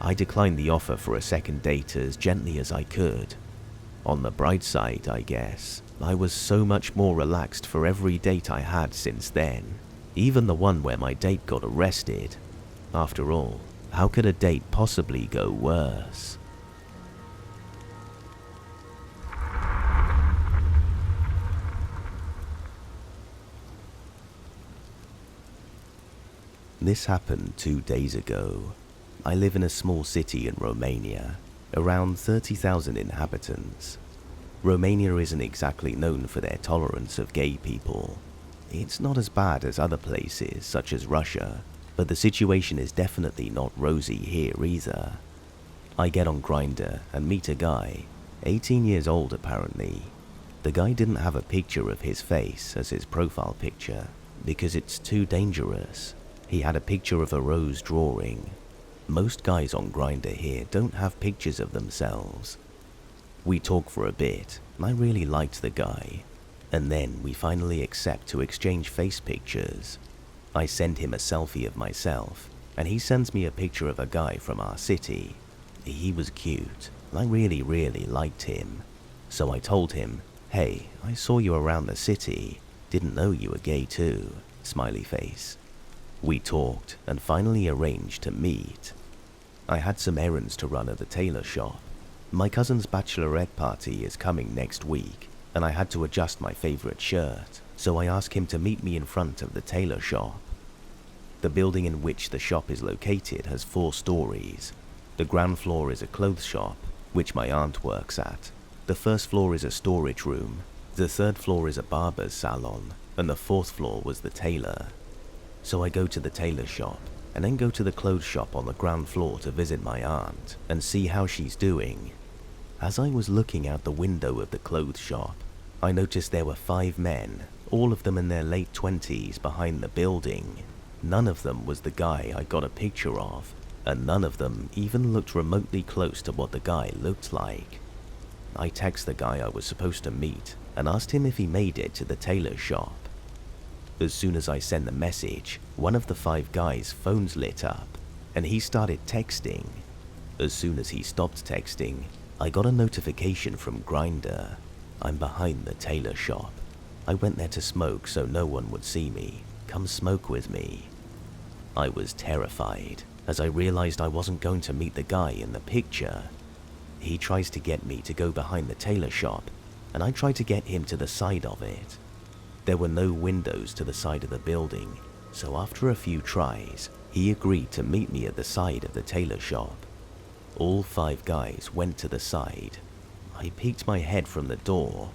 I declined the offer for a second date as gently as I could. On the bright side, I guess, I was so much more relaxed for every date I had since then, even the one where my date got arrested. After all, how could a date possibly go worse? This happened 2 days ago. I live in a small city in Romania, around 30,000 inhabitants. Romania isn't exactly known for their tolerance of gay people. It's not as bad as other places such as Russia, but the situation is definitely not rosy here either. I get on Grindr and meet a guy, 18 years old apparently. The guy didn't have a picture of his face as his profile picture because it's too dangerous. He had a picture of a rose drawing. Most guys on Grindr here don't have pictures of themselves. We talk for a bit, and I really liked the guy, and then we finally accept to exchange face pictures. I send him a selfie of myself, and he sends me a picture of a guy from our city. He was cute, and I really liked him. So I told him, "Hey, I saw you around the city, didn't know you were gay too," smiley face. We talked and finally arranged to meet. I had some errands to run at the tailor shop. My cousin's bachelorette party is coming next week, and I had to adjust my favorite shirt, so I asked him to meet me in front of the tailor shop. The building in which the shop is located has 4 stories. The ground floor is a clothes shop, which my aunt works at. The first floor is a storage room. The 3rd floor is a barber's salon, and the 4th floor was the tailor. So I go to the tailor shop, and then go to the clothes shop on the ground floor to visit my aunt and see how she's doing. As I was looking out the window of the clothes shop, I noticed there were 5 men, all of them in their late 20s, behind the building. None of them was the guy I got a picture of, and none of them even looked remotely close to what the guy looked like. I texted the guy I was supposed to meet and asked him if he made it to the tailor shop. As soon as I sent the message, one of the 5 guys' phones lit up, and he started texting. As soon as he stopped texting, I got a notification from Grindr. I'm behind the tailor shop. I went there to smoke so no one would see me. Come smoke with me. I was terrified, as I realized I wasn't going to meet the guy in the picture. He tries to get me to go behind the tailor shop, and I try to get him to the side of it. There were no windows to the side of the building, so after a few tries, he agreed to meet me at the side of the tailor shop. All 5 guys went to the side. I peeked my head from the door,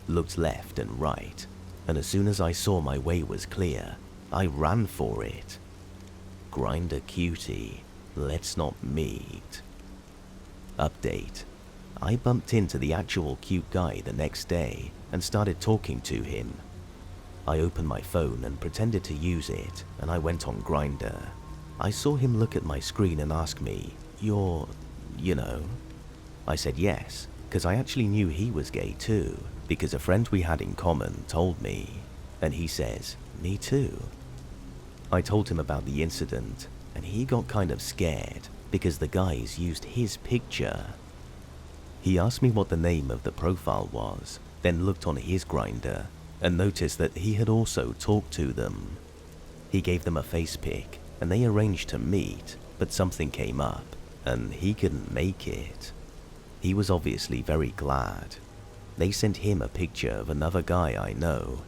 looked left and right, and as soon as I saw my way was clear, I ran for it. Grinder cutie, let's not meet. Update. I bumped into the actual cute guy the next day and started talking to him. I opened my phone and pretended to use it, and I went on Grindr. I saw him look at my screen and ask me, "You're, you know?" I said yes, because I actually knew he was gay too, because a friend we had in common told me, and he says, "Me too." I told him about the incident, and he got kind of scared because the guys used his picture. He asked me what the name of the profile was, then looked on his Grindr and noticed that he had also talked to them. He gave them a face pic and they arranged to meet, but something came up and he couldn't make it. He was obviously very glad. They sent him a picture of another guy I know.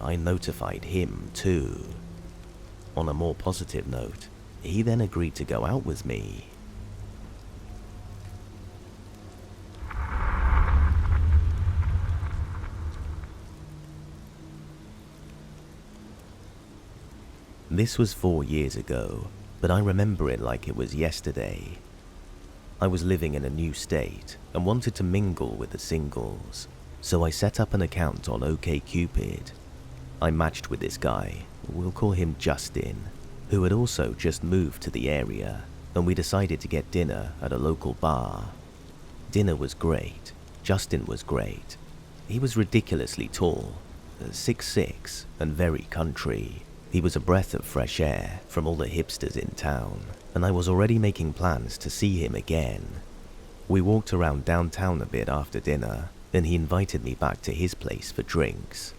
I notified him too. On a more positive note, he then agreed to go out with me. This was 4 years ago, but I remember it like it was yesterday. I was living in a new state and wanted to mingle with the singles, so I set up an account on OkCupid. I matched with this guy, we'll call him Justin, who had also just moved to the area, and we decided to get dinner at a local bar. Dinner was great. Justin was great. He was ridiculously tall, 6'6", and very country. He was a breath of fresh air from all the hipsters in town, and I was already making plans to see him again. We walked around downtown a bit after dinner, then he invited me back to his place for drinks.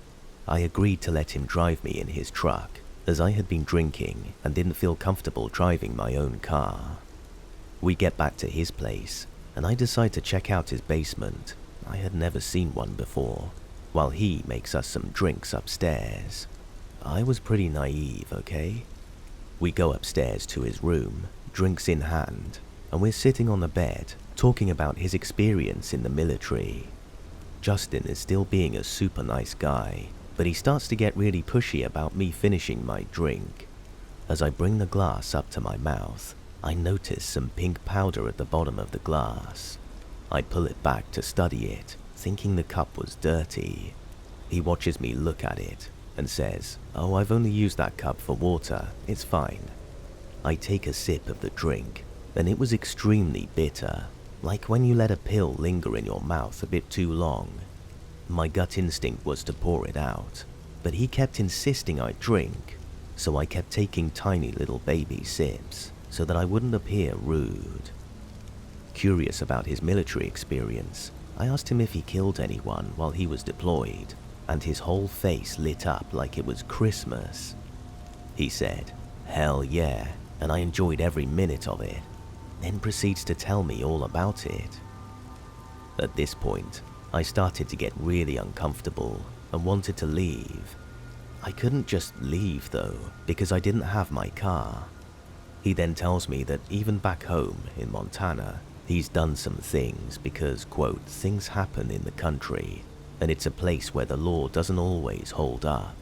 I agreed to let him drive me in his truck, as I had been drinking and didn't feel comfortable driving my own car. We get back to his place, and I decide to check out his basement. I had never seen one before, while he makes us some drinks upstairs. I was pretty naive, okay? We go upstairs to his room, drinks in hand, and we're sitting on the bed, talking about his experience in the military. Justin is still being a super nice guy, but he starts to get really pushy about me finishing my drink. As I bring the glass up to my mouth, I notice some pink powder at the bottom of the glass. I pull it back to study it, thinking the cup was dirty. He watches me look at it and says, "Oh, I've only used that cup for water, it's fine." I take a sip of the drink, and it was extremely bitter, like when you let a pill linger in your mouth a bit too long. My gut instinct was to pour it out, but he kept insisting I drink, so I kept taking tiny little baby sips so that I wouldn't appear rude. Curious about his military experience, I asked him if he killed anyone while he was deployed, and his whole face lit up like it was Christmas. He said, "Hell yeah, and I enjoyed every minute of it," then proceeds to tell me all about it. At this point, I started to get really uncomfortable and wanted to leave. I couldn't just leave though, because I didn't have my car. He then tells me that even back home in Montana, he's done some things because, quote, "things happen in the country, and it's a place where the law doesn't always hold up."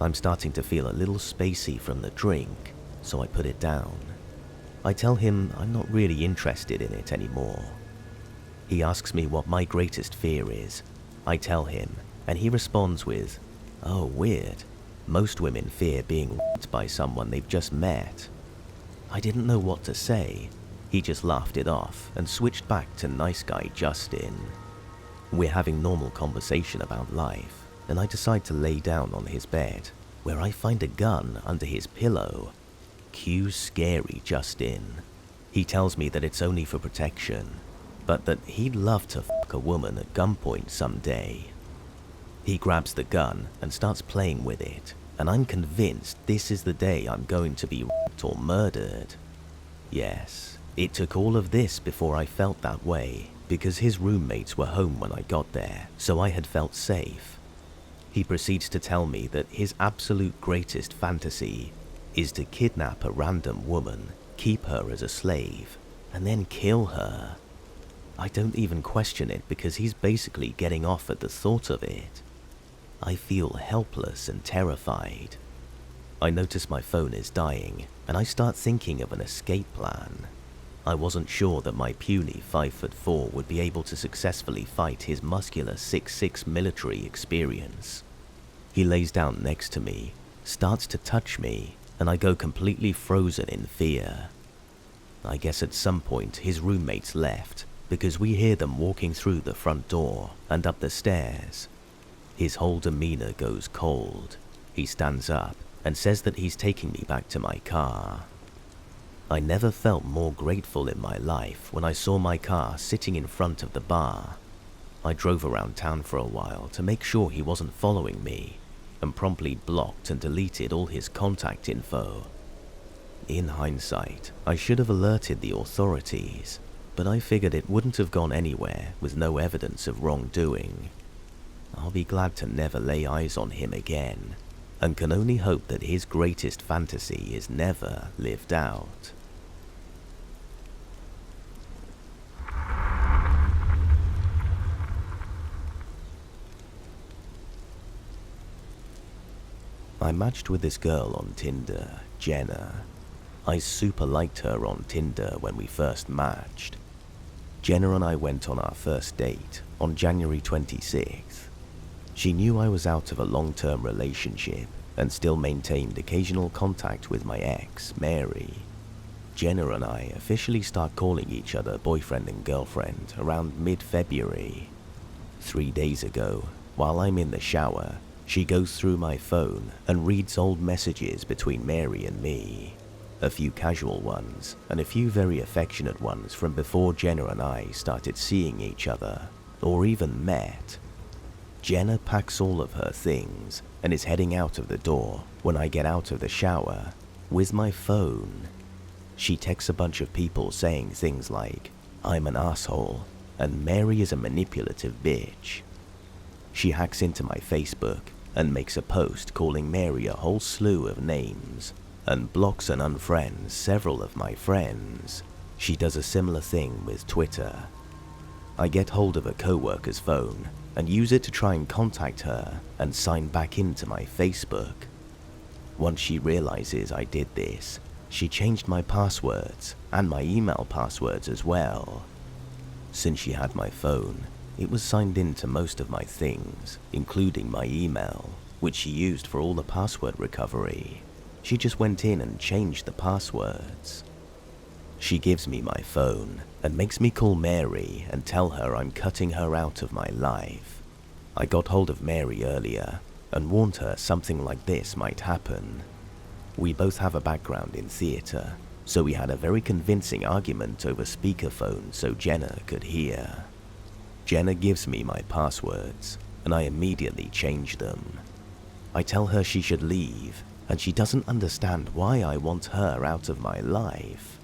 I'm starting to feel a little spacey from the drink, so I put it down. I tell him I'm not really interested in it anymore. He asks me what my greatest fear is. I tell him, and he responds with, "Oh, weird. Most women fear being raped by someone they've just met." I didn't know what to say. He just laughed it off and switched back to nice guy Justin. We're having normal conversation about life, and I decide to lay down on his bed, where I find a gun under his pillow. Cue scary Justin. He tells me that it's only for protection, but that he'd love to fuck a woman at gunpoint someday. He grabs the gun and starts playing with it, and I'm convinced this is the day I'm going to be raped or murdered. Yes, it took all of this before I felt that way, because his roommates were home when I got there, so I had felt safe. He proceeds to tell me that his absolute greatest fantasy is to kidnap a random woman, keep her as a slave, and then kill her. I don't even question it because he's basically getting off at the thought of it. I feel helpless and terrified. I notice my phone is dying, and I start thinking of an escape plan. I wasn't sure that my puny 5'4" would be able to successfully fight his muscular 6'6" military experience. He lays down next to me, starts to touch me, and I go completely frozen in fear. I guess at some point his roommates left, because we hear them walking through the front door and up the stairs. His whole demeanor goes cold. He stands up and says that he's taking me back to my car. I never felt more grateful in my life when I saw my car sitting in front of the bar. I drove around town for a while to make sure he wasn't following me, and promptly blocked and deleted all his contact info. In hindsight, I should have alerted the authorities, but I figured it wouldn't have gone anywhere with no evidence of wrongdoing. I'll be glad to never lay eyes on him again, and can only hope that his greatest fantasy is never lived out. I matched with this girl on Tinder, Jenna. I super liked her on Tinder when we first matched. Jenna and I went on our first date on January 26th. She knew I was out of a long-term relationship and still maintained occasional contact with my ex, Mary. Jenna and I officially start calling each other boyfriend and girlfriend around mid-February. 3 days ago, while I'm in the shower, she goes through my phone and reads old messages between Mary and me. A few casual ones, and a few very affectionate ones from before Jenna and I started seeing each other, or even met. Jenna packs all of her things and is heading out of the door when I get out of the shower with my phone. She texts a bunch of people saying things like, "I'm an asshole," and "Mary is a manipulative bitch." She hacks into my Facebook and makes a post calling Mary a whole slew of names, and blocks and unfriends several of my friends. She does a similar thing with Twitter. I get hold of a co-worker's phone and use it to try and contact her and sign back into my Facebook. Once she realizes I did this, she changed my passwords and my email passwords as well. Since she had my phone, it was signed into most of my things, including my email, which she used for all the password recovery. She just went in and changed the passwords. She gives me my phone and makes me call Mary and tell her I'm cutting her out of my life. I got hold of Mary earlier and warned her something like this might happen. We both have a background in theater, so we had a very convincing argument over speakerphone so Jenna could hear. Jenna gives me my passwords, and I immediately change them. I tell her she should leave, and she doesn't understand why I want her out of my life.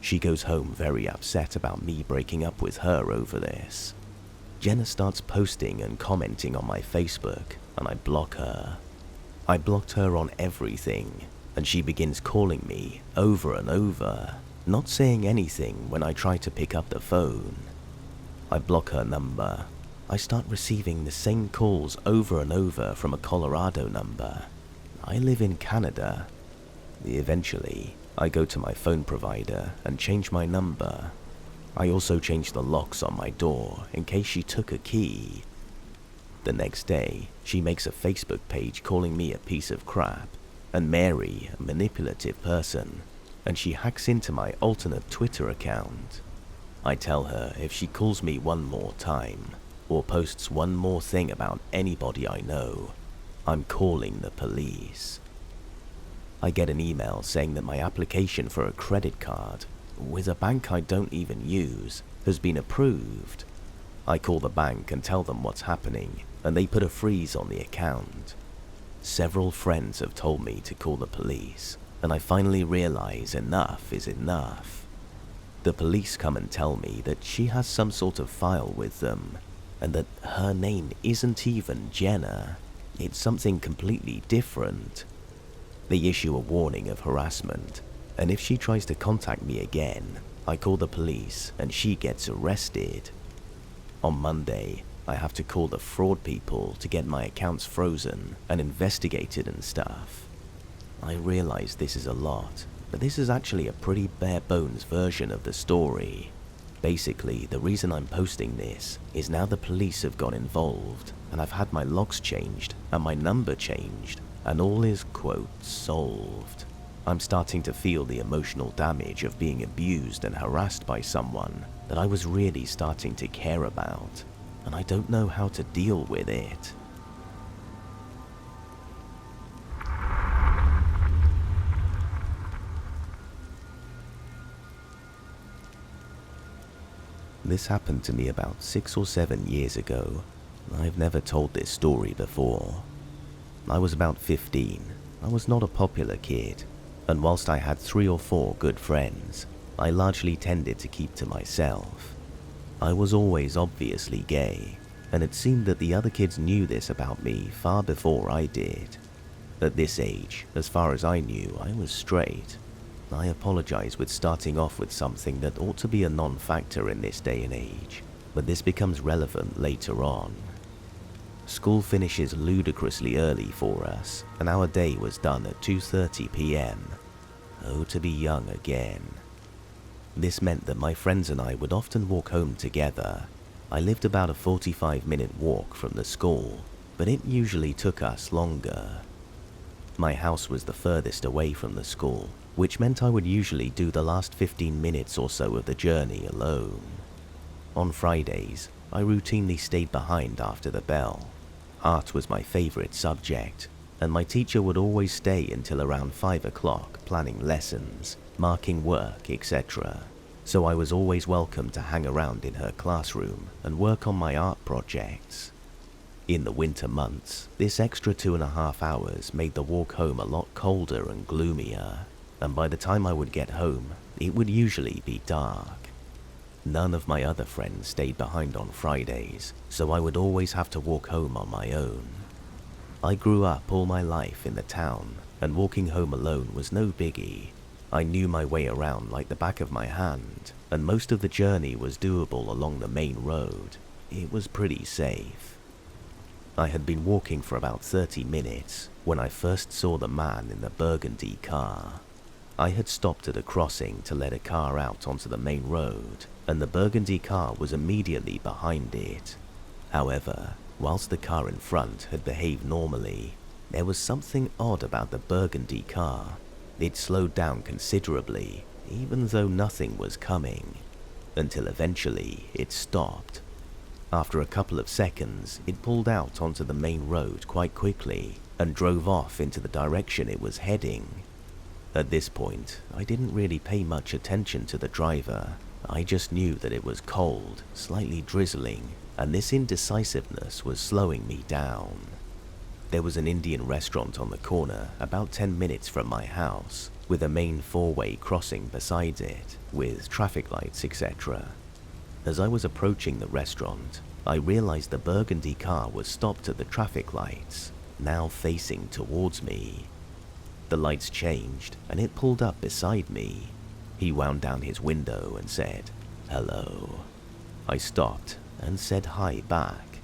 She goes home very upset about me breaking up with her over this. Jenna starts posting and commenting on my Facebook, and I block her. I blocked her on everything, and she begins calling me over and over, not saying anything when I try to pick up the phone. I block her number. I start receiving the same calls over and over from a Colorado number. I live in Canada. Eventually, I go to my phone provider and change my number. I also changed the locks on my door in case she took a key. The next day, she makes a Facebook page calling me a piece of crap, and Mary a manipulative person, and she hacks into my alternate Twitter account. I tell her if she calls me one more time, or posts one more thing about anybody I know, I'm calling the police. I get an email saying that my application for a credit card, with a bank I don't even use, has been approved. I call the bank and tell them what's happening, and they put a freeze on the account. Several friends have told me to call the police, and I finally realize enough is enough. The police come and tell me that she has some sort of file with them, and that her name isn't even Jenna. It's something completely different. They issue a warning of harassment, and if she tries to contact me again, I call the police and she gets arrested. On Monday, I have to call the fraud people to get my accounts frozen and investigated and stuff. I realize this is a lot, but this is actually a pretty bare bones version of the story. Basically, the reason I'm posting this is now the police have got involved, and I've had my logs changed and my number changed, and all is, quote, solved. I'm starting to feel the emotional damage of being abused and harassed by someone that I was really starting to care about, and I don't know how to deal with it. This happened to me about 6 or 7 years ago. I've never told this story before. I was about 15. I was not a popular kid, and whilst I had 3 or 4 good friends, I largely tended to keep to myself. I was always obviously gay, and it seemed that the other kids knew this about me far before I did. At this age, as far as I knew, I was straight. I apologize with starting off with something that ought to be a non-factor in this day and age, but this becomes relevant later on. School finishes ludicrously early for us, and our day was done at 2:30 p.m. Oh, to be young again. This meant that my friends and I would often walk home together. I lived about a 45-minute walk from the school, but it usually took us longer. My house was the furthest away from the school, which meant I would usually do the last 15 minutes or so of the journey alone. On Fridays, I routinely stayed behind after the bell. Art was my favorite subject, and my teacher would always stay until around 5 o'clock planning lessons, marking work, etc. So I was always welcome to hang around in her classroom and work on my art projects. In the winter months, this extra 2.5 hours made the walk home a lot colder and gloomier, and by the time I would get home, it would usually be dark. None of my other friends stayed behind on Fridays, so I would always have to walk home on my own. I grew up all my life in the town, and walking home alone was no biggie. I knew my way around like the back of my hand, and most of the journey was doable along the main road. It was pretty safe. I had been walking for about 30 minutes when I first saw the man in the burgundy car. I had stopped at a crossing to let a car out onto the main road, and the burgundy car was immediately behind it. However, whilst the car in front had behaved normally, there was something odd about the burgundy car. It slowed down considerably, even though nothing was coming, until eventually it stopped. After a couple of seconds, it pulled out onto the main road quite quickly and drove off into the direction it was heading. At this point, I didn't really pay much attention to the driver. I just knew that it was cold, slightly drizzling, and this indecisiveness was slowing me down. There was an Indian restaurant on the corner about 10 minutes from my house, with a main 4-way crossing beside it, with traffic lights, etc. As I was approaching the restaurant, I realized the burgundy car was stopped at the traffic lights, now facing towards me. The lights changed, and it pulled up beside me. He wound down his window and said, "Hello." I stopped and said hi back.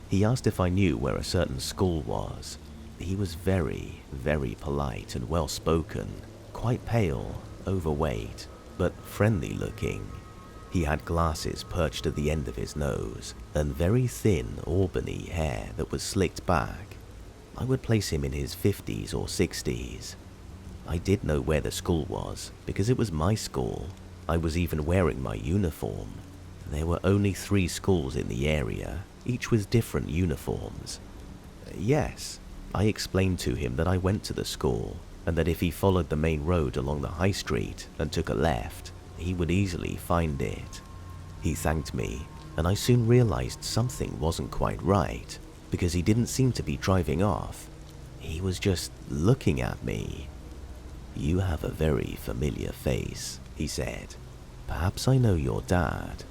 He asked if I knew where a certain school was. He was very, very polite and well-spoken, quite pale, overweight, but friendly looking. He had glasses perched at the end of his nose, and very thin Albany hair that was slicked back. I would place him in his 50s or 60s. I did know where the school was, because it was my school. I was even wearing my uniform. There were only 3 schools in the area, each with different uniforms. Yes, I explained to him that I went to the school, and that if he followed the main road along the high street and took a left, he would easily find it. He thanked me, and I soon realized something wasn't quite right, because he didn't seem to be driving off. He was just looking at me. "You have a very familiar face," he said. "Perhaps I know your dad."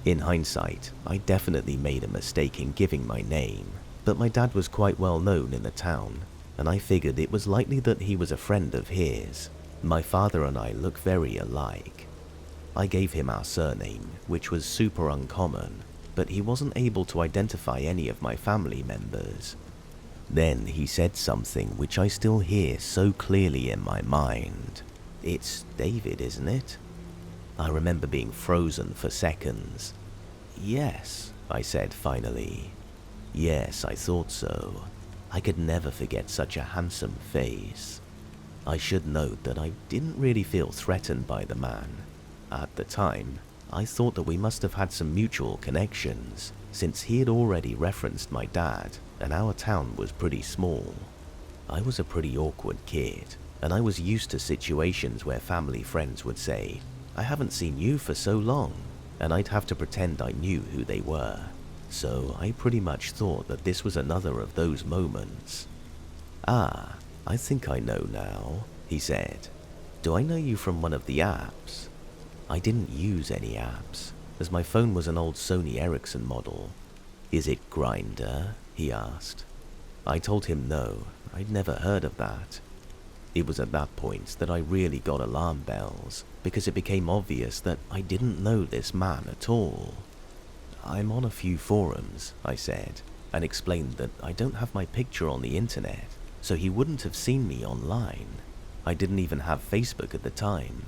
In hindsight, I definitely made a mistake in giving my name, but my dad was quite well known in the town, and I figured it was likely that he was a friend of his. My father and I look very alike. I gave him our surname, which was super uncommon, but he wasn't able to identify any of my family members. Then he said something which I still hear so clearly in my mind. "It's David, isn't it?" I remember being frozen for seconds. "Yes," I said finally. Yes, I thought so. I could never forget such a handsome face. I should note that I didn't really feel threatened by the man. At the time, I thought that we must have had some mutual connections, since he had already referenced my dad, and our town was pretty small. I was a pretty awkward kid, and I was used to situations where family friends would say, "I haven't seen you for so long," and I'd have to pretend I knew who they were. So I pretty much thought that this was another of those moments. "Ah, I think I know now," he said. "Do I know you from one of the apps?" I didn't use any apps, as my phone was an old Sony Ericsson model. "Is it Grindr?" he asked. I told him no, I'd never heard of that. It was at that point that I really got alarm bells, because it became obvious that I didn't know this man at all. "I'm on a few forums," I said, and explained that I don't have my picture on the internet, so he wouldn't have seen me online. I didn't even have Facebook at the time.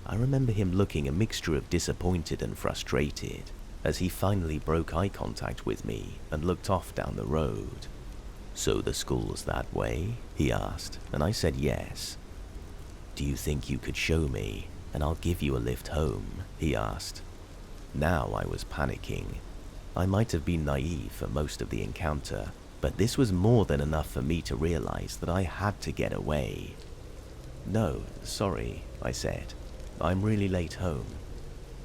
I remember him looking a mixture of disappointed and frustrated, as he finally broke eye contact with me and looked off down the road. "So the school's that way?" he asked, and I said yes. "Do you think you could show me, and I'll give you a lift home?" he asked. Now I was panicking. I might have been naive for most of the encounter, but this was more than enough for me to realize that I had to get away. "No, sorry," I said. "I'm really late home.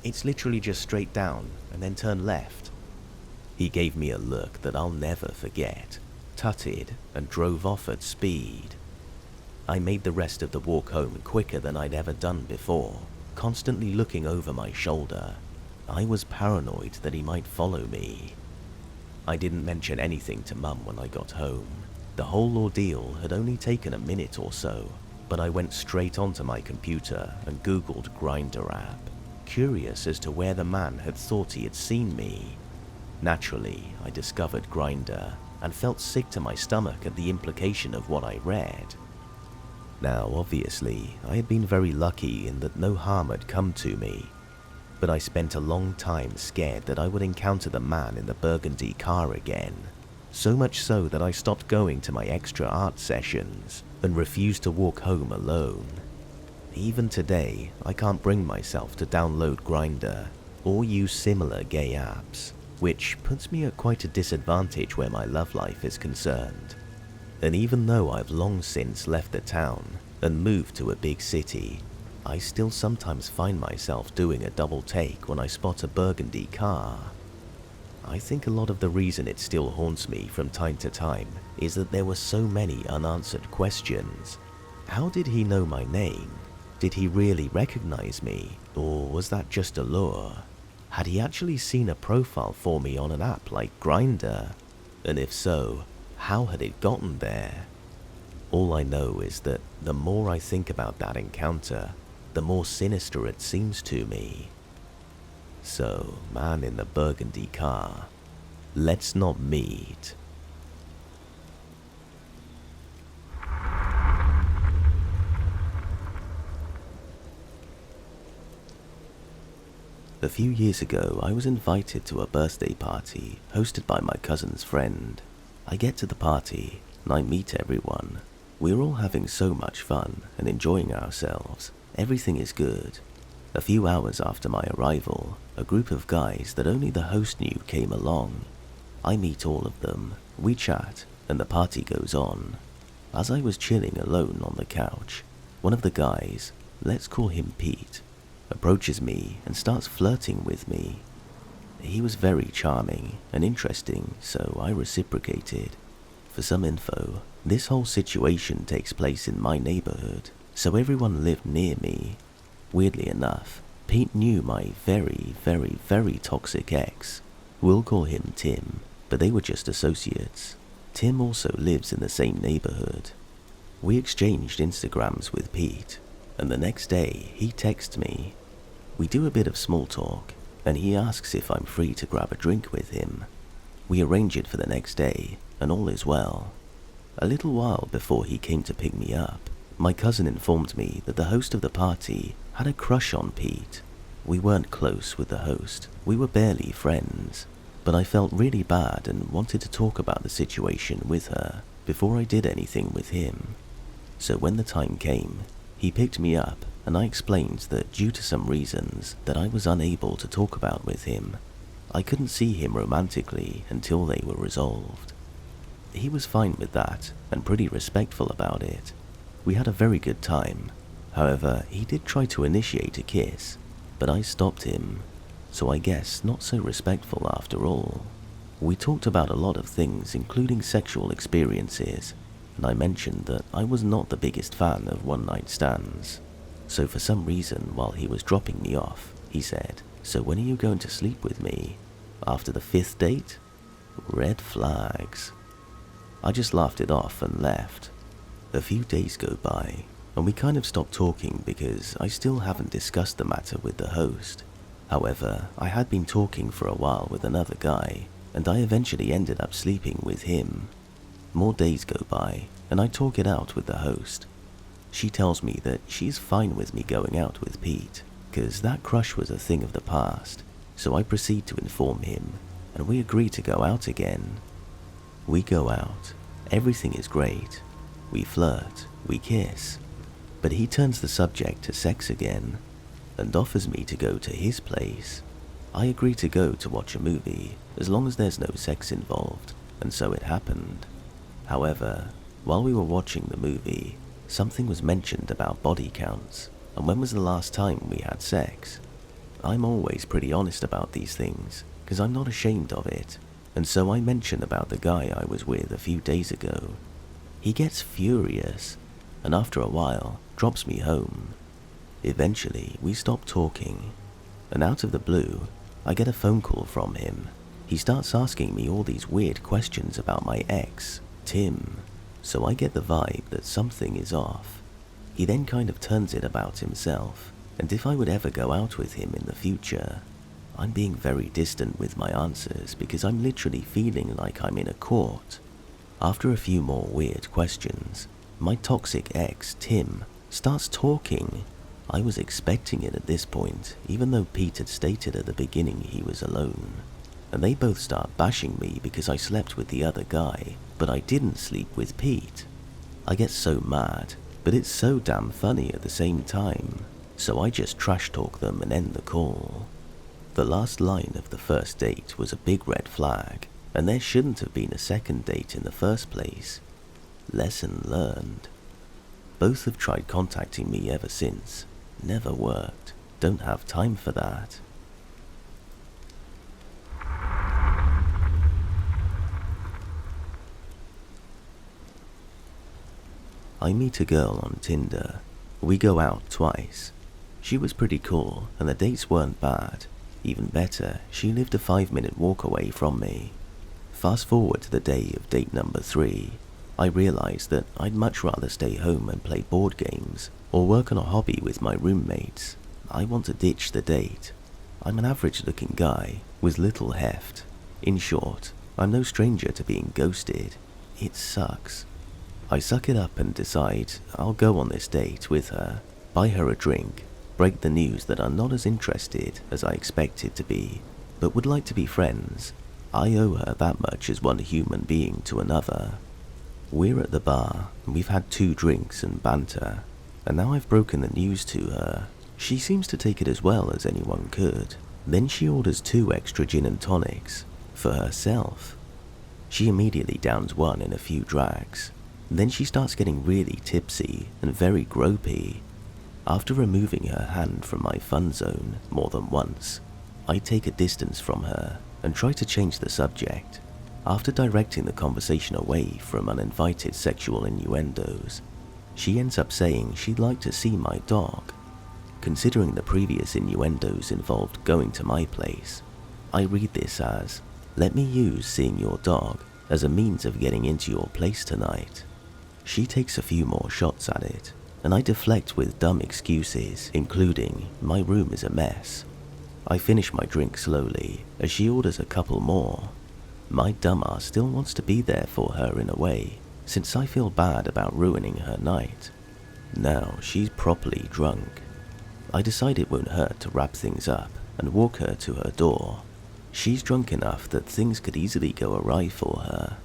It's literally just straight down and then turn left." He gave me a look that I'll never forget, tutted, and drove off at speed. I made the rest of the walk home quicker than I'd ever done before, constantly looking over my shoulder. I was paranoid that he might follow me. I didn't mention anything to Mum when I got home. The whole ordeal had only taken a minute or so, but I went straight onto my computer and Googled Grindr app, curious as to where the man had thought he had seen me. Naturally, I discovered Grindr and felt sick to my stomach at the implication of what I read. Now, obviously, I had been very lucky in that no harm had come to me, but I spent a long time scared that I would encounter the man in the burgundy car again, so much so that I stopped going to my extra art sessions and refused to walk home alone. Even today, I can't bring myself to download Grindr or use similar gay apps, which puts me at quite a disadvantage where my love life is concerned. And even though I've long since left the town and moved to a big city, I still sometimes find myself doing a double take when I spot a burgundy car. I think a lot of the reason it still haunts me from time to time is that there were so many unanswered questions. How did he know my name? Did he really recognize me, or was that just a lure? Had he actually seen a profile for me on an app like Grindr? And if so, how had it gotten there? All I know is that the more I think about that encounter, the more sinister it seems to me. So, man in the burgundy car, let's not meet. A few years ago, I was invited to a birthday party hosted by my cousin's friend. I get to the party, and I meet everyone. We're all having so much fun and enjoying ourselves. Everything is good. A few hours after my arrival, a group of guys that only the host knew came along. I meet all of them, we chat, and the party goes on. As I was chilling alone on the couch, one of the guys, let's call him Pete, approaches me and starts flirting with me. He was very charming and interesting, so I reciprocated. For some info, this whole situation takes place in my neighborhood, so everyone lived near me. Weirdly enough, Pete knew my very, very, very toxic ex. We'll call him Tim, but they were just associates. Tim also lives in the same neighborhood. We exchanged Instagrams with Pete, and the next day he texts me. We do a bit of small talk, and he asks if I'm free to grab a drink with him. We arrange it for the next day, and all is well. A little while before he came to pick me up, my cousin informed me that the host of the party had a crush on Pete. We weren't close with the host, we were barely friends, but I felt really bad and wanted to talk about the situation with her before I did anything with him. So when the time came, he picked me up and I explained that due to some reasons that I was unable to talk about with him, I couldn't see him romantically until they were resolved. He was fine with that and pretty respectful about it. We had a very good time. However, he did try to initiate a kiss, but I stopped him, so I guess not so respectful after all. We talked about a lot of things, including sexual experiences, and I mentioned that I was not the biggest fan of one-night stands. So for some reason, while he was dropping me off, he said, "So when are you going to sleep with me? After the 5th date?" Red flags. I just laughed it off and left. A few days go by, and we kind of stopped talking because I still haven't discussed the matter with the host. However, I had been talking for a while with another guy, and I eventually ended up sleeping with him. More days go by, and I talk it out with the host. She tells me that she's fine with me going out with Pete, because that crush was a thing of the past, so I proceed to inform him, and we agree to go out again. We go out, everything is great, we flirt, we kiss, but he turns the subject to sex again, and offers me to go to his place. I agree to go to watch a movie, as long as there's no sex involved, and so it happened. However, while we were watching the movie, something was mentioned about body counts, and when was the last time we had sex. I'm always pretty honest about these things, because I'm not ashamed of it, and so I mention about the guy I was with a few days ago. He gets furious, and after a while, drops me home. Eventually, we stop talking, and out of the blue, I get a phone call from him. He starts asking me all these weird questions about my ex, Tim, so I get the vibe that something is off. He then kind of turns it about himself, and if I would ever go out with him in the future. I'm being very distant with my answers because I'm literally feeling like I'm in a court. After a few more weird questions, my toxic ex, Tim, starts talking. I was expecting it at this point, even though Pete had stated at the beginning he was alone. And they both start bashing me because I slept with the other guy, but I didn't sleep with Pete. I get so mad, but it's so damn funny at the same time, so I just trash talk them and end the call. The last line of the first date was a big red flag, and there shouldn't have been a second date in the first place. Lesson learned. Both have tried contacting me ever since. Never worked. Don't have time for that. I meet a girl on Tinder. We go out twice. She was pretty cool, and the dates weren't bad. Even better, she lived a 5-minute walk away from me. Fast forward to the day of date number 3. I realized that I'd much rather stay home and play board games, or work on a hobby with my roommates. I want to ditch the date. I'm an average-looking guy, with little heft. In short, I'm no stranger to being ghosted. It sucks. I suck it up and decide I'll go on this date with her, buy her a drink, break the news that I'm not as interested as I expected to be, but would like to be friends. I owe her that much as one human being to another. We're at the bar, and we've had 2 drinks and banter, and now I've broken the news to her. She seems to take it as well as anyone could. Then she orders 2 extra gin and tonics for herself. She immediately downs one in a few drags. Then she starts getting really tipsy and very gropey. After removing her hand from my fun zone more than once, I take a distance from her and try to change the subject. After directing the conversation away from uninvited sexual innuendos, she ends up saying she'd like to see my dog. Considering the previous innuendos involved going to my place, I read this as, "Let me use seeing your dog as a means of getting into your place tonight." She takes a few more shots at it, and I deflect with dumb excuses, including, "My room is a mess." I finish my drink slowly, as she orders a couple more. My dumbass still wants to be there for her in a way, since I feel bad about ruining her night. Now she's properly drunk. I decide it won't hurt to wrap things up and walk her to her door. She's drunk enough that things could easily go awry for her.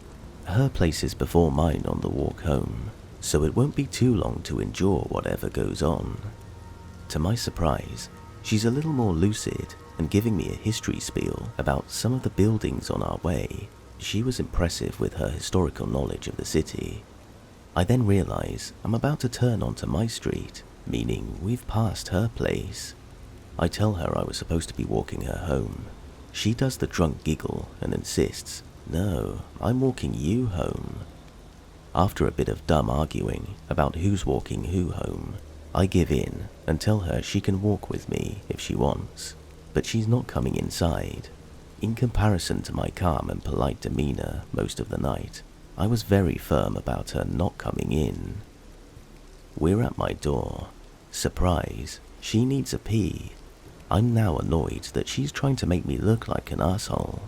Her place is before mine on the walk home, so it won't be too long to endure whatever goes on. To my surprise, she's a little more lucid and giving me a history spiel about some of the buildings on our way. She was impressive with her historical knowledge of the city. I then realize I'm about to turn onto my street, meaning we've passed her place. I tell her I was supposed to be walking her home. She does the drunk giggle and insists, "No, I'm walking you home." After a bit of dumb arguing about who's walking who home, I give in and tell her she can walk with me if she wants, but she's not coming inside. In comparison to my calm and polite demeanor most of the night, I was very firm about her not coming in. We're at my door. Surprise, she needs a pee. I'm now annoyed that she's trying to make me look like an asshole.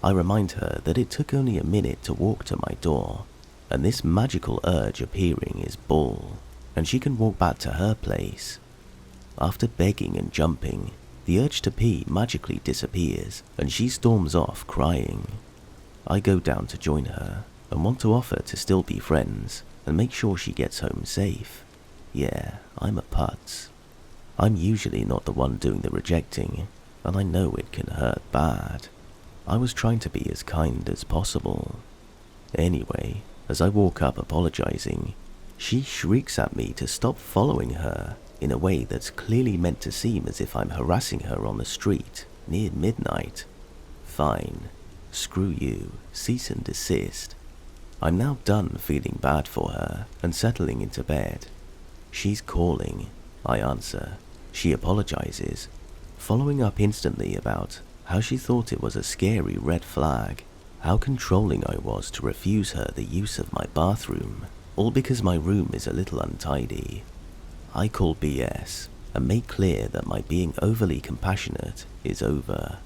I remind her that it took only a minute to walk to my door, and this magical urge appearing is bull, and she can walk back to her place. After begging and jumping, the urge to pee magically disappears, and she storms off crying. I go down to join her, and want to offer to still be friends, and make sure she gets home safe. Yeah, I'm a putz. I'm usually not the one doing the rejecting, and I know it can hurt bad. I was trying to be as kind as possible. Anyway, as I walk up apologizing, she shrieks at me to stop following her in a way that's clearly meant to seem as if I'm harassing her on the street near midnight. Fine. Screw you. Cease and desist. I'm now done feeling bad for her and settling into bed. She's calling. I answer. She apologizes, following up instantly about how she thought it was a scary red flag, how controlling I was to refuse her the use of my bathroom, all because my room is a little untidy. I call BS and make clear that my being overly compassionate is over.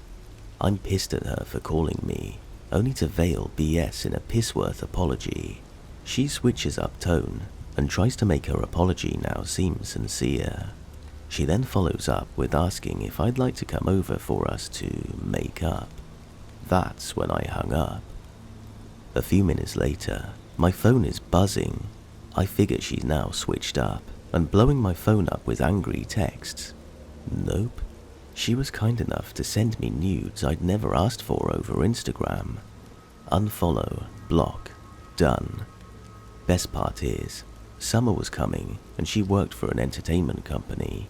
I'm pissed at her for calling me, only to veil BS in a pissworth apology. She switches up tone and tries to make her apology now seem sincere. She then follows up with asking if I'd like to come over for us to make up. That's when I hung up. A few minutes later, my phone is buzzing. I figure she's now switched up and blowing my phone up with angry texts. Nope. She was kind enough to send me nudes I'd never asked for over Instagram. Unfollow, block, done. Best part is, summer was coming and she worked for an entertainment company.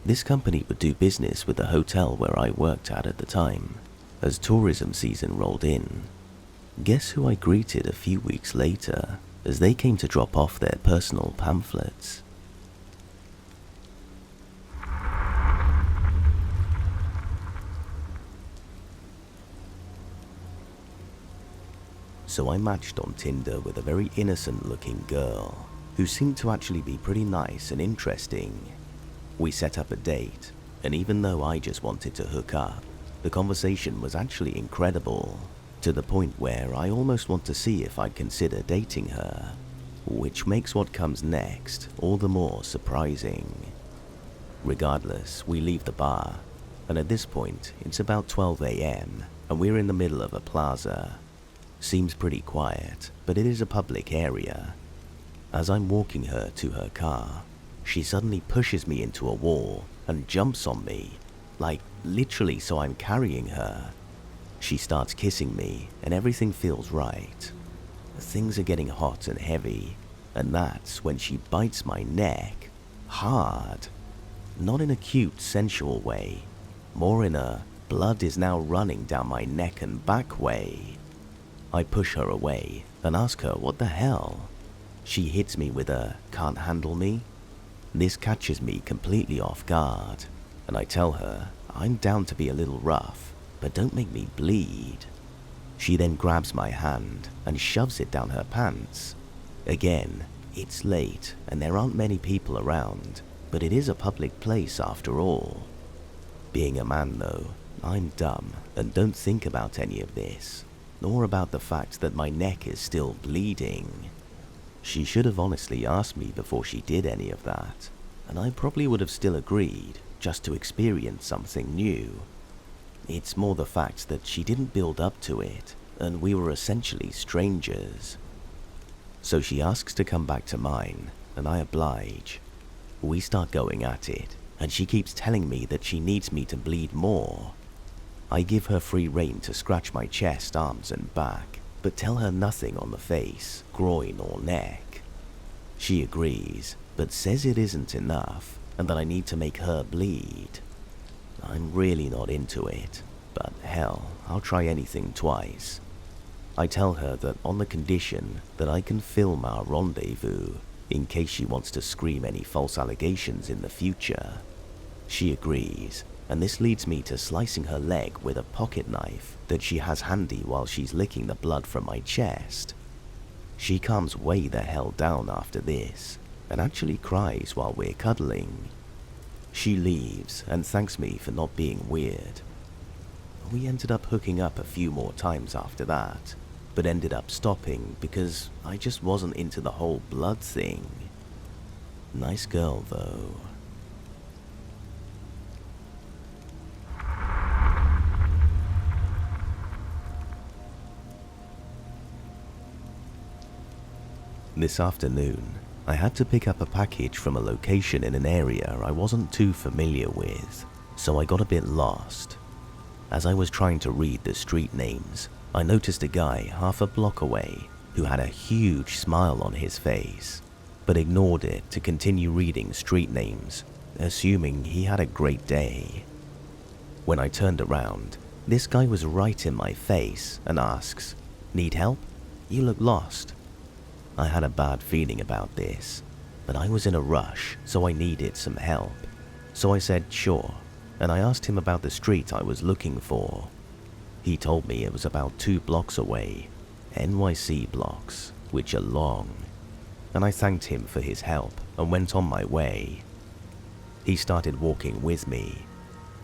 This company would do business with the hotel where I worked at the time, as tourism season rolled in. Guess who I greeted a few weeks later as they came to drop off their personal pamphlets? So I matched on Tinder with a very innocent looking girl who seemed to actually be pretty nice and interesting. We set up a date, and even though I just wanted to hook up, the conversation was actually incredible, to the point where I almost want to see if I'd consider dating her, which makes what comes next all the more surprising. Regardless, we leave the bar, and at this point it's about 12 AM, and we're in the middle of a plaza. Seems pretty quiet, but it is a public area. As I'm walking her to her car, she suddenly pushes me into a wall and jumps on me, like literally so I'm carrying her. She starts kissing me and everything feels right. Things are getting hot and heavy, and that's when she bites my neck, hard. Not in a cute, sensual way, more in a blood is now running down my neck and back way. I push her away and ask her what the hell. She hits me with a "can't handle me." This catches me completely off guard, and I tell her I'm down to be a little rough, but don't make me bleed. She then grabs my hand and shoves it down her pants. Again, it's late and there aren't many people around, but it is a public place after all. Being a man though, I'm dumb and don't think about any of this, nor about the fact that my neck is still bleeding. She should have honestly asked me before she did any of that, and I probably would have still agreed just to experience something new. It's more the fact that she didn't build up to it, and we were essentially strangers. So she asks to come back to mine, and I oblige. We start going at it, and she keeps telling me that she needs me to bleed more. I give her free rein to scratch my chest, arms, and back, but tell her nothing on the face, groin, or neck. She agrees, but says it isn't enough, and that I need to make her bleed. I'm really not into it, but hell, I'll try anything twice. I tell her that on the condition that I can film our rendezvous, in case she wants to scream any false allegations in the future. She agrees, and this leads me to slicing her leg with a pocket knife that she has handy while she's licking the blood from my chest. She calms way the hell down after this, and actually cries while we're cuddling. She leaves and thanks me for not being weird. We ended up hooking up a few more times after that, but ended up stopping because I just wasn't into the whole blood thing. Nice girl though. This afternoon, I had to pick up a package from a location in an area I wasn't too familiar with, so I got a bit lost. As I was trying to read the street names, I noticed a guy half a block away who had a huge smile on his face, but ignored it to continue reading street names, assuming he had a great day. When I turned around, this guy was right in my face and asks, "Need help? You look lost." I had a bad feeling about this, but I was in a rush, so I needed some help. So I said sure, and I asked him about the street I was looking for. He told me it was about 2 blocks away, NYC blocks, which are long, and I thanked him for his help and went on my way. He started walking with me.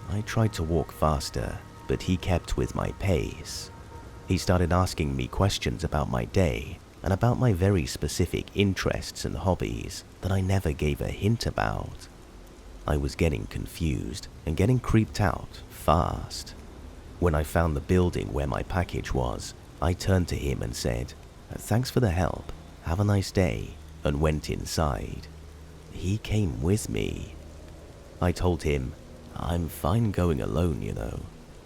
I tried to walk faster, but he kept with my pace. He started asking me questions about my day and about my very specific interests and hobbies that I never gave a hint about. I was getting confused and getting creeped out fast. When I found the building where my package was, I turned to him and said, "Thanks for the help, have a nice day," and went inside. He came with me. I told him, "I'm fine going alone, you know,"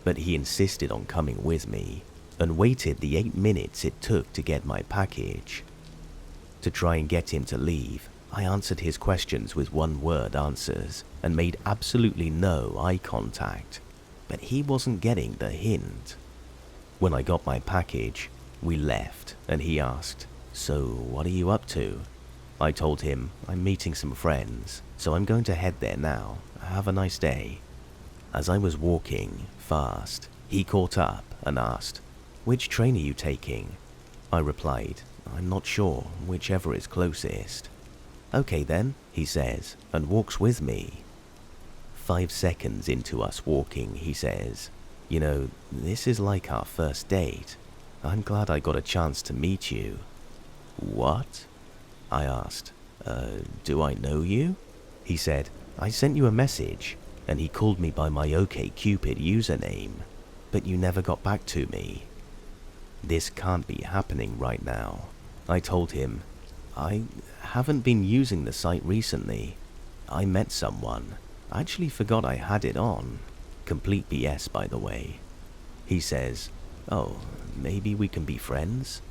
but he insisted on coming with me and waited the 8 minutes it took to get my package. To try and get him to leave, I answered his questions with one-word answers and made absolutely no eye contact, but he wasn't getting the hint. When I got my package, we left and he asked, "So what are you up to?" I told him I'm meeting some friends, so I'm going to head there now. Have a nice day. As I was walking fast, he caught up and asked, "Which train are you taking?" I replied, "I'm not sure, whichever is closest." "Okay then," he says, and walks with me. 5 seconds into us walking, he says, "You know, this is like our first date. I'm glad I got a chance to meet you." "What?" I asked. Do I know you?" He said, "I sent you a message, and he called me by my OkCupid username, but you never got back to me." This can't be happening right now. I told him, "I haven't been using the site recently. I met someone. I actually forgot I had it on. Complete BS, by the way." He says, "Oh, maybe we can be friends?"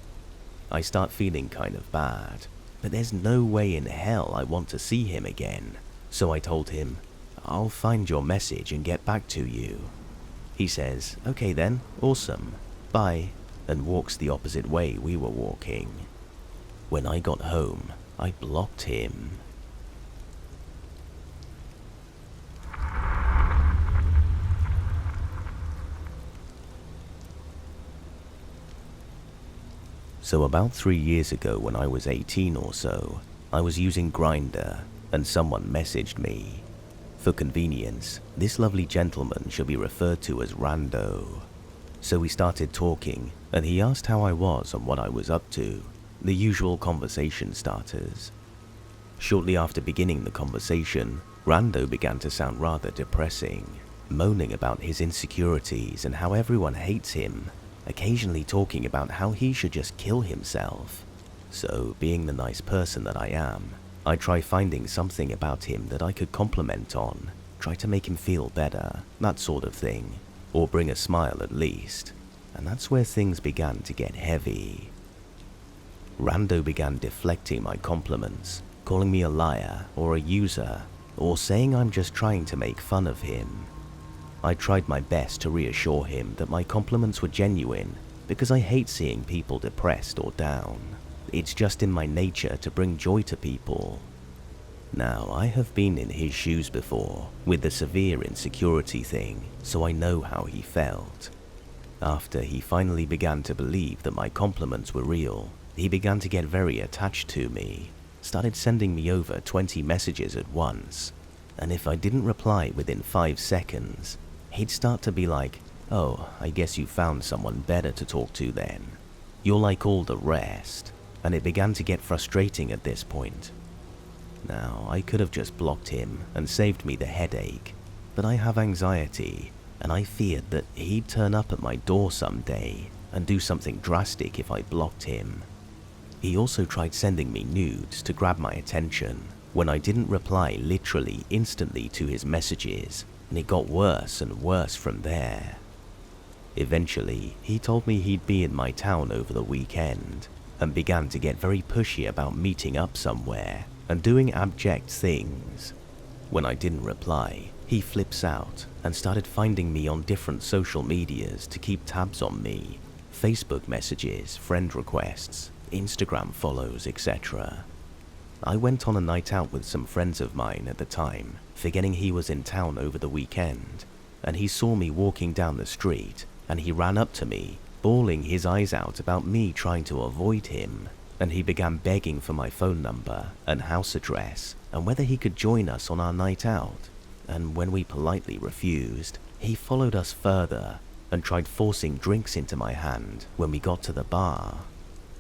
I start feeling kind of bad, but there's no way in hell I want to see him again. So I told him, "I'll find your message and get back to you." He says, "Okay then, awesome, bye," and walks the opposite way we were walking. When I got home, I blocked him. So about 3 years ago when I was 18 or so, I was using Grindr and someone messaged me. For convenience, this lovely gentleman shall be referred to as Rando. So we started talking and he asked how I was and what I was up to. The usual conversation starters. Shortly after beginning the conversation, Rando began to sound rather depressing, moaning about his insecurities and how everyone hates him, occasionally talking about how he should just kill himself. So, being the nice person that I am, I try finding something about him that I could compliment on, try to make him feel better, that sort of thing, or bring a smile at least. And that's where things began to get heavy. Rando began deflecting my compliments, calling me a liar or a user, or saying I'm just trying to make fun of him. I tried my best to reassure him that my compliments were genuine because I hate seeing people depressed or down. It's just in my nature to bring joy to people. Now, I have been in his shoes before with the severe insecurity thing, so I know how he felt. After he finally began to believe that my compliments were real, he began to get very attached to me, started sending me over 20 messages at once, and if I didn't reply within 5 seconds, he'd start to be like, "Oh, I guess you found someone better to talk to then. You're like all the rest," and it began to get frustrating at this point. Now, I could have just blocked him and saved me the headache, but I have anxiety, and I feared that he'd turn up at my door someday and do something drastic if I blocked him. He also tried sending me nudes to grab my attention when I didn't reply literally instantly to his messages, and it got worse and worse from there. Eventually, he told me he'd be in my town over the weekend, and began to get very pushy about meeting up somewhere and doing abject things. When I didn't reply, he flips out and started finding me on different social medias to keep tabs on me, Facebook messages, friend requests, Instagram follows, etc. I went on a night out with some friends of mine at the time, forgetting he was in town over the weekend, and he saw me walking down the street, and he ran up to me, bawling his eyes out about me trying to avoid him, and he began begging for my phone number and house address, and whether he could join us on our night out, and when we politely refused, he followed us further and tried forcing drinks into my hand when we got to the bar.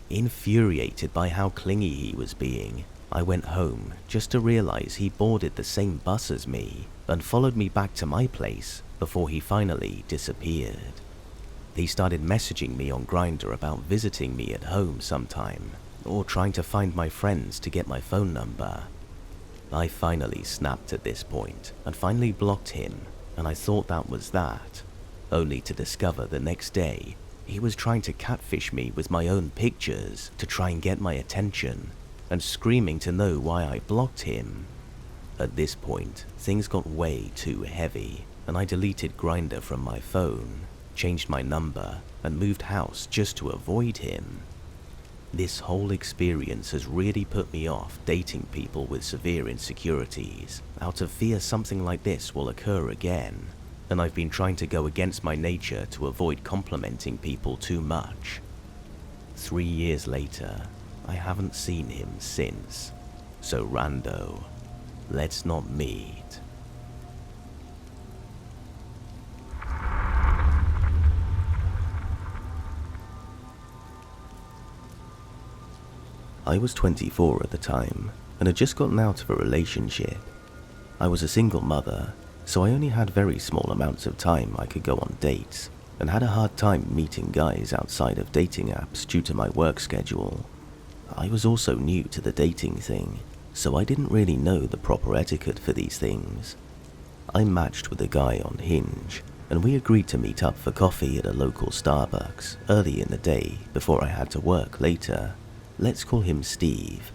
Infuriated by how clingy he was being, I went home just to realize he boarded the same bus as me and followed me back to my place before he finally disappeared. He started messaging me on Grindr about visiting me at home sometime, or trying to find my friends to get my phone number. I finally snapped at this point and finally blocked him, and I thought that was that, only to discover the next day he was trying to catfish me with my own pictures to try and get my attention, and screaming to know why I blocked him. At this point, things got way too heavy, and I deleted Grindr from my phone, changed my number, and moved house just to avoid him. This whole experience has really put me off dating people with severe insecurities, out of fear something like this will occur again, and I've been trying to go against my nature to avoid complimenting people too much. 3 years later, I haven't seen him since, so Rando, let's not meet. I was 24 at the time, and had just gotten out of a relationship. I was a single mother, so I only had very small amounts of time I could go on dates, and had a hard time meeting guys outside of dating apps due to my work schedule. I was also new to the dating thing, so I didn't really know the proper etiquette for these things. I matched with a guy on Hinge, and we agreed to meet up for coffee at a local Starbucks early in the day before I had to work later. Let's call him Steve.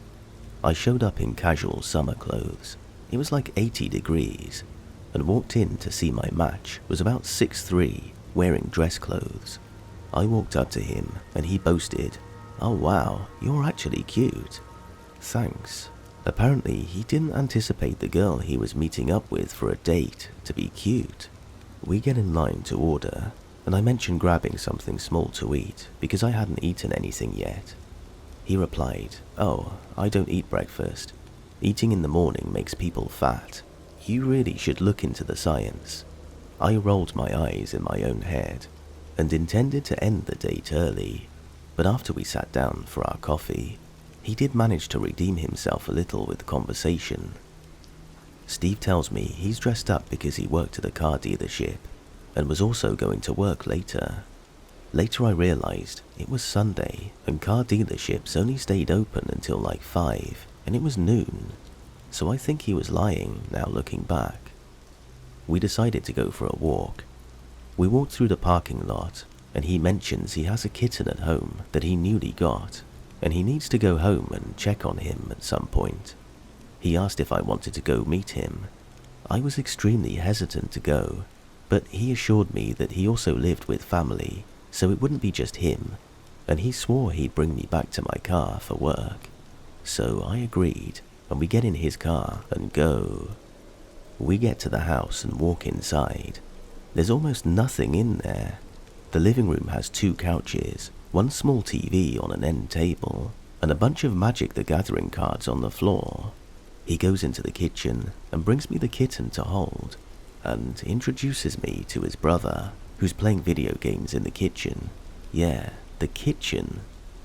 I showed up in casual summer clothes. It was like 80 degrees, and walked in to see my match was about 6'3", wearing dress clothes. I walked up to him and he boasted, "Oh wow, you're actually cute." Thanks. Apparently he didn't anticipate the girl he was meeting up with for a date to be cute. We get in line to order, and I mentioned grabbing something small to eat because I hadn't eaten anything yet. He replied, "Oh, I don't eat breakfast. Eating in the morning makes people fat. You really should look into the science." I rolled my eyes in my own head and intended to end the date early. but after we sat down for our coffee, he did manage to redeem himself a little with conversation. Steve tells me he's dressed up because he worked at a car dealership and was also going to work later. Later I realized it was Sunday and car dealerships only stayed open until like 5 and it was noon, so I think he was lying now looking back. We decided to go for a walk. We walked through the parking lot and he mentions he has a kitten at home that he newly got and he needs to go home and check on him at some point. He asked if I wanted to go meet him. I was extremely hesitant to go, but he assured me that he also lived with family, so it wouldn't be just him, and he swore he'd bring me back to my car for work. So I agreed, and we get in his car and go. We get to the house and walk inside. There's almost nothing in there. The living room has 2 couches, one small TV on an end table, and a bunch of Magic the Gathering cards on the floor. He goes into the kitchen and brings me the kitten to hold, and introduces me to his brother, who's playing video games in the kitchen. Yeah, the kitchen,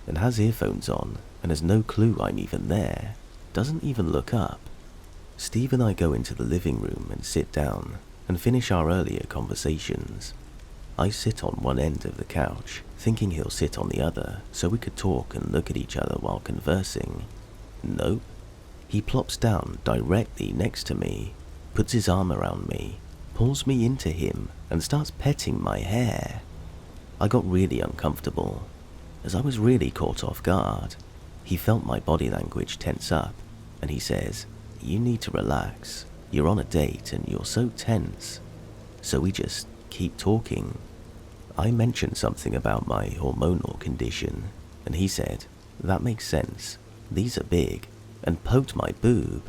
and has earphones on and has no clue I'm even there. Doesn't even look up. Steve and I go into the living room and sit down and finish our earlier conversations. I sit on one end of the couch, thinking he'll sit on the other so we could talk and look at each other while conversing. Nope. He plops down directly next to me, puts his arm around me, pulls me into him, and starts petting my hair. I got really uncomfortable, as I was really caught off guard. He felt my body language tense up, and he says, "You need to relax. You're on a date and you're so tense." So we just keep talking. I mentioned something about my hormonal condition, and he said, "That makes sense. These are big," and poked my boob.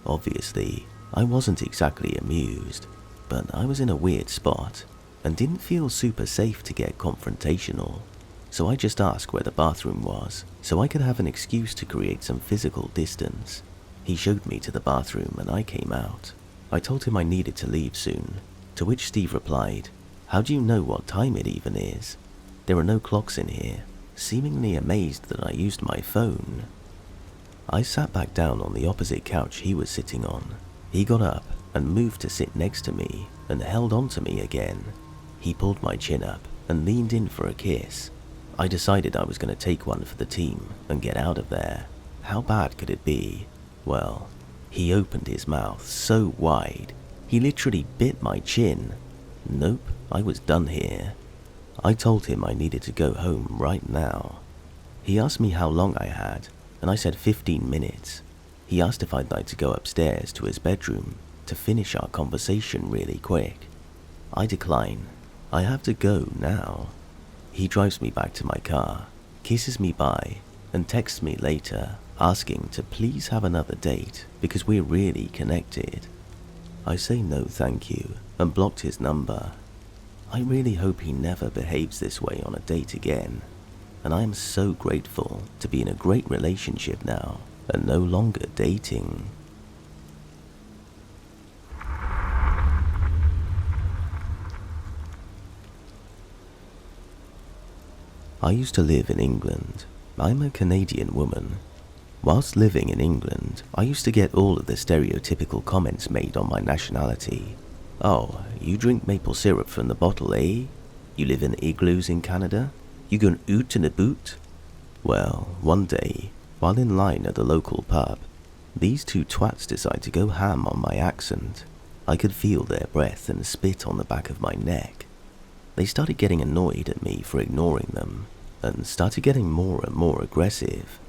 Obviously, I wasn't exactly amused, but I was in a weird spot and didn't feel super safe to get confrontational, so I just asked where the bathroom was so I could have an excuse to create some physical distance. He showed me to the bathroom and I came out. I told him I needed to leave soon, to which Steve replied, "How do you know what time it even is? There are no clocks in here," seemingly amazed that I used my phone. I sat back down on the opposite couch he was sitting on. He got up and moved to sit next to me and held on to me again. He pulled my chin up and leaned in for a kiss. I decided I was going to take one for the team and get out of there. How bad could it be? Well, he opened his mouth so wide, he literally bit my chin. Nope, I was done here. I told him I needed to go home right now. He asked me how long I had, and I said 15 minutes. He asked if I'd like to go upstairs to his bedroom to finish our conversation really quick. I decline. I have to go now. He drives me back to my car, kisses me bye, and texts me later asking to please have another date because we're really connected. I say no thank you and blocked his number. I really hope he never behaves this way on a date again, and I am so grateful to be in a great relationship now and no longer dating. I used to live in England. I'm a Canadian woman. Whilst living in England, I used to get all of the stereotypical comments made on my nationality. "Oh, you drink maple syrup from the bottle, eh? You live in igloos in Canada? You go oot in a boot?" Well, one day, while in line at the local pub, these 2 twats decide to go ham on my accent. I could feel their breath and spit on the back of my neck. They started getting annoyed at me for ignoring them, and started getting more and more aggressive.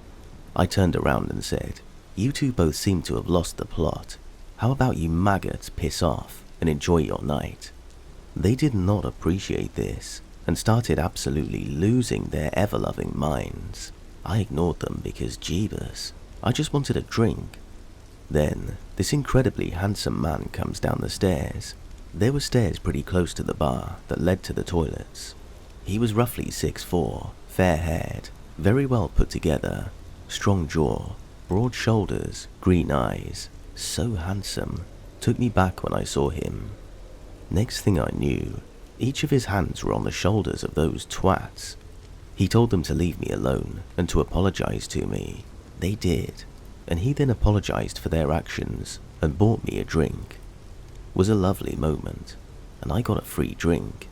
I turned around and said, "You 2 both seem to have lost the plot. How about you maggots piss off and enjoy your night?" They did not appreciate this, and started absolutely losing their ever-loving minds. I ignored them because jeebus, I just wanted a drink. Then, this incredibly handsome man comes down the stairs. There were stairs pretty close to the bar that led to the toilets. He was roughly 6'4", fair-haired, very well put together, strong jaw, broad shoulders, green eyes, so handsome, took me back when I saw him. Next thing I knew, each of his hands were on the shoulders of those twats. He told them to leave me alone and to apologize to me. They did, and he then apologized for their actions and bought me a drink. It was a lovely moment, and I got a free drink.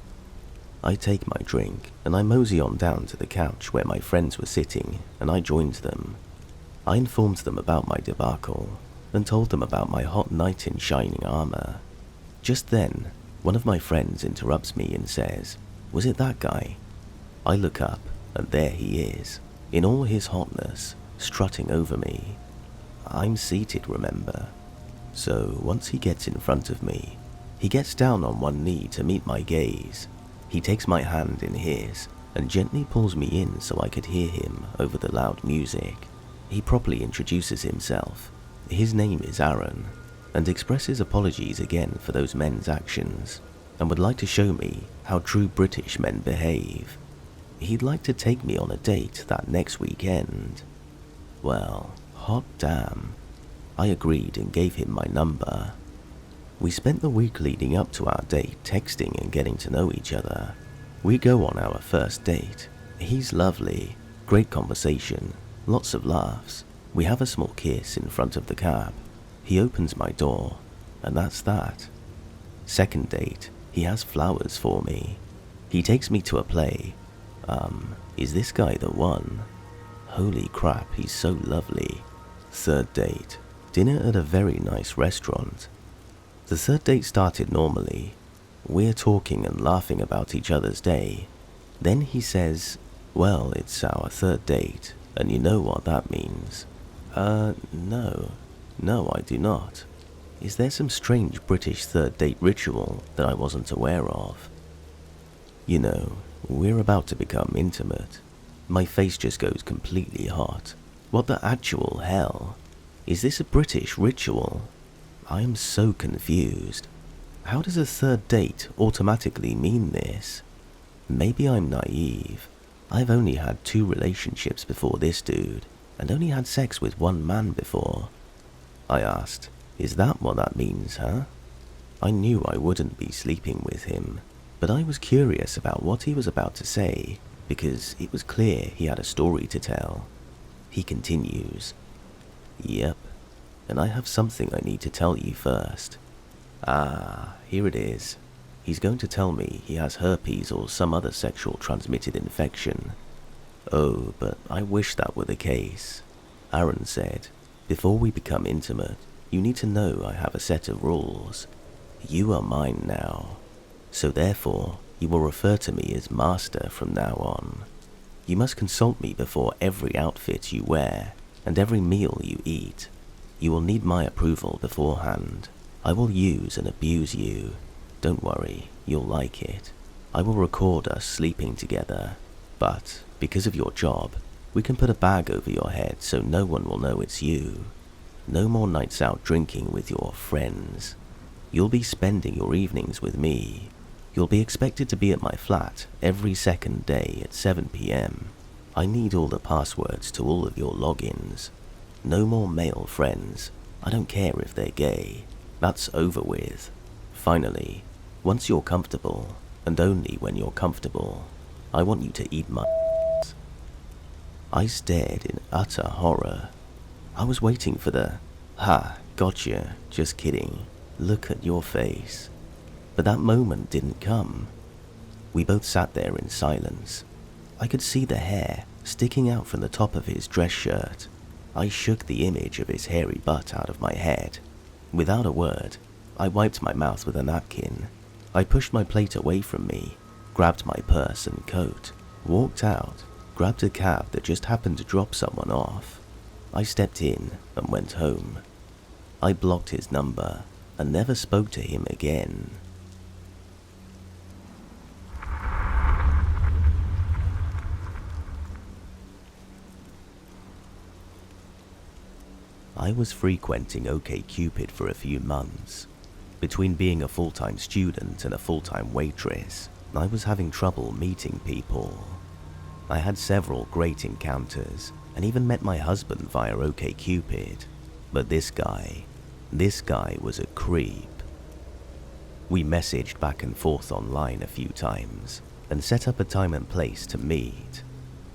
I take my drink and I mosey on down to the couch where my friends were sitting, and I joined them. I informed them about my debacle and told them about my hot knight in shining armor. Just then, one of my friends interrupts me and says, "Was it that guy?" I look up, and there he is, in all his hotness, strutting over me. I'm seated, remember? So once he gets in front of me, he gets down on one knee to meet my gaze. He takes my hand in his and gently pulls me in so I could hear him over the loud music. He properly introduces himself. His name is Aaron, and expresses apologies again for those men's actions, and would like to show me how true British men behave. He'd like to take me on a date that next weekend. Well, hot damn. I agreed and gave him my number. We spent the week leading up to our date texting and getting to know each other. We go on our first date. He's lovely, great conversation, lots of laughs. We have a small kiss in front of the cab. He opens my door, and that's that. Second date, he has flowers for me. He takes me to a play. Is this guy the one? Holy crap, he's so lovely. Third date, dinner at a very nice restaurant. The third date started normally. We're talking and laughing about each other's day. Then he says, "Well, it's our third date, and you know what that means." No, I do not. Is there some strange British third date ritual that I wasn't aware of? You know, we're about to become intimate. My face just goes completely hot. What the actual hell? Is this a British ritual? I am so confused. How does a third date automatically mean this? Maybe I'm naive. I've only had 2 relationships before this dude, and only had sex with 1 man before. I asked, "Is that what that means, huh?" I knew I wouldn't be sleeping with him, but I was curious about what he was about to say, because it was clear he had a story to tell. He continues, "Yep, and I have something I need to tell you first." Here it is. He's going to tell me he has herpes or some other sexual transmitted infection. Oh, but I wish that were the case. Aaron said, "Before we become intimate, you need to know I have a set of rules. You are mine now, so therefore you will refer to me as Master from now on. You must consult me before every outfit you wear and every meal you eat. You will need my approval beforehand. I will use and abuse you. Don't worry, you'll like it. I will record us sleeping together, but because of your job, we can put a bag over your head so no one will know it's you. No more nights out drinking with your friends. You'll be spending your evenings with me. You'll be expected to be at my flat every second day at 7 p.m. I need all the passwords to all of your logins. No more male friends. I don't care if they're gay. That's over with. Finally, once you're comfortable, and only when you're comfortable, I want you to eat my ass." I stared in utter horror. I was waiting for the, "Ha, gotcha, just kidding, look at your face." But that moment didn't come. We both sat there in silence. I could see the hair sticking out from the top of his dress shirt. I shook the image of his hairy butt out of my head. Without a word, I wiped my mouth with a napkin. I pushed my plate away from me, grabbed my purse and coat, walked out, grabbed a cab that just happened to drop someone off. I stepped in and went home. I blocked his number and never spoke to him again. I was frequenting OkCupid for a few months. Between being a full-time student and a full-time waitress, I was having trouble meeting people. I had several great encounters and even met my husband via OkCupid, but this guy was a creep. We messaged back and forth online a few times and set up a time and place to meet.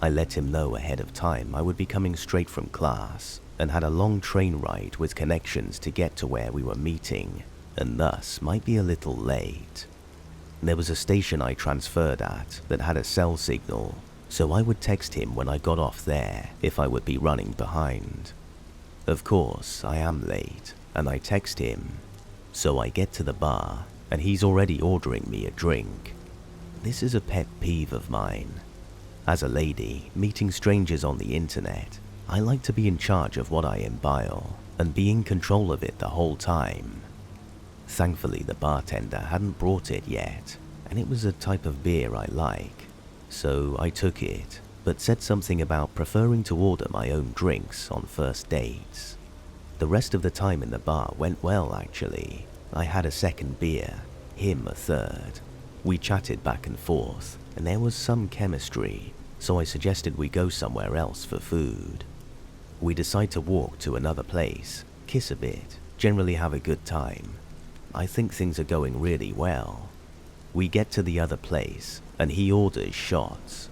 I let him know ahead of time I would be coming straight from class and had a long train ride with connections to get to where we were meeting, and thus might be a little late. There was a station I transferred at that had a cell signal, so I would text him when I got off there if I would be running behind. Of course, I am late, and I text him. So I get to the bar, and he's already ordering me a drink. This is a pet peeve of mine. As a lady, meeting strangers on the internet, I like to be in charge of what I imbue and be in control of it the whole time. Thankfully, the bartender hadn't brought it yet, and it was a type of beer I like. So I took it, but said something about preferring to order my own drinks on first dates. The rest of the time in the bar went well, actually. I had a second beer, him a third. We chatted back and forth, and there was some chemistry, so I suggested we go somewhere else for food. We decide to walk to another place, kiss a bit, generally have a good time. I think things are going really well. We get to the other place, and he orders shots.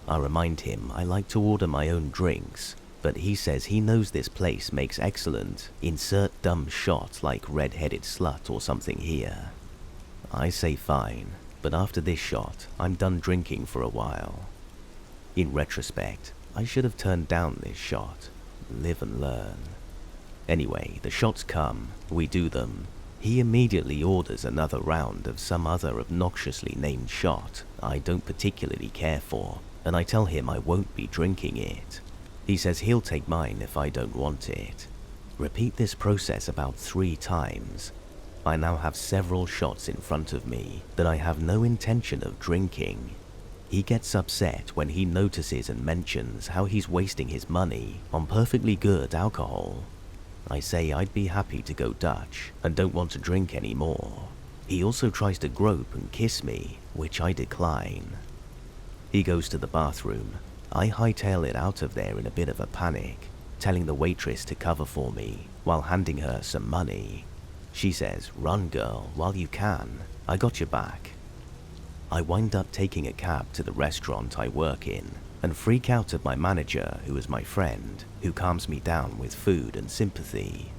I remind him I like to order my own drinks, but he says he knows this place makes excellent insert dumb shot like red-headed slut or something here. I say fine, but after this shot, I'm done drinking for a while. In retrospect, I should have turned down this shot. Live and learn. Anyway, the shots come, we do them. He immediately orders another round of some other obnoxiously named shot I don't particularly care for, and I tell him I won't be drinking it. He says he'll take mine if I don't want it. Repeat this process about 3 times. I now have several shots in front of me that I have no intention of drinking. He gets upset when he notices and mentions how he's wasting his money on perfectly good alcohol. I say I'd be happy to go Dutch and don't want to drink anymore. He also tries to grope and kiss me, which I decline. He goes to the bathroom. I hightail it out of there in a bit of a panic, telling the waitress to cover for me while handing her some money. She says, "Run, girl, while you can. I got your back." I wind up taking a cab to the restaurant I work in and freak out at my manager, who is my friend, who calms me down with food and sympathy.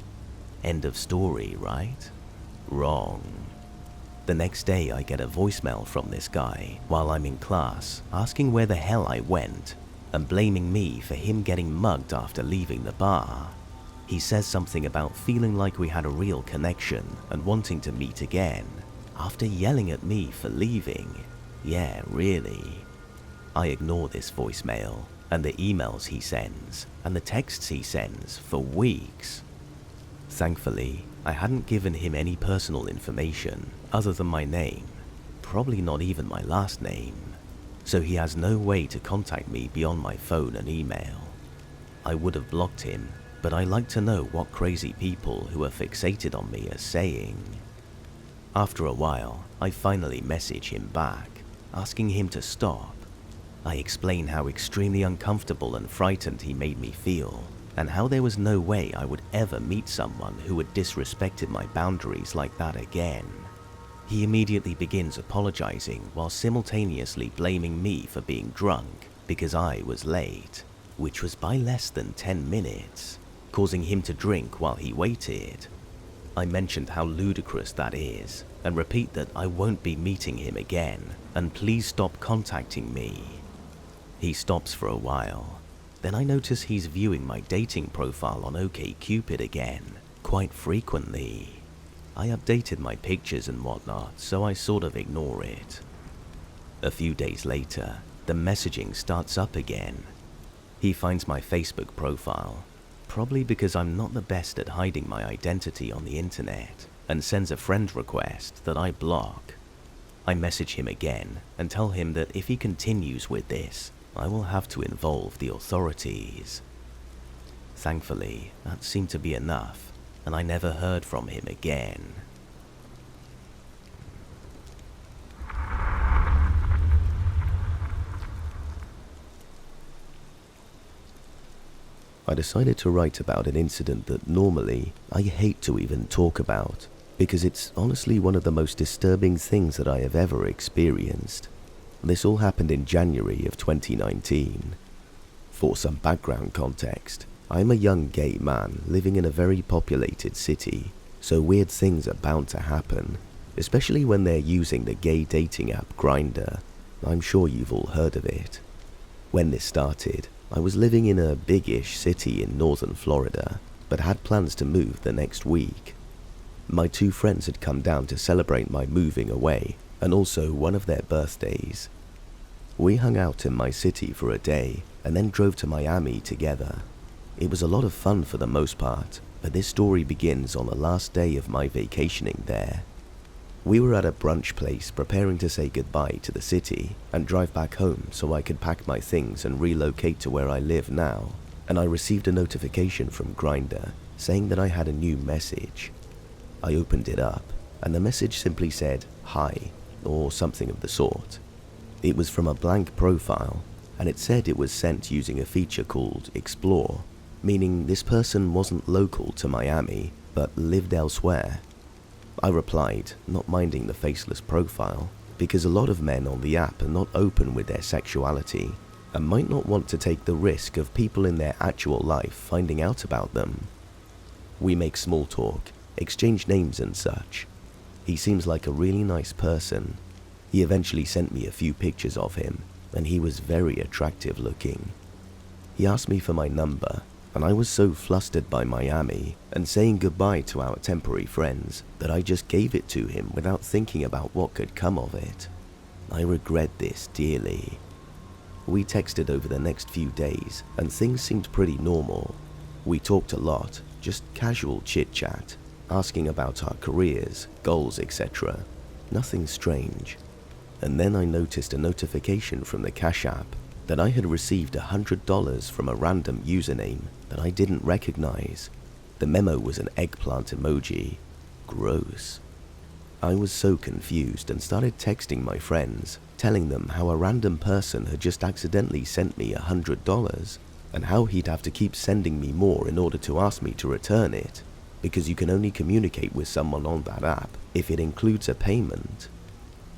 End of story, right? Wrong. The next day I get a voicemail from this guy while I'm in class asking where the hell I went and blaming me for him getting mugged after leaving the bar. He says something about feeling like we had a real connection and wanting to meet again, after yelling at me for leaving. Yeah, really. I ignore this voicemail and the emails he sends and the texts he sends for weeks. Thankfully, I hadn't given him any personal information other than my name, probably not even my last name, so he has no way to contact me beyond my phone and email. I would have blocked him, but I like to know what crazy people who are fixated on me are saying. After a while, I finally message him back, asking him to stop. I explain how extremely uncomfortable and frightened he made me feel, and how there was no way I would ever meet someone who had disrespected my boundaries like that again. He immediately begins apologizing while simultaneously blaming me for being drunk because I was late, which was by less than 10 minutes, causing him to drink while he waited. I mentioned how ludicrous that is and repeat that I won't be meeting him again and please stop contacting me. He stops for a while. Then I notice he's viewing my dating profile on OkCupid again, quite frequently. I updated my pictures and whatnot, so I sort of ignore it. A few days later, the messaging starts up again. He finds my Facebook profile, probably because I'm not the best at hiding my identity on the internet, and sends a friend request that I block. I message him again and tell him that if he continues with this, I will have to involve the authorities. Thankfully, that seemed to be enough, and I never heard from him again. I decided to write about an incident that normally I hate to even talk about, because it's honestly one of the most disturbing things that I have ever experienced. This all happened in January of 2019. For some background context, I'm a young gay man living in a very populated city, so weird things are bound to happen, especially when they're using the gay dating app Grindr. I'm sure you've all heard of it. When this started, I was living in a big-ish city in northern Florida, but had plans to move the next week. My two friends had come down to celebrate my moving away, and also one of their birthdays. We hung out in my city for a day, and then drove to Miami together. It was a lot of fun for the most part, but this story begins on the last day of my vacationing there. We were at a brunch place preparing to say goodbye to the city and drive back home so I could pack my things and relocate to where I live now, and I received a notification from Grindr saying that I had a new message. I opened it up, and the message simply said, "Hi," or something of the sort. It was from a blank profile, and it said it was sent using a feature called Explore, meaning this person wasn't local to Miami, but lived elsewhere. I replied, not minding the faceless profile, because a lot of men on the app are not open with their sexuality, and might not want to take the risk of people in their actual life finding out about them. We make small talk, exchange names and such. He seems like a really nice person. He eventually sent me a few pictures of him, and he was very attractive looking. He asked me for my number, and I was so flustered by Miami and saying goodbye to our temporary friends that I just gave it to him without thinking about what could come of it. I regret this dearly. We texted over the next few days, and things seemed pretty normal. We talked a lot, just casual chit-chat, asking about our careers, goals, etc. Nothing strange. And then I noticed a notification from the Cash App that I had received $100 from a random username that I didn't recognize. The memo was an eggplant emoji. Gross. I was so confused and started texting my friends, telling them how a random person had just accidentally sent me $100 and how he'd have to keep sending me more in order to ask me to return it, because you can only communicate with someone on that app if it includes a payment.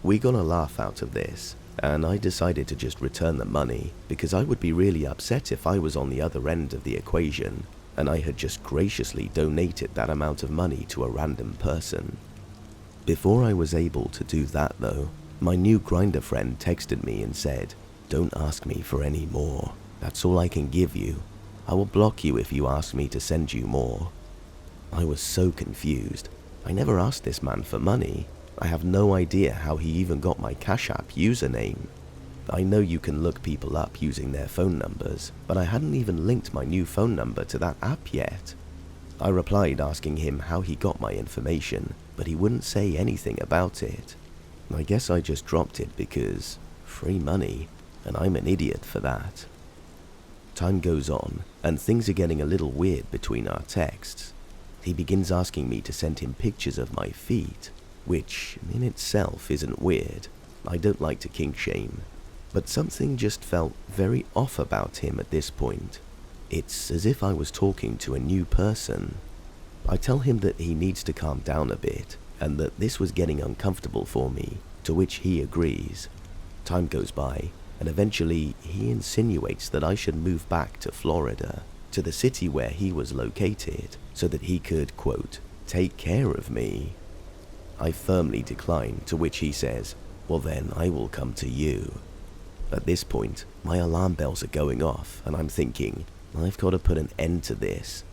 We got a laugh out of this, and I decided to just return the money because I would be really upset if I was on the other end of the equation and I had just graciously donated that amount of money to a random person. Before I was able to do that though, my new Grindr friend texted me and said, "Don't ask me for any more. That's all I can give you. I will block you if you ask me to send you more." I was so confused. I never asked this man for money. I have no idea how he even got my Cash App username. I know you can look people up using their phone numbers, but I hadn't even linked my new phone number to that app yet. I replied asking him how he got my information, but he wouldn't say anything about it. I guess I just dropped it because free money, and I'm an idiot for that. Time goes on, and things are getting a little weird between our texts. He begins asking me to send him pictures of my feet, which in itself isn't weird. I don't like to kink shame, but something just felt very off about him at this point. It's as if I was talking to a new person. I tell him that he needs to calm down a bit and that this was getting uncomfortable for me, to which he agrees. Time goes by, and eventually he insinuates that I should move back to Florida, to the city where he was located, so that he could, quote, take care of me. I firmly decline, to which he says, "Well then, I will come to you." At this point, my alarm bells are going off, and I'm thinking, I've got to put an end to this.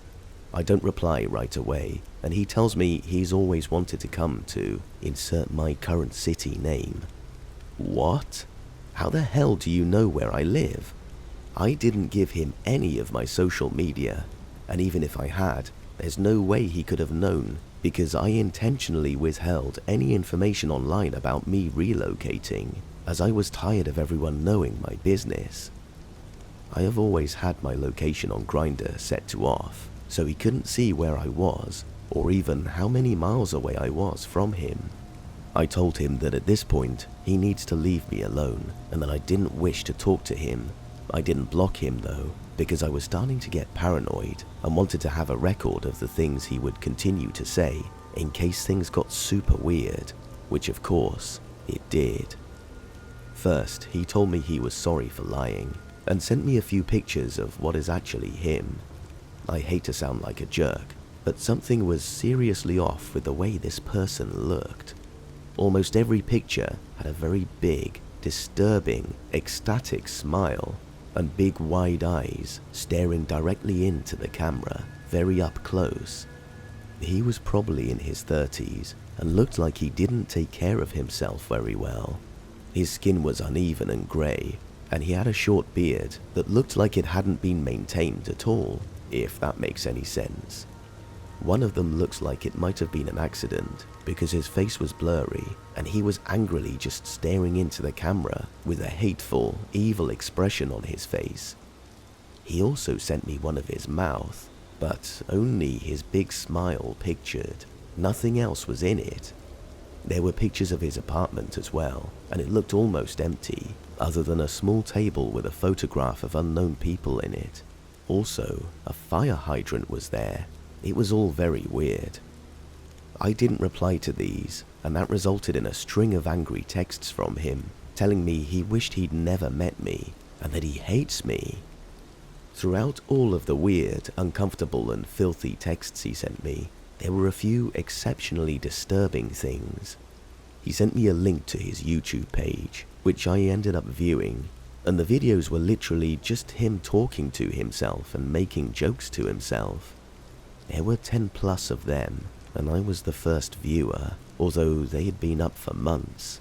I don't reply right away, and he tells me he's always wanted to come to insert my current city name. What? How the hell do you know where I live? I didn't give him any of my social media, and even if I had, there's no way he could have known, because I intentionally withheld any information online about me relocating, as I was tired of everyone knowing my business. I have always had my location on Grindr set to off, so he couldn't see where I was, or even how many miles away I was from him. I told him that at this point, he needs to leave me alone, and that I didn't wish to talk to him. I didn't block him though, because I was starting to get paranoid and wanted to have a record of the things he would continue to say in case things got super weird, which of course, it did. First, he told me he was sorry for lying, and sent me a few pictures of what is actually him. I hate to sound like a jerk, but something was seriously off with the way this person looked. Almost every picture had a very big, disturbing, ecstatic smile and big wide eyes staring directly into the camera, very up close. He was probably in his 30s and looked like he didn't take care of himself very well. His skin was uneven and grey, and he had a short beard that looked like it hadn't been maintained at all, if that makes any sense. One of them looks like it might have been an accident because his face was blurry and he was angrily just staring into the camera with a hateful, evil expression on his face. He also sent me one of his mouth, but only his big smile pictured. Nothing else was in it. There were pictures of his apartment as well, and it looked almost empty, other than a small table with a photograph of unknown people in it. Also, a fire hydrant was there. It was all very weird. I didn't reply to these, and that resulted in a string of angry texts from him, telling me he wished he'd never met me, and that he hates me. Throughout all of the weird, uncomfortable, and filthy texts he sent me, there were a few exceptionally disturbing things. He sent me a link to his YouTube page, which I ended up viewing, and the videos were literally just him talking to himself and making jokes to himself. There were 10 plus of them, and I was the first viewer, although they had been up for months.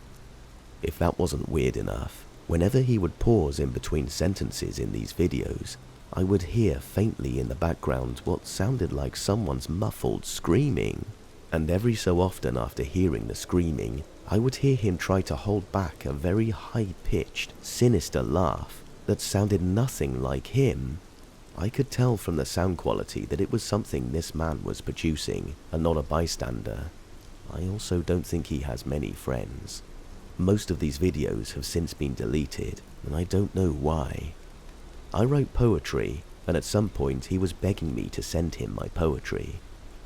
If that wasn't weird enough, whenever he would pause in between sentences in these videos, I would hear faintly in the background what sounded like someone's muffled screaming, and every so often after hearing the screaming, I would hear him try to hold back a very high-pitched, sinister laugh that sounded nothing like him. I could tell from the sound quality that it was something this man was producing and not a bystander. I also don't think he has many friends. Most of these videos have since been deleted, and I don't know why. I write poetry, and at some point he was begging me to send him my poetry.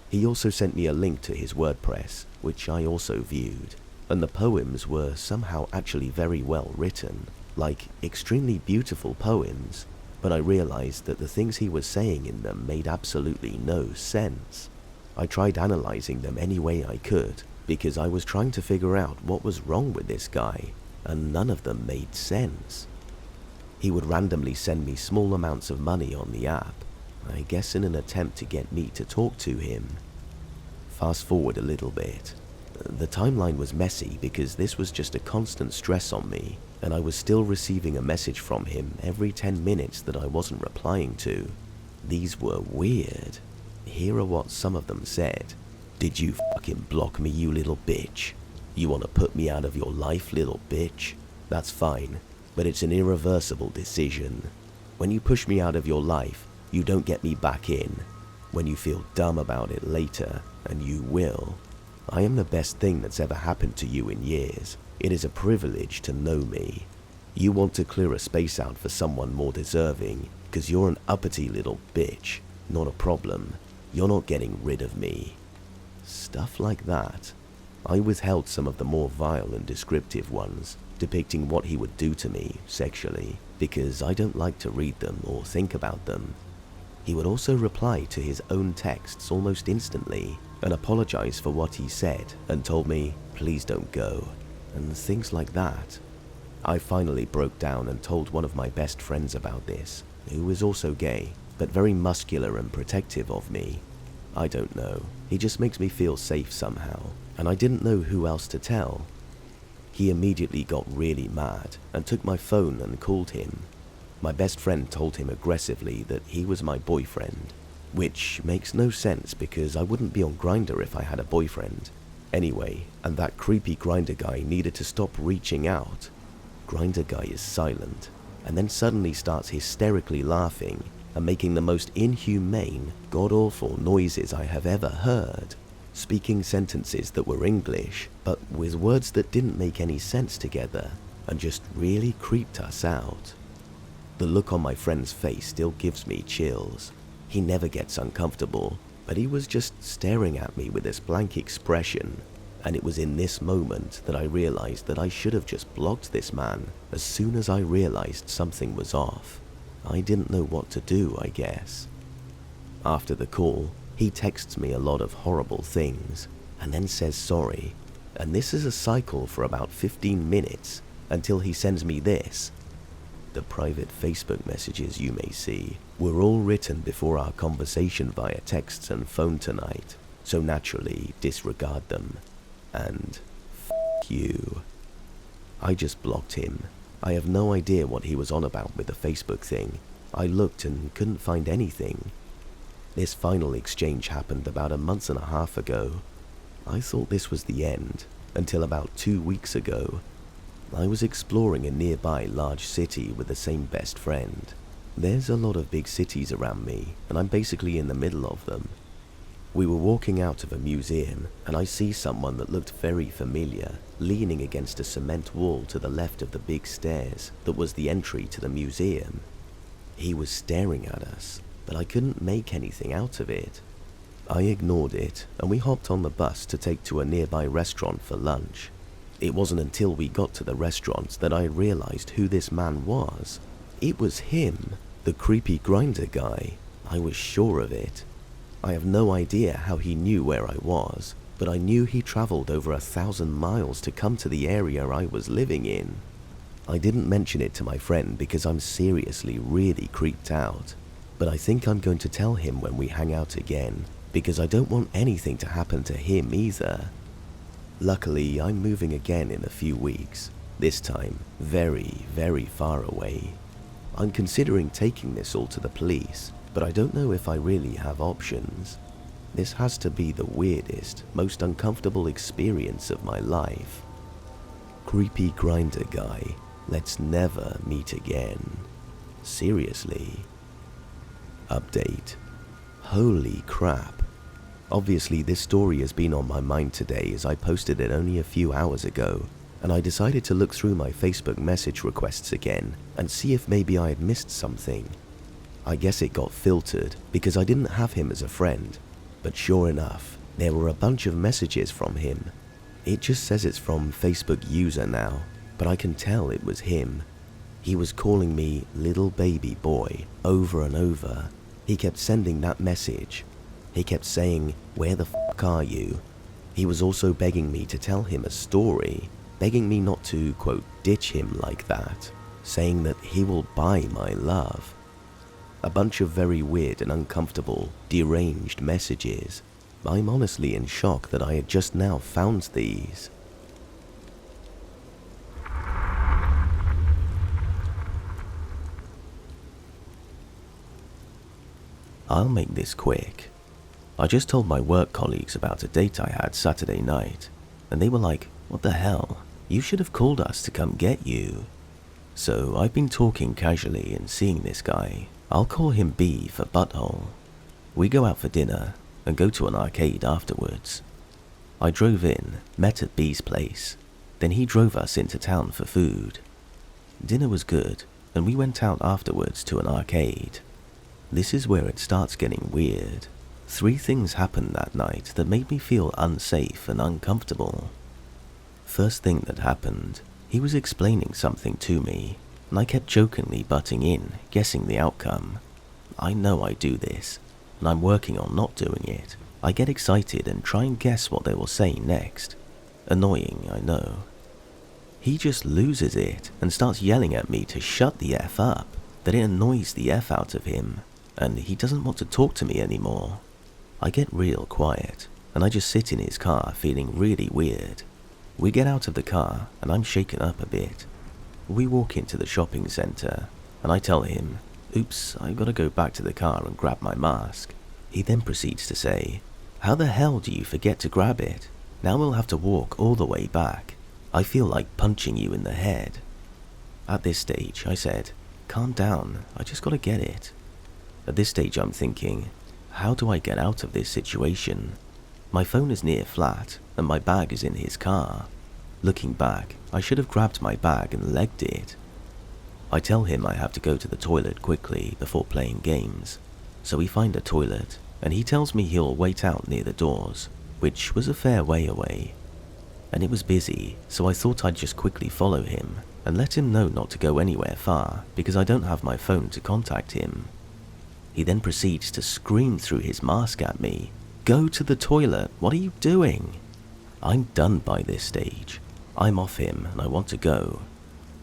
He also sent me a link to his WordPress, which I also viewed, and the poems were somehow actually very well written, like extremely beautiful poems, but I realized that the things he was saying in them made absolutely no sense. I tried analyzing them any way I could, because I was trying to figure out what was wrong with this guy, and none of them made sense. He would randomly send me small amounts of money on the app, I guess in an attempt to get me to talk to him. Fast forward a little bit. The timeline was messy because this was just a constant stress on me, and I was still receiving a message from him every 10 minutes that I wasn't replying to. These were weird. Here are what some of them said. "Did you fucking block me, you little bitch? You want to put me out of your life, little bitch? That's fine, but it's an irreversible decision. When you push me out of your life, you don't get me back in. When you feel dumb about it later, and you will. I am the best thing that's ever happened to you in years. It is a privilege to know me. You want to clear a space out for someone more deserving, because you're an uppity little bitch. Not a problem. You're not getting rid of me." Stuff like that. I withheld some of the more vile and descriptive ones, depicting what he would do to me sexually, because I don't like to read them or think about them. He would also reply to his own texts almost instantly and apologize for what he said and told me, "Please don't go," and things like that. I finally broke down and told one of my best friends about this, who is also gay, but very muscular and protective of me. I don't know, he just makes me feel safe somehow, and I didn't know who else to tell. He immediately got really mad and took my phone and called him. My best friend told him aggressively that he was my boyfriend, which makes no sense because I wouldn't be on Grindr if I had a boyfriend. Anyway, and that creepy Grindr guy needed to stop reaching out. Grindr guy is silent, and then suddenly starts hysterically laughing and making the most inhumane, god-awful noises I have ever heard, speaking sentences that were English, but with words that didn't make any sense together, and just really creeped us out. The look on my friend's face still gives me chills. He never gets uncomfortable, but he was just staring at me with this blank expression, and it was in this moment that I realized that I should have just blocked this man as soon as I realized something was off. I didn't know what to do, I guess. After the call, he texts me a lot of horrible things and then says sorry, and this is a cycle for about 15 minutes until he sends me this. The private Facebook messages you may see were all written before our conversation via texts and phone tonight, so naturally disregard them. And f*** you. I just blocked him. I have no idea what he was on about with the Facebook thing. I looked and couldn't find anything. This final exchange happened about a month and a half ago. I thought this was the end, until about 2 weeks ago. I was exploring a nearby large city with the same best friend. There's a lot of big cities around me, and I'm basically in the middle of them. We were walking out of a museum, and I see someone that looked very familiar, leaning against a cement wall to the left of the big stairs that was the entry to the museum. He was staring at us, but I couldn't make anything out of it. I ignored it, and we hopped on the bus to take to a nearby restaurant for lunch. It wasn't until we got to the restaurant that I realized who this man was. It was him, the creepy grinder guy. I was sure of it. I have no idea how he knew where I was, but I knew he traveled over 1,000 miles to come to the area I was living in. I didn't mention it to my friend because I'm seriously really creeped out, but I think I'm going to tell him when we hang out again, because I don't want anything to happen to him either. Luckily, I'm moving again in a few weeks, this time very, very far away. I'm considering taking this all to the police, but I don't know if I really have options. This has to be the weirdest, most uncomfortable experience of my life. Creepy grinder guy, let's never meet again. Seriously. Update. Holy crap. Obviously, this story has been on my mind today as I posted it only a few hours ago, and I decided to look through my Facebook message requests again and see if maybe I had missed something. I guess it got filtered because I didn't have him as a friend, but sure enough, there were a bunch of messages from him. It just says it's from Facebook user now, but I can tell it was him. He was calling me little baby boy over and over. He kept sending that message. He kept saying, "Where the f*** are you?" He was also begging me to tell him a story, begging me not to, quote, ditch him like that, saying that he will buy my love. A bunch of very weird and uncomfortable, deranged messages. I'm honestly in shock that I had just now found these. I'll make this quick. I just told my work colleagues about a date I had Saturday night, and they were like, "What the hell? You should have called us to come get you." So I've been talking casually and seeing this guy. I'll call him B for butthole. We go out for dinner and go to an arcade afterwards. I drove in, met at B's place, then he drove us into town for food. Dinner was good, and we went out afterwards to an arcade. This is where it starts getting weird. 3 things happened that night that made me feel unsafe and uncomfortable. First thing that happened, he was explaining something to me, and I kept jokingly butting in, guessing the outcome. I know I do this, and I'm working on not doing it. I get excited and try and guess what they will say next. Annoying, I know. He just loses it and starts yelling at me to shut the F up, that it annoys the F out of him, and he doesn't want to talk to me anymore. I get real quiet, and I just sit in his car feeling really weird. We get out of the car, and I'm shaken up a bit. We walk into the shopping center, and I tell him, "Oops, I've got to go back to the car and grab my mask." He then proceeds to say, "How the hell do you forget to grab it? Now we'll have to walk all the way back. I feel like punching you in the head." At this stage, I said, "Calm down, I just gotta get it." At this stage, I'm thinking, how do I get out of this situation? My phone is near flat, and my bag is in his car. Looking back, I should have grabbed my bag and legged it. I tell him I have to go to the toilet quickly before playing games. So we find a toilet, and he tells me he'll wait out near the doors, which was a fair way away. and it was busy, so I thought I'd just quickly follow him and let him know not to go anywhere far because I don't have my phone to contact him. He then proceeds to scream through his mask at me, "Go to the toilet, what are you doing?" I'm done by this stage. I'm off him and I want to go.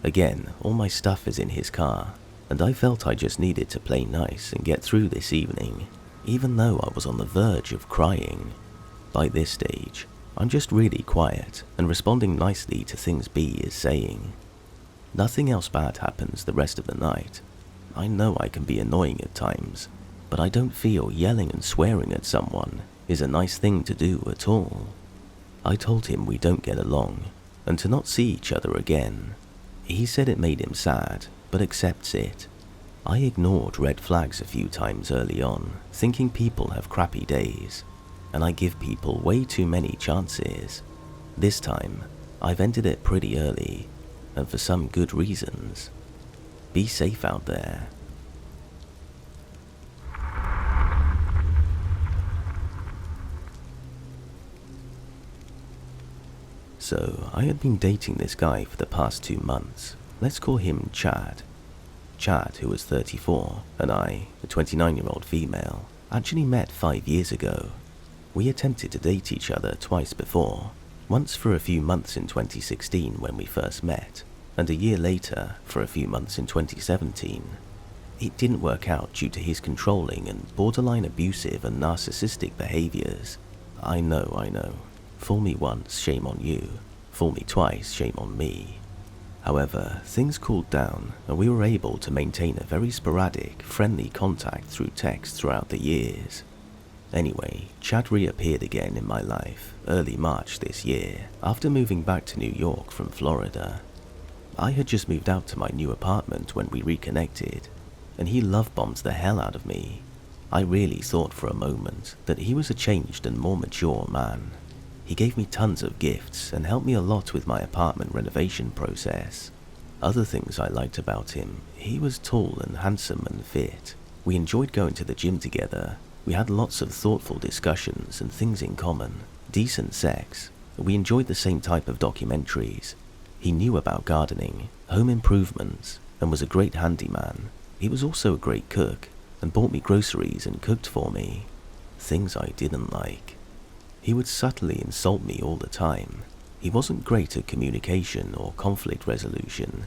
Again, all my stuff is in his car, and I felt I just needed to play nice and get through this evening, even though I was on the verge of crying. By this stage, I'm just really quiet and responding nicely to things B is saying. Nothing else bad happens the rest of the night. I know I can be annoying at times, but I don't feel yelling and swearing at someone is a nice thing to do at all. I told him we don't get along and to not see each other again. He said it made him sad, but accepts it. I ignored red flags a few times early on, thinking people have crappy days, and I give people way too many chances. This time, I've ended it pretty early, and for some good reasons. Be safe out there. So, I had been dating this guy for the past 2 months. Let's call him Chad. Chad, who was 34, and I, a 29-year-old female, actually met 5 years ago. We attempted to date each other twice before, once for a few months in 2016 when we first met, and a year later for a few months in 2017. It didn't work out due to his controlling and borderline abusive and narcissistic behaviors. I know. Fool me once, shame on you. Fool me twice, shame on me. However, things cooled down and we were able to maintain a very sporadic, friendly contact through text throughout the years. Anyway, Chad reappeared again in my life early March this year after moving back to New York from Florida. I had just moved out to my new apartment when we reconnected, and he love-bombed the hell out of me. I really thought for a moment that he was a changed and more mature man. He gave me tons of gifts and helped me a lot with my apartment renovation process. Other things I liked about him, he was tall and handsome and fit. We enjoyed going to the gym together. We had lots of thoughtful discussions and things in common. Decent sex. We enjoyed the same type of documentaries. He knew about gardening, home improvements, and was a great handyman. He was also a great cook and bought me groceries and cooked for me. Things I didn't like. He would subtly insult me all the time. He wasn't great at communication or conflict resolution.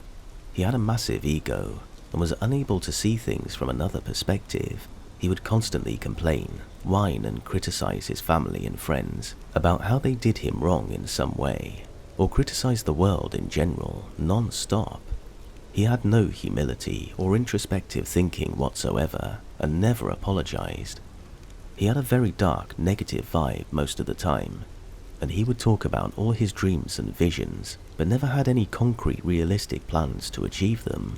He had a massive ego and was unable to see things from another perspective. He would constantly complain, whine and criticize his family and friends about how they did him wrong in some way, or criticize the world in general, non-stop. He had no humility or introspective thinking whatsoever and never apologized. He had a very dark, negative vibe most of the time, and he would talk about all his dreams and visions, but never had any concrete, realistic plans to achieve them.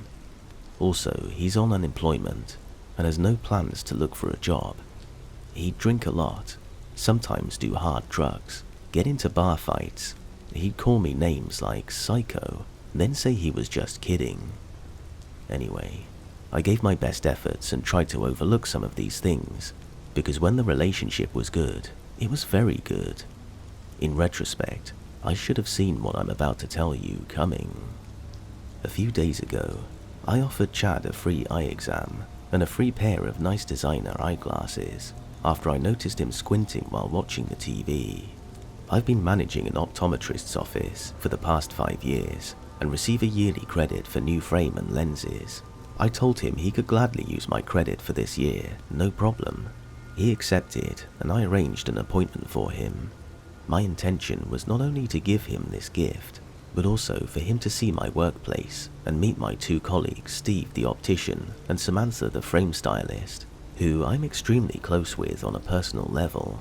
Also, he's on unemployment, and has no plans to look for a job. He'd drink a lot, sometimes do hard drugs, get into bar fights. He'd call me names like psycho, then say he was just kidding. Anyway, I gave my best efforts and tried to overlook some of these things, because when the relationship was good, it was very good. In retrospect, I should have seen what I'm about to tell you coming. A few days ago, I offered Chad a free eye exam and a free pair of nice designer eyeglasses after I noticed him squinting while watching the TV. I've been managing an optometrist's office for the past 5 years and receive a yearly credit for new frame and lenses. I told him he could gladly use my credit for this year, no problem. He accepted, and I arranged an appointment for him. My intention was not only to give him this gift, but also for him to see my workplace and meet my 2 colleagues, Steve the optician and Samantha the frame stylist, who I'm extremely close with on a personal level.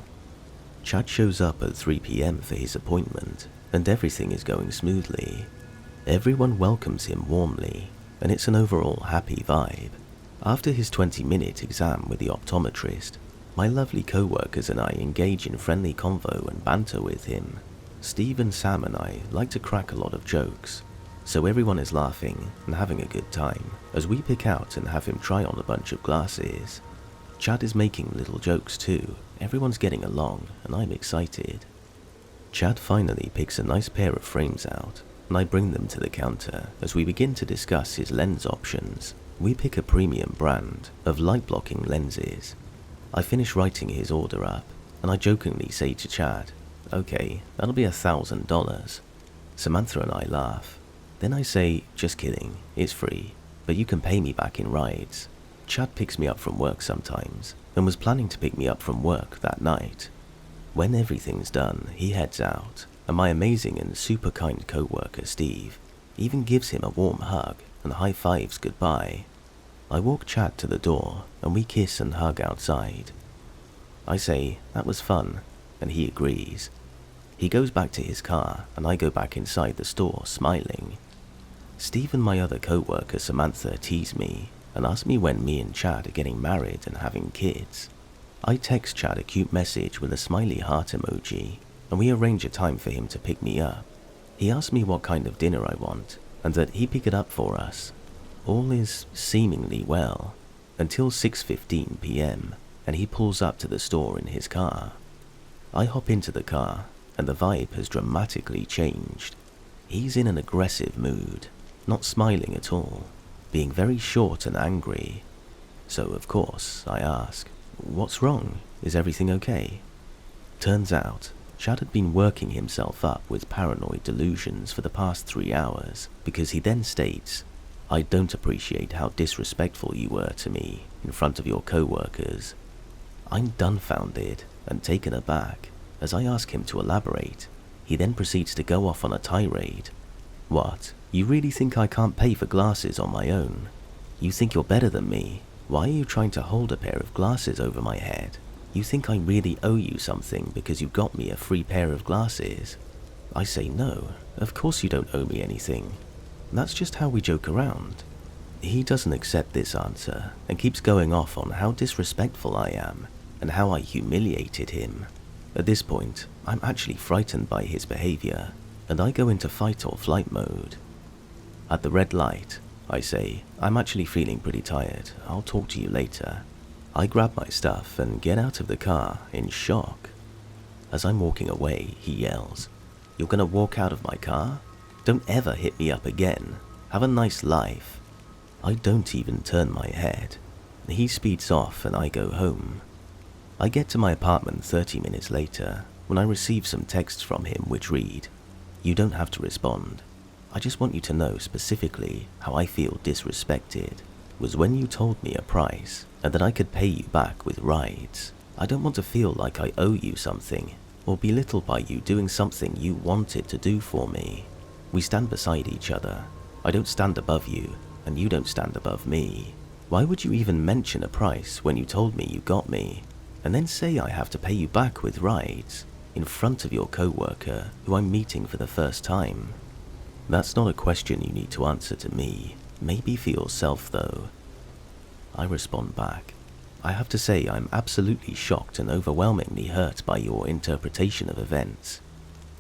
Chad shows up at 3 PM for his appointment, and everything is going smoothly. Everyone welcomes him warmly, and it's an overall happy vibe. After his 20-minute exam with the optometrist, my lovely co-workers and I engage in friendly convo and banter with him. Steve and Sam and I like to crack a lot of jokes, so everyone is laughing and having a good time as we pick out and have him try on a bunch of glasses. Chad is making little jokes too, everyone's getting along and I'm excited. Chad finally picks a nice pair of frames out, and I bring them to the counter as we begin to discuss his lens options. We pick a premium brand of light-blocking lenses. I finish writing his order up, and I jokingly say to Chad, "Okay, that'll be $1,000. Samantha and I laugh. Then I say, "Just kidding, it's free, but you can pay me back in rides." Chad picks me up from work sometimes, and was planning to pick me up from work that night. When everything's done, he heads out, and my amazing and super kind co-worker Steve even gives him a warm hug and high-fives goodbye. I walk Chad to the door, and we kiss and hug outside. I say, "That was fun," and he agrees. He goes back to his car, and I go back inside the store, smiling. Steve and my other co-worker Samantha tease me and ask me when me and Chad are getting married and having kids. I text Chad a cute message with a smiley heart emoji, and we arrange a time for him to pick me up. He asks me what kind of dinner I want, and that he pick it up for us. All is seemingly well, until 6:15 p.m, and he pulls up to the store in his car. I hop into the car, and the vibe has dramatically changed. He's in an aggressive mood, not smiling at all, being very short and angry. So of course, I ask, "What's wrong? Is everything okay?" Turns out, Chad had been working himself up with paranoid delusions for the past 3 hours, because he then states, "I don't appreciate how disrespectful you were to me in front of your co-workers." I'm dumbfounded and taken aback as I ask him to elaborate. He then proceeds to go off on a tirade. "What? You really think I can't pay for glasses on my own? You think you're better than me? Why are you trying to hold a pair of glasses over my head? You think I really owe you something because you got me a free pair of glasses?" I say, "No, of course you don't owe me anything. That's just how we joke around." He doesn't accept this answer and keeps going off on how disrespectful I am and how I humiliated him. At this point, I'm actually frightened by his behavior, and I go into fight or flight mode. At the red light, I say, "I'm actually feeling pretty tired. I'll talk to you later." I grab my stuff and get out of the car in shock. As I'm walking away, he yells, "You're gonna walk out of my car? Don't ever hit me up again. Have a nice life." I don't even turn my head. He speeds off and I go home. I get to my apartment 30 minutes later when I receive some texts from him which read, "You don't have to respond. I just want you to know specifically how I feel disrespected was when you told me a price and that I could pay you back with rides. I don't want to feel like I owe you something or belittled by you doing something you wanted to do for me. We stand beside each other. I don't stand above you and you don't stand above me. Why would you even mention a price when you told me you got me and then say I have to pay you back with rides in front of your co-worker who I'm meeting for the first time? That's not a question you need to answer to me. Maybe for yourself though." I respond back, "I have to say I'm absolutely shocked and overwhelmingly hurt by your interpretation of events.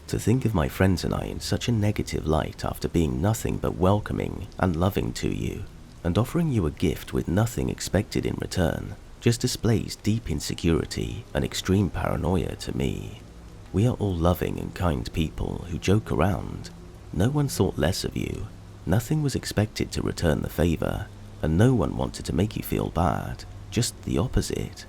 To think of my friends and I in such a negative light after being nothing but welcoming and loving to you, and offering you a gift with nothing expected in return, just displays deep insecurity and extreme paranoia to me. We are all loving and kind people who joke around. No one thought less of you. Nothing was expected to return the favor, and no one wanted to make you feel bad, just the opposite.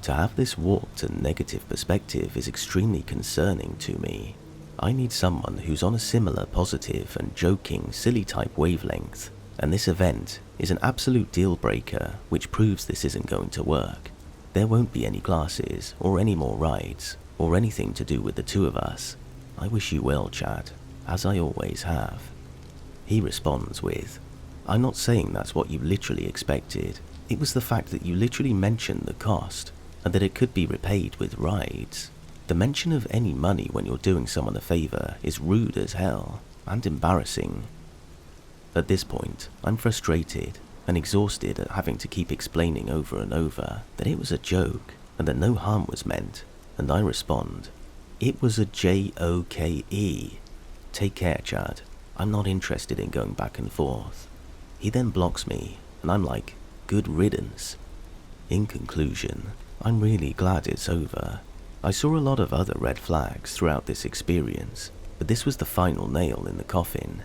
To have this warped and negative perspective is extremely concerning to me. I need someone who's on a similar positive and joking, silly type wavelength, and this event is an absolute deal breaker which proves this isn't going to work. There won't be any glasses or any more rides or anything to do with the two of us. I wish you well, Chad, as I always have." He responds with, "I'm not saying that's what you literally expected. It was the fact that you literally mentioned the cost and that it could be repaid with rides. The mention of any money when you're doing someone a favor is rude as hell and embarrassing." At this point, I'm frustrated and exhausted at having to keep explaining over and over that it was a joke and that no harm was meant, and I respond, "It was a JOKE. Take care, Chad. I'm not interested in going back and forth." He then blocks me, and I'm like, good riddance. In conclusion, I'm really glad it's over. I saw a lot of other red flags throughout this experience, but this was the final nail in the coffin.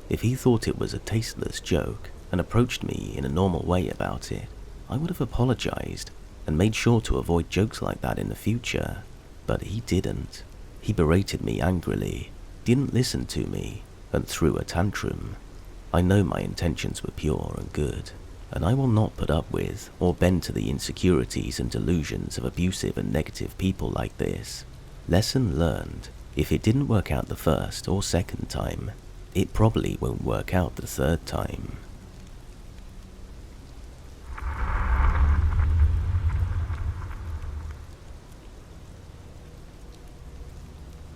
If he thought it was a tasteless joke and approached me in a normal way about it, I would have apologized and made sure to avoid jokes like that in the future. But he didn't. He berated me angrily, didn't listen to me, and threw a tantrum. I know my intentions were pure and good, and I will not put up with or bend to the insecurities and delusions of abusive and negative people like this. Lesson learned. If it didn't work out the first or second time, it probably won't work out the third time.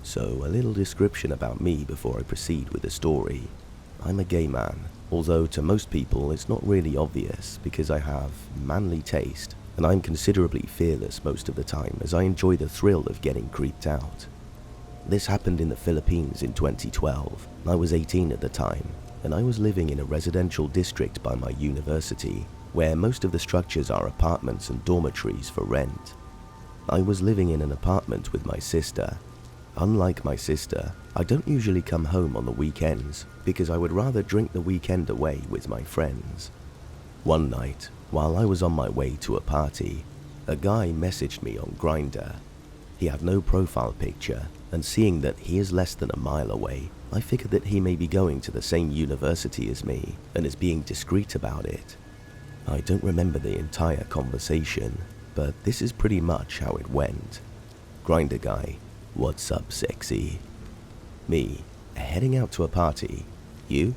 So, a little description about me before I proceed with the story. I'm a gay man, although to most people it's not really obvious because I have manly taste, and I'm considerably fearless most of the time as I enjoy the thrill of getting creeped out. This happened in the Philippines in 2012. I was 18 at the time, and I was living in a residential district by my university, where most of the structures are apartments and dormitories for rent. I was living in an apartment with my sister. Unlike my sister, I don't usually come home on the weekends because I would rather drink the weekend away with my friends. One night, while I was on my way to a party, a guy messaged me on Grindr. He had no profile picture, and seeing that he is less than a mile away, I figured that he may be going to the same university as me and is being discreet about it. I don't remember the entire conversation, but this is pretty much how it went. Grindr guy: "What's up, sexy?" Me: "Heading out to a party. You?"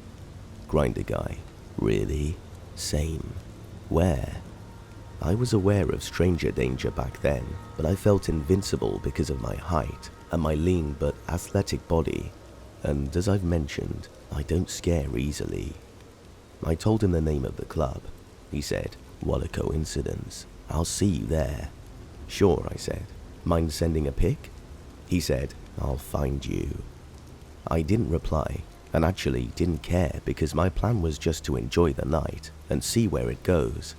Grindr guy: "Really? Same. Where?" I was aware of stranger danger back then, but I felt invincible because of my height and my lean but athletic body, and as I've mentioned, I don't scare easily. I told him the name of the club. He said, "What a coincidence. I'll see you there." "Sure," I said. "Mind sending a pic?" He said, "I'll find you." I didn't reply, and actually didn't care because my plan was just to enjoy the night and see where it goes.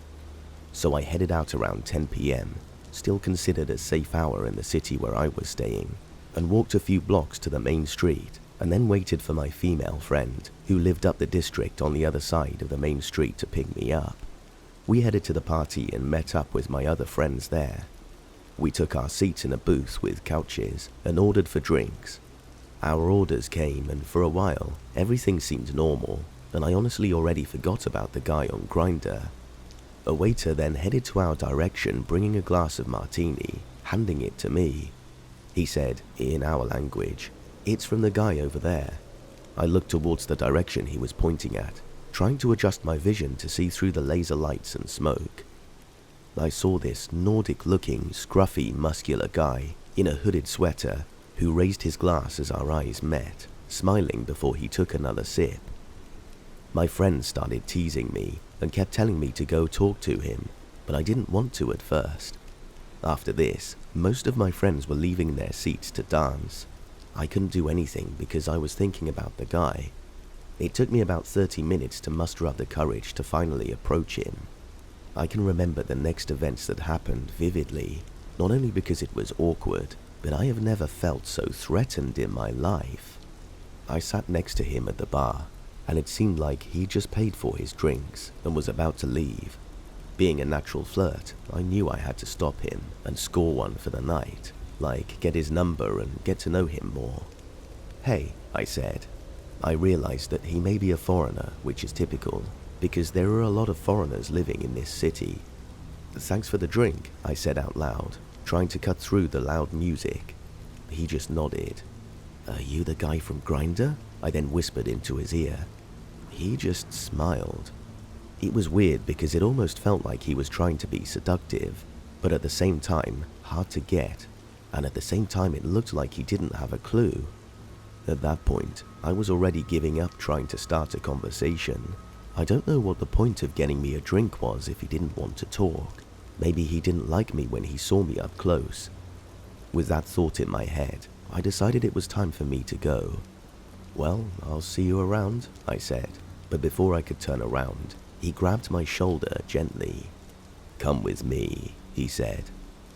So I headed out around 10 p.m, still considered a safe hour in the city where I was staying, and walked a few blocks to the main street, and then waited for my female friend, who lived up the district on the other side of the main street, to pick me up. We headed to the party and met up with my other friends there. We took our seats in a booth with couches and ordered for drinks. Our orders came, and for a while, everything seemed normal, and I honestly already forgot about the guy on Grindr. A waiter then headed to our direction bringing a glass of martini, handing it to me. He said, in our language, "It's from the guy over there." I looked towards the direction he was pointing at, trying to adjust my vision to see through the laser lights and smoke. I saw this Nordic-looking, scruffy, muscular guy in a hooded sweater who raised his glass as our eyes met, smiling before he took another sip. My friends started teasing me and kept telling me to go talk to him, but I didn't want to at first. After this, most of my friends were leaving their seats to dance. I couldn't do anything because I was thinking about the guy. It took me about 30 minutes to muster up the courage to finally approach him. I can remember the next events that happened vividly, not only because it was awkward, but I have never felt so threatened in my life. I sat next to him at the bar, and it seemed like he just paid for his drinks and was about to leave. Being a natural flirt, I knew I had to stop him and score one for the night, like get his number and get to know him more. "Hey," I said. I realized that he may be a foreigner, which is typical, because there are a lot of foreigners living in this city. "Thanks for the drink," I said out loud, trying to cut through the loud music. He just nodded. "Are you the guy from Grindr?" I then whispered into his ear. He just smiled. It was weird because it almost felt like he was trying to be seductive, but at the same time, hard to get, and at the same time it looked like he didn't have a clue. At that point, I was already giving up trying to start a conversation. I don't know what the point of getting me a drink was if he didn't want to talk. Maybe he didn't like me when he saw me up close. With that thought in my head, I decided it was time for me to go. "Well, I'll see you around," I said, but before I could turn around, he grabbed my shoulder gently. "Come with me," he said.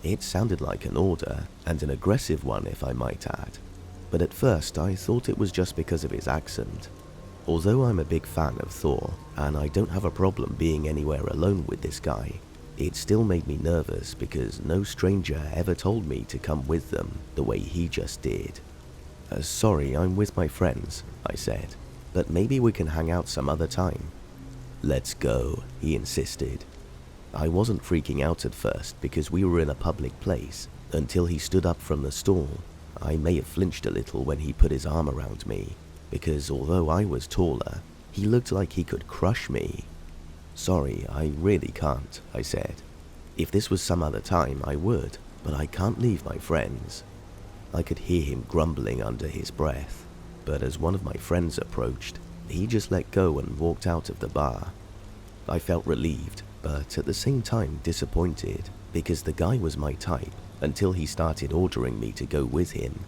It sounded like an order, and an aggressive one if I might add. But at first I thought it was just because of his accent. Although I'm a big fan of Thor, and I don't have a problem being anywhere alone with this guy, it still made me nervous because no stranger ever told me to come with them the way he just did. Sorry, I'm with my friends, I said, but maybe we can hang out some other time. Let's go, he insisted. I wasn't freaking out at first because we were in a public place until he stood up from the stall. I may have flinched a little when he put his arm around me because although I was taller, he looked like he could crush me. Sorry, I really can't, I said. If this was some other time, I would, but I can't leave my friends. I could hear him grumbling under his breath, but as one of my friends approached, he just let go and walked out of the bar. I felt relieved, but at the same time disappointed, because the guy was my type until he started ordering me to go with him.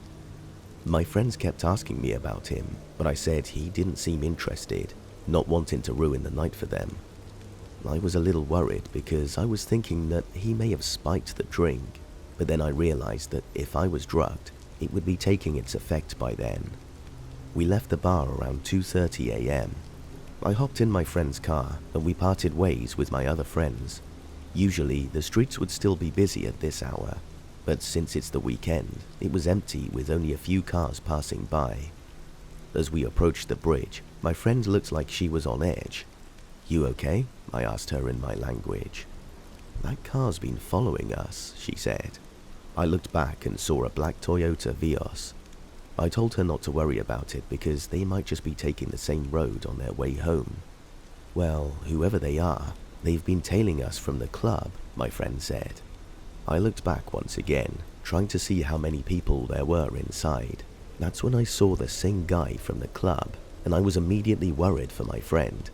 My friends kept asking me about him, but I said he didn't seem interested, not wanting to ruin the night for them. I was a little worried because I was thinking that he may have spiked the drink, but then I realized that if I was drugged, it would be taking its effect by then. We left the bar around 2:30 a.m. I hopped in my friend's car and we parted ways with my other friends. Usually, the streets would still be busy at this hour, but since it's the weekend, it was empty with only a few cars passing by. As we approached the bridge, my friend looked like she was on edge. "You okay?" I asked her in my language. "That car's been following us," she said. I looked back and saw a black Toyota Vios. I told her not to worry about it because they might just be taking the same road on their way home. "Well, whoever they are, they've been tailing us from the club," my friend said. I looked back once again, trying to see how many people there were inside. That's when I saw the same guy from the club, and I was immediately worried for my friend.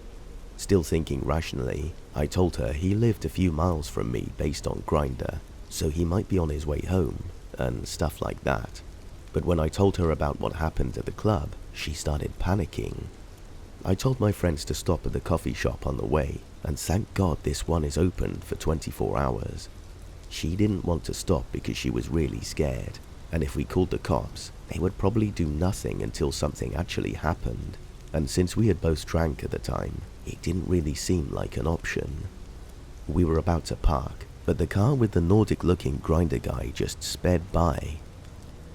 Still thinking rationally, I told her he lived a few miles from me based on Grindr, so he might be on his way home, and stuff like that. But when I told her about what happened at the club, she started panicking. I told my friends to stop at the coffee shop on the way, and thank God this one is open for 24 hours. She didn't want to stop because she was really scared, and if we called the cops, they would probably do nothing until something actually happened, and since we had both drank at the time, it didn't really seem like an option. We were about to park, but the car with the Nordic-looking Grindr guy just sped by.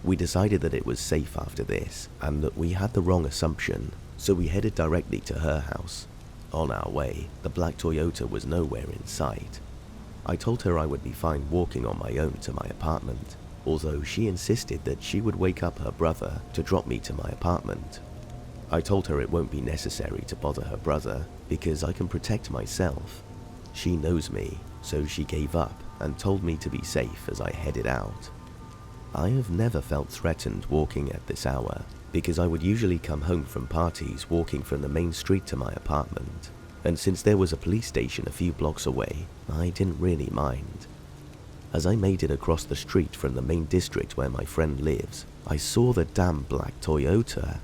We decided that it was safe after this, and that we had the wrong assumption, so we headed directly to her house. On our way, the black Toyota was nowhere in sight. I told her I would be fine walking on my own to my apartment, although she insisted that she would wake up her brother to drop me to my apartment. I told her it won't be necessary to bother her brother because I can protect myself. She knows me, so she gave up and told me to be safe as I headed out. I have never felt threatened walking at this hour because I would usually come home from parties walking from the main street to my apartment, and since there was a police station a few blocks away, I didn't really mind. As I made it across the street from the main district where my friend lives, I saw the damn black Toyota.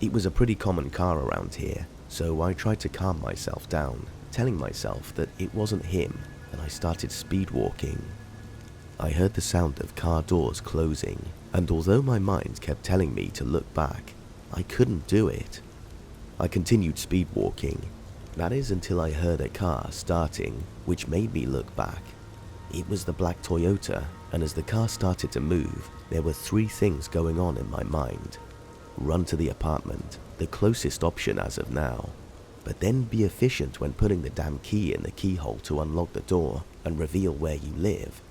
It was a pretty common car around here, so I tried to calm myself down, telling myself that it wasn't him, and I started speed walking. I heard the sound of car doors closing, and although my mind kept telling me to look back, I couldn't do it. I continued speed walking, that is until I heard a car starting, which made me look back. It was the black Toyota, and as the car started to move, there were three things going on in my mind. Run to the apartment, the closest option as of now, but then be efficient when putting the damn key in the keyhole to unlock the door and reveal where you live.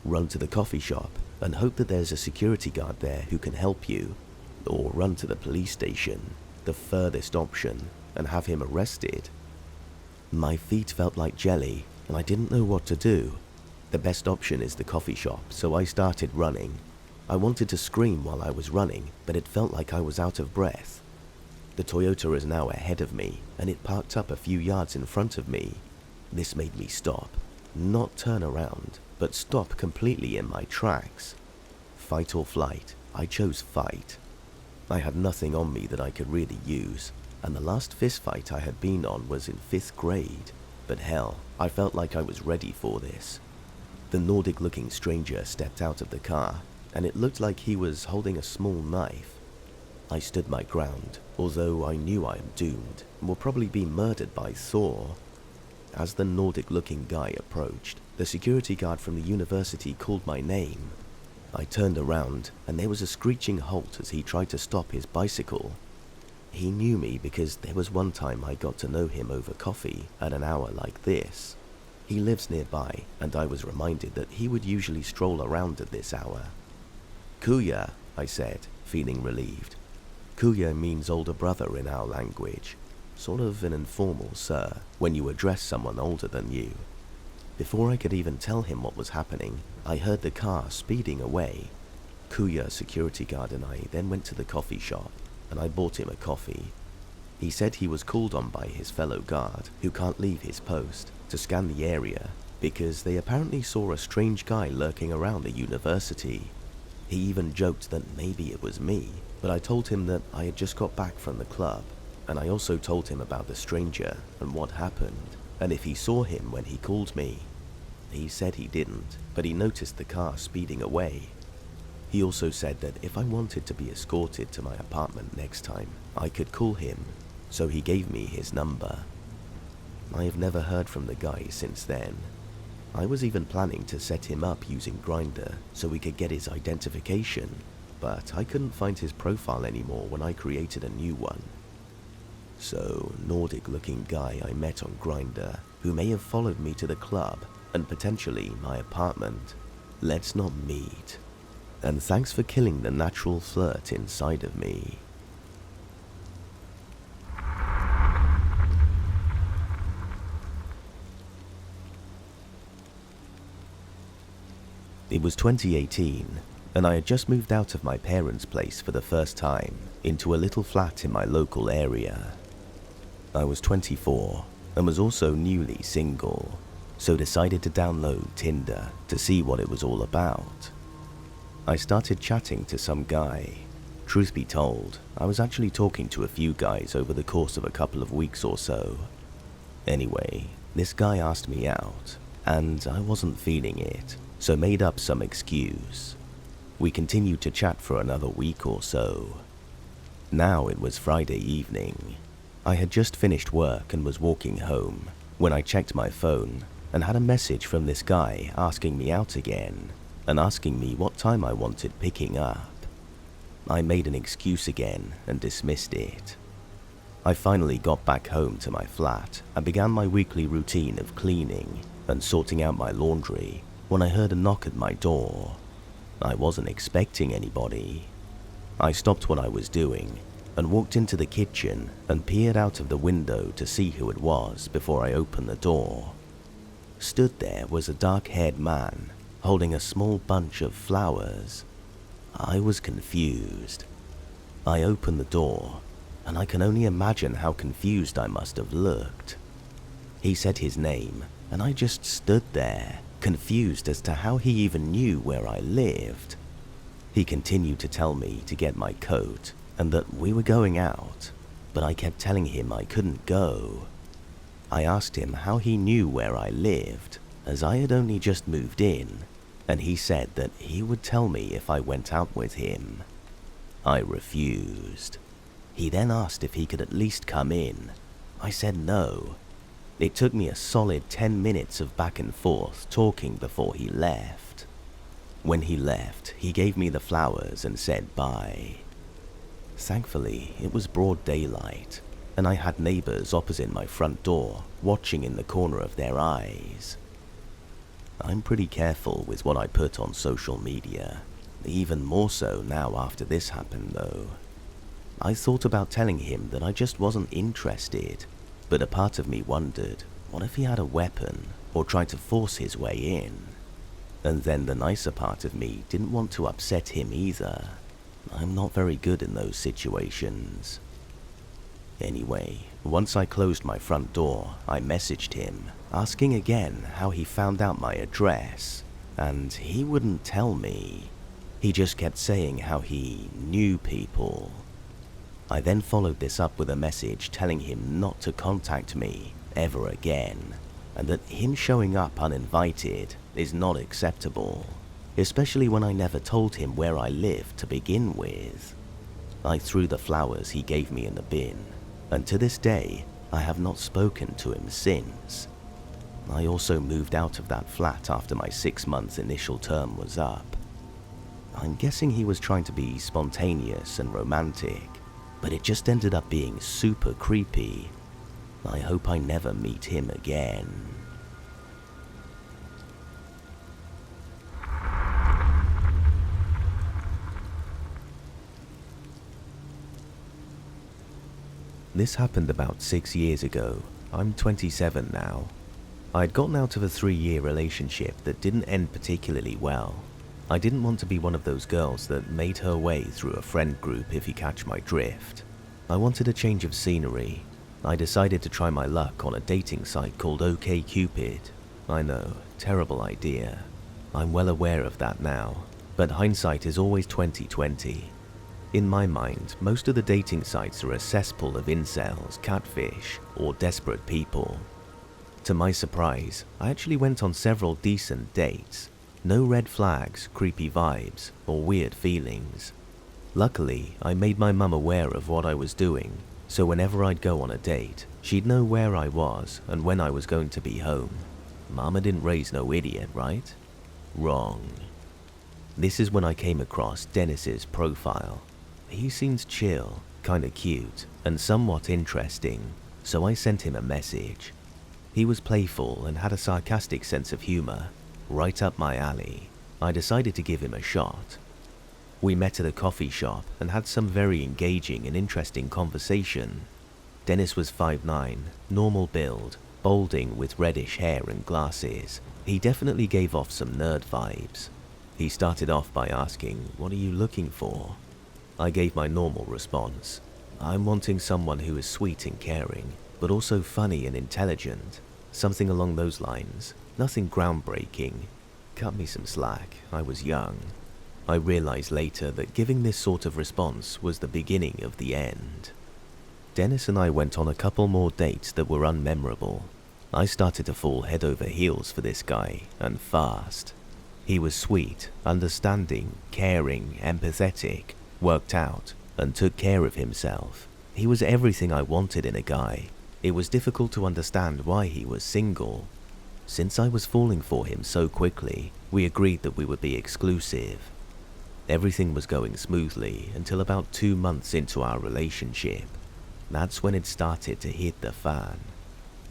Run to the coffee shop and hope that there's a security guard there who can help you, or run to the police station, the furthest option, and have him arrested. My feet felt like jelly, and I didn't know what to do. The best option is the coffee shop, so I started running. I wanted to scream while I was running, but it felt like I was out of breath. The Toyota is now ahead of me, and it parked up a few yards in front of me. This made me stop. Not turn around, but stop completely in my tracks. Fight or flight, I chose fight. I had nothing on me that I could really use, and the last fistfight I had been on was in 5th grade, but hell, I felt like I was ready for this. The Nordic-looking stranger stepped out of the car, and it looked like he was holding a small knife. I stood my ground, although I knew I am doomed and will probably be murdered by Thor. As the Nordic-looking guy approached, the security guard from the university called my name. I turned around, and there was a screeching halt as he tried to stop his bicycle. He knew me because there was one time I got to know him over coffee at an hour like this. He lives nearby, and I was reminded that he would usually stroll around at this hour. "Kuya," I said, feeling relieved. Kuya means older brother in our language, sort of an informal sir when you address someone older than you. Before I could even tell him what was happening, I heard the car speeding away. Kuya, security guard, and I then went to the coffee shop, and I bought him a coffee. He said he was called on by his fellow guard, who can't leave his post, to scan the area because they apparently saw a strange guy lurking around the university. He even joked that maybe it was me, but I told him that I had just got back from the club, and I also told him about the stranger and what happened, and if he saw him when he called me. He said he didn't, but he noticed the car speeding away. He also said that if I wanted to be escorted to my apartment next time, I could call him, so he gave me his number. I have never heard from the guy since then. I was even planning to set him up using Grindr so we could get his identification, but I couldn't find his profile anymore when I created a new one. So, Nordic-looking guy I met on Grindr, who may have followed me to the club and potentially my apartment. Let's not meet. And thanks for killing the natural flirt inside of me. It was 2018, and I had just moved out of my parents' place for the first time into a little flat in my local area. I was 24 and was also newly single, so decided to download Tinder to see what it was all about. I started chatting to some guy. Truth be told, I was actually talking to a few guys over the course of a couple of weeks or so. Anyway, this guy asked me out, and I wasn't feeling it, so made up some excuse. We continued to chat for another week or so. Now it was Friday evening. I had just finished work and was walking home when I checked my phone and had a message from this guy asking me out again and asking me what time I wanted picking up. I made an excuse again and dismissed it. I finally got back home to my flat and began my weekly routine of cleaning and sorting out my laundry when I heard a knock at my door. I wasn't expecting anybody. I stopped what I was doing and walked into the kitchen and peered out of the window to see who it was before I opened the door. Stood there was a dark-haired man holding a small bunch of flowers. I was confused. I opened the door, and I can only imagine how confused I must have looked. He said his name, and I just stood there, confused as to how he even knew where I lived. He continued to tell me to get my coat and that we were going out, but I kept telling him I couldn't go. I asked him how he knew where I lived, as I had only just moved in, and he said that he would tell me if I went out with him. I refused. He then asked if he could at least come in. I said no. It took me a solid 10 minutes of back and forth talking before he left. When he left, he gave me the flowers and said bye. Thankfully, it was broad daylight, and I had neighbors opposite my front door watching in the corner of their eyes. I'm pretty careful with what I put on social media, even more so now after this happened though. I thought about telling him that I just wasn't interested, but a part of me wondered, what if he had a weapon or tried to force his way in? And then the nicer part of me didn't want to upset him either. I'm not very good in those situations. Anyway, once I closed my front door, I messaged him, asking again how he found out my address, and he wouldn't tell me. He just kept saying how he knew people. I then followed this up with a message telling him not to contact me ever again, and that him showing up uninvited is not acceptable, especially when I never told him where I lived to begin with. I threw the flowers he gave me in the bin, and to this day, I have not spoken to him since. I also moved out of that flat after my 6-month initial term was up. I'm guessing he was trying to be spontaneous and romantic, but it just ended up being super creepy. I hope I never meet him again. This happened about 6 years ago. I'm 27 now. I'd gotten out of a 3-year relationship that didn't end particularly well. I didn't want to be one of those girls that made her way through a friend group, if you catch my drift. I wanted a change of scenery. I decided to try my luck on a dating site called OkCupid. I know, terrible idea. I'm well aware of that now, but hindsight is always 20/20. In my mind, most of the dating sites are a cesspool of incels, catfish, or desperate people. To my surprise, I actually went on several decent dates. No red flags, creepy vibes, or weird feelings. Luckily, I made my mum aware of what I was doing, so whenever I'd go on a date, she'd know where I was and when I was going to be home. Mama didn't raise no idiot, right? Wrong. This is when I came across Dennis's profile. He seems chill, kinda cute, and somewhat interesting, so I sent him a message. He was playful and had a sarcastic sense of humor, right up my alley. I decided to give him a shot. We met at a coffee shop and had some very engaging and interesting conversation. Dennis was 5'9", normal build, balding with reddish hair and glasses. He definitely gave off some nerd vibes. He started off by asking, "What are you looking for?" I gave my normal response. I'm wanting someone who is sweet and caring, but also funny and intelligent. Something along those lines. Nothing groundbreaking. Cut me some slack, I was young. I realized later that giving this sort of response was the beginning of the end. Dennis and I went on a couple more dates that were unmemorable. I started to fall head over heels for this guy, and fast. He was sweet, understanding, caring, empathetic, worked out, and took care of himself. He was everything I wanted in a guy. It was difficult to understand why he was single. Since I was falling for him so quickly, we agreed that we would be exclusive. Everything was going smoothly until about 2 months into our relationship. That's when it started to hit the fan.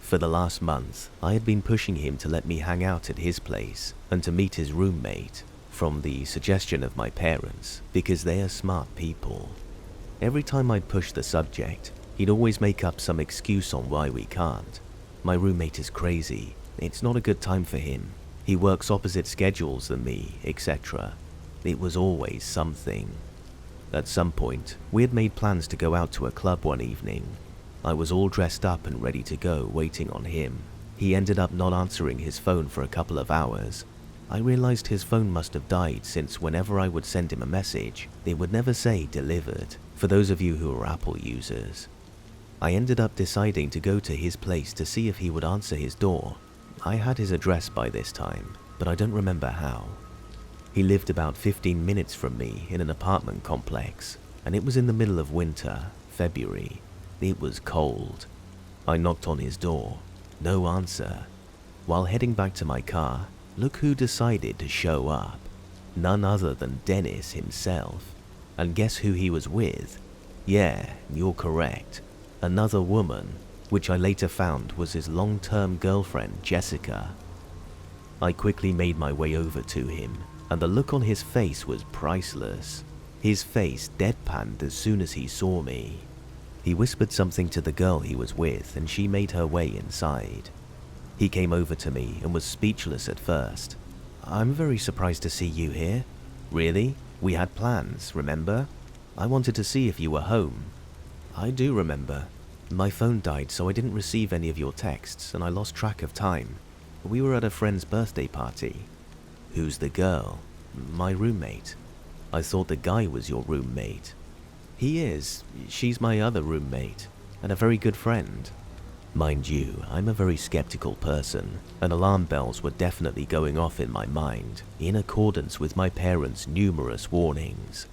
For the last month, I had been pushing him to let me hang out at his place and to meet his roommate, from the suggestion of my parents, because they are smart people. Every time I'd push the subject, he'd always make up some excuse on why we can't. My roommate is crazy. It's not a good time for him. He works opposite schedules than me, etc. It was always something. At some point, we had made plans to go out to a club one evening. I was all dressed up and ready to go, waiting on him. He ended up not answering his phone for a couple of hours. I realized his phone must have died, since whenever I would send him a message, it would never say delivered, for those of you who are Apple users. I ended up deciding to go to his place to see if he would answer his door. I had his address by this time, but I don't remember how. He lived about 15 minutes from me in an apartment complex, and it was in the middle of winter, February. It was cold. I knocked on his door. No answer. While heading back to my car, look who decided to show up. None other than Dennis himself. And guess who he was with? Yeah, you're correct. Another woman, which I later found was his long-term girlfriend, Jessica. I quickly made my way over to him, and the look on his face was priceless. His face deadpanned as soon as he saw me. He whispered something to the girl he was with, and she made her way inside. He came over to me and was speechless at first. "I'm very surprised to see you here." "Really? We had plans, remember? I wanted to see if you were home." "I do remember. My phone died, so I didn't receive any of your texts, and I lost track of time. We were at a friend's birthday party." "Who's the girl?" "My roommate." "I thought the guy was your roommate." "He is. She's my other roommate, and a very good friend." Mind you, I'm a very skeptical person, and alarm bells were definitely going off in my mind, in accordance with my parents' numerous warnings.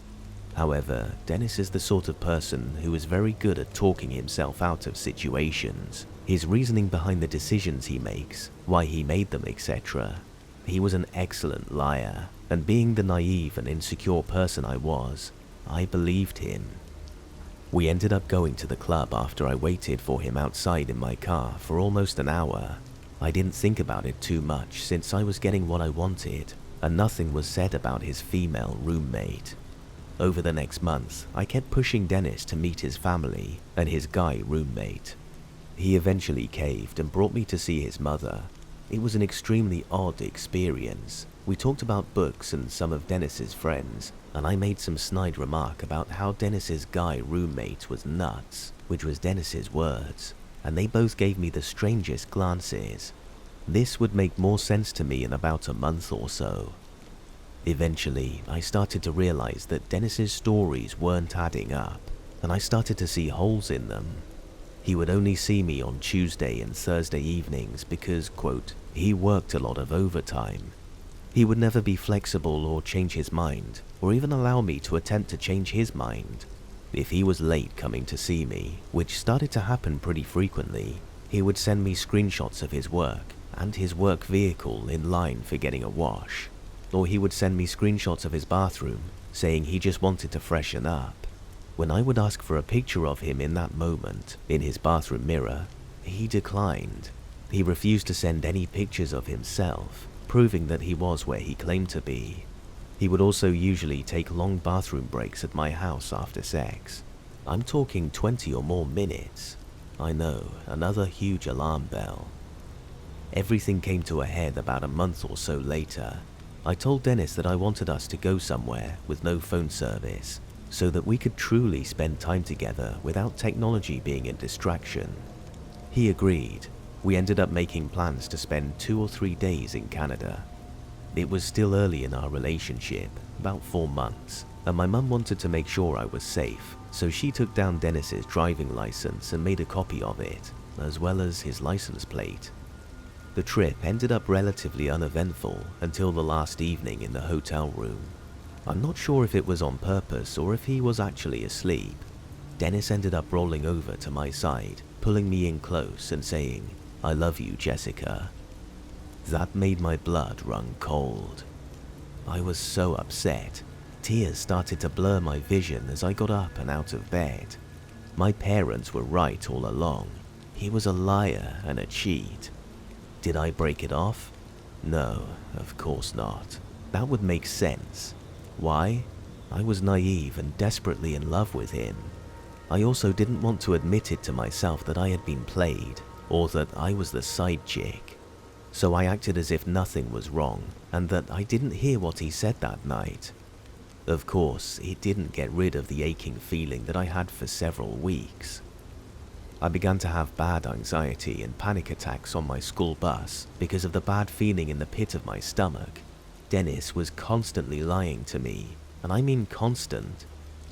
However, Dennis is the sort of person who is very good at talking himself out of situations, his reasoning behind the decisions he makes, why he made them, etc. He was an excellent liar, and being the naive and insecure person I was, I believed him. We ended up going to the club after I waited for him outside in my car for almost an hour. I didn't think about it too much since I was getting what I wanted, and nothing was said about his female roommate. Over the next month, I kept pushing Dennis to meet his family and his guy roommate. He eventually caved and brought me to see his mother. It was an extremely odd experience. We talked about books and some of Dennis's friends, and I made some snide remark about how Dennis's guy roommate was nuts, which was Dennis's words, and they both gave me the strangest glances. This would make more sense to me in about a month or so. Eventually, I started to realize that Dennis's stories weren't adding up, and I started to see holes in them. He would only see me on Tuesday and Thursday evenings because, quote, he worked a lot of overtime. He would never be flexible or change his mind, or even allow me to attempt to change his mind. If he was late coming to see me, which started to happen pretty frequently, he would send me screenshots of his work and his work vehicle in line for getting a wash. Or he would send me screenshots of his bathroom, saying he just wanted to freshen up. When I would ask for a picture of him in that moment, in his bathroom mirror, he declined. He refused to send any pictures of himself, proving that he was where he claimed to be. He would also usually take long bathroom breaks at my house after sex. I'm talking 20 or more minutes. I know, another huge alarm bell. Everything came to a head about a month or so later. I told Dennis that I wanted us to go somewhere with no phone service, so that we could truly spend time together without technology being a distraction. He agreed. We ended up making plans to spend 2 or 3 days in Canada. It was still early in our relationship, about 4 months, and my mum wanted to make sure I was safe, so she took down Dennis's driving license and made a copy of it, as well as his license plate. The trip ended up relatively uneventful until the last evening in the hotel room. I'm not sure if it was on purpose or if he was actually asleep. Dennis ended up rolling over to my side, pulling me in close and saying, "I love you, Jessica." That made my blood run cold. I was so upset. Tears started to blur my vision as I got up and out of bed. My parents were right all along. He was a liar and a cheat. Did I break it off? No, of course not. That would make sense. Why? I was naive and desperately in love with him. I also didn't want to admit it to myself that I had been played, or that I was the side chick. So I acted as if nothing was wrong, and that I didn't hear what he said that night. Of course, it didn't get rid of the aching feeling that I had for several weeks. I began to have bad anxiety and panic attacks on my school bus because of the bad feeling in the pit of my stomach. Dennis was constantly lying to me, and I mean constant.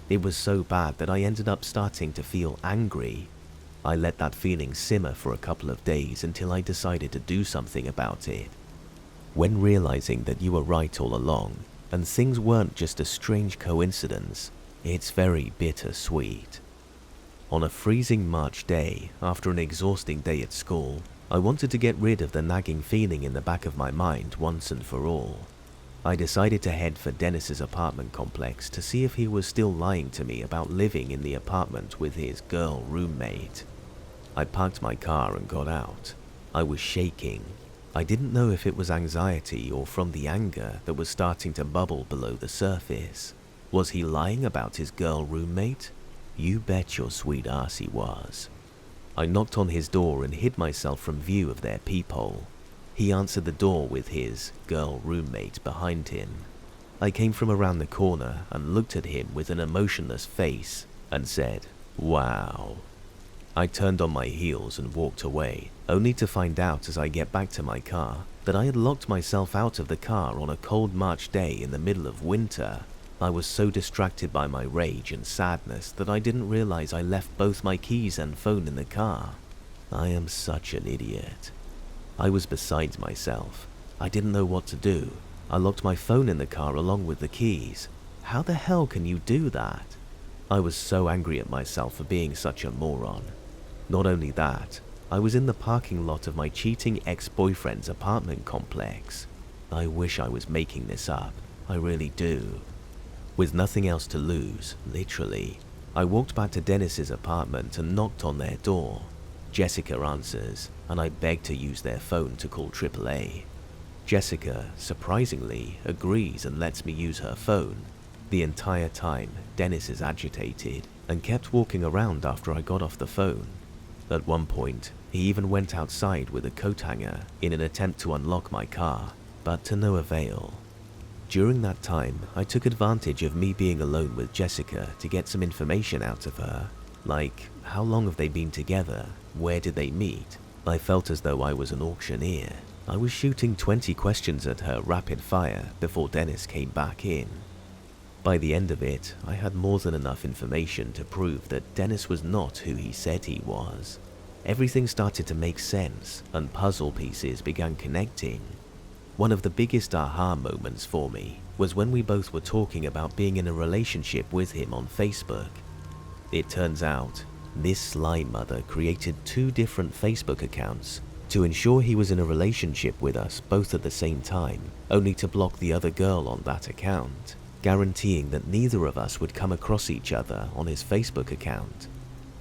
It was so bad that I ended up starting to feel angry. I let that feeling simmer for a couple of days until I decided to do something about it. When realizing that you were right all along, and things weren't just a strange coincidence, it's very bittersweet. On a freezing March day, after an exhausting day at school, I wanted to get rid of the nagging feeling in the back of my mind once and for all. I decided to head for Dennis's apartment complex to see if he was still lying to me about living in the apartment with his girl roommate. I parked my car and got out. I was shaking. I didn't know if it was anxiety or from the anger that was starting to bubble below the surface. Was he lying about his girl roommate? You bet your sweet ass he was. I knocked on his door and hid myself from view of their peephole. He answered the door with his girl roommate behind him. I came from around the corner and looked at him with an emotionless face and said, "Wow." I turned on my heels and walked away, only to find out as I get back to my car that I had locked myself out of the car on a cold March day in the middle of winter. I was so distracted by my rage and sadness that I didn't realize I left both my keys and phone in the car. I am such an idiot. I was beside myself. I didn't know what to do. I locked my phone in the car along with the keys. How the hell can you do that? I was so angry at myself for being such a moron. Not only that, I was in the parking lot of my cheating ex-boyfriend's apartment complex. I wish I was making this up. I really do. With nothing else to lose, literally, I walked back to Dennis's apartment and knocked on their door. Jessica answers, and I beg to use their phone to call AAA. Jessica, surprisingly, agrees and lets me use her phone. The entire time, Dennis is agitated and kept walking around after I got off the phone. At one point, he even went outside with a coat hanger in an attempt to unlock my car, but to no avail. During that time, I took advantage of me being alone with Jessica to get some information out of her, like how long have they been together, where did they meet. I felt as though I was an auctioneer. I was shooting 20 questions at her rapid fire before Dennis came back in. By the end of it, I had more than enough information to prove that Dennis was not who he said he was. Everything started to make sense, and puzzle pieces began connecting. One of the biggest aha moments for me was when we both were talking about being in a relationship with him on Facebook. It turns out, this sly mother created 2 different Facebook accounts to ensure he was in a relationship with us both at the same time, only to block the other girl on that account, guaranteeing that neither of us would come across each other on his Facebook account.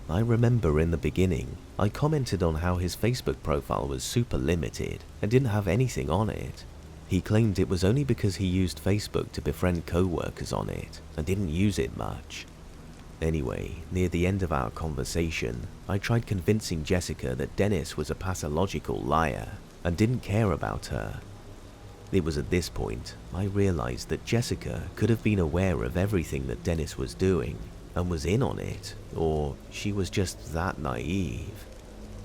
I remember in the beginning, I commented on how his Facebook profile was super limited and didn't have anything on it. He claimed it was only because he used Facebook to befriend co-workers on it and didn't use it much. Anyway, near the end of our conversation, I tried convincing Jessica that Dennis was a pathological liar and didn't care about her. It was at this point I realized that Jessica could have been aware of everything that Dennis was doing and was in on it, or she was just that naive.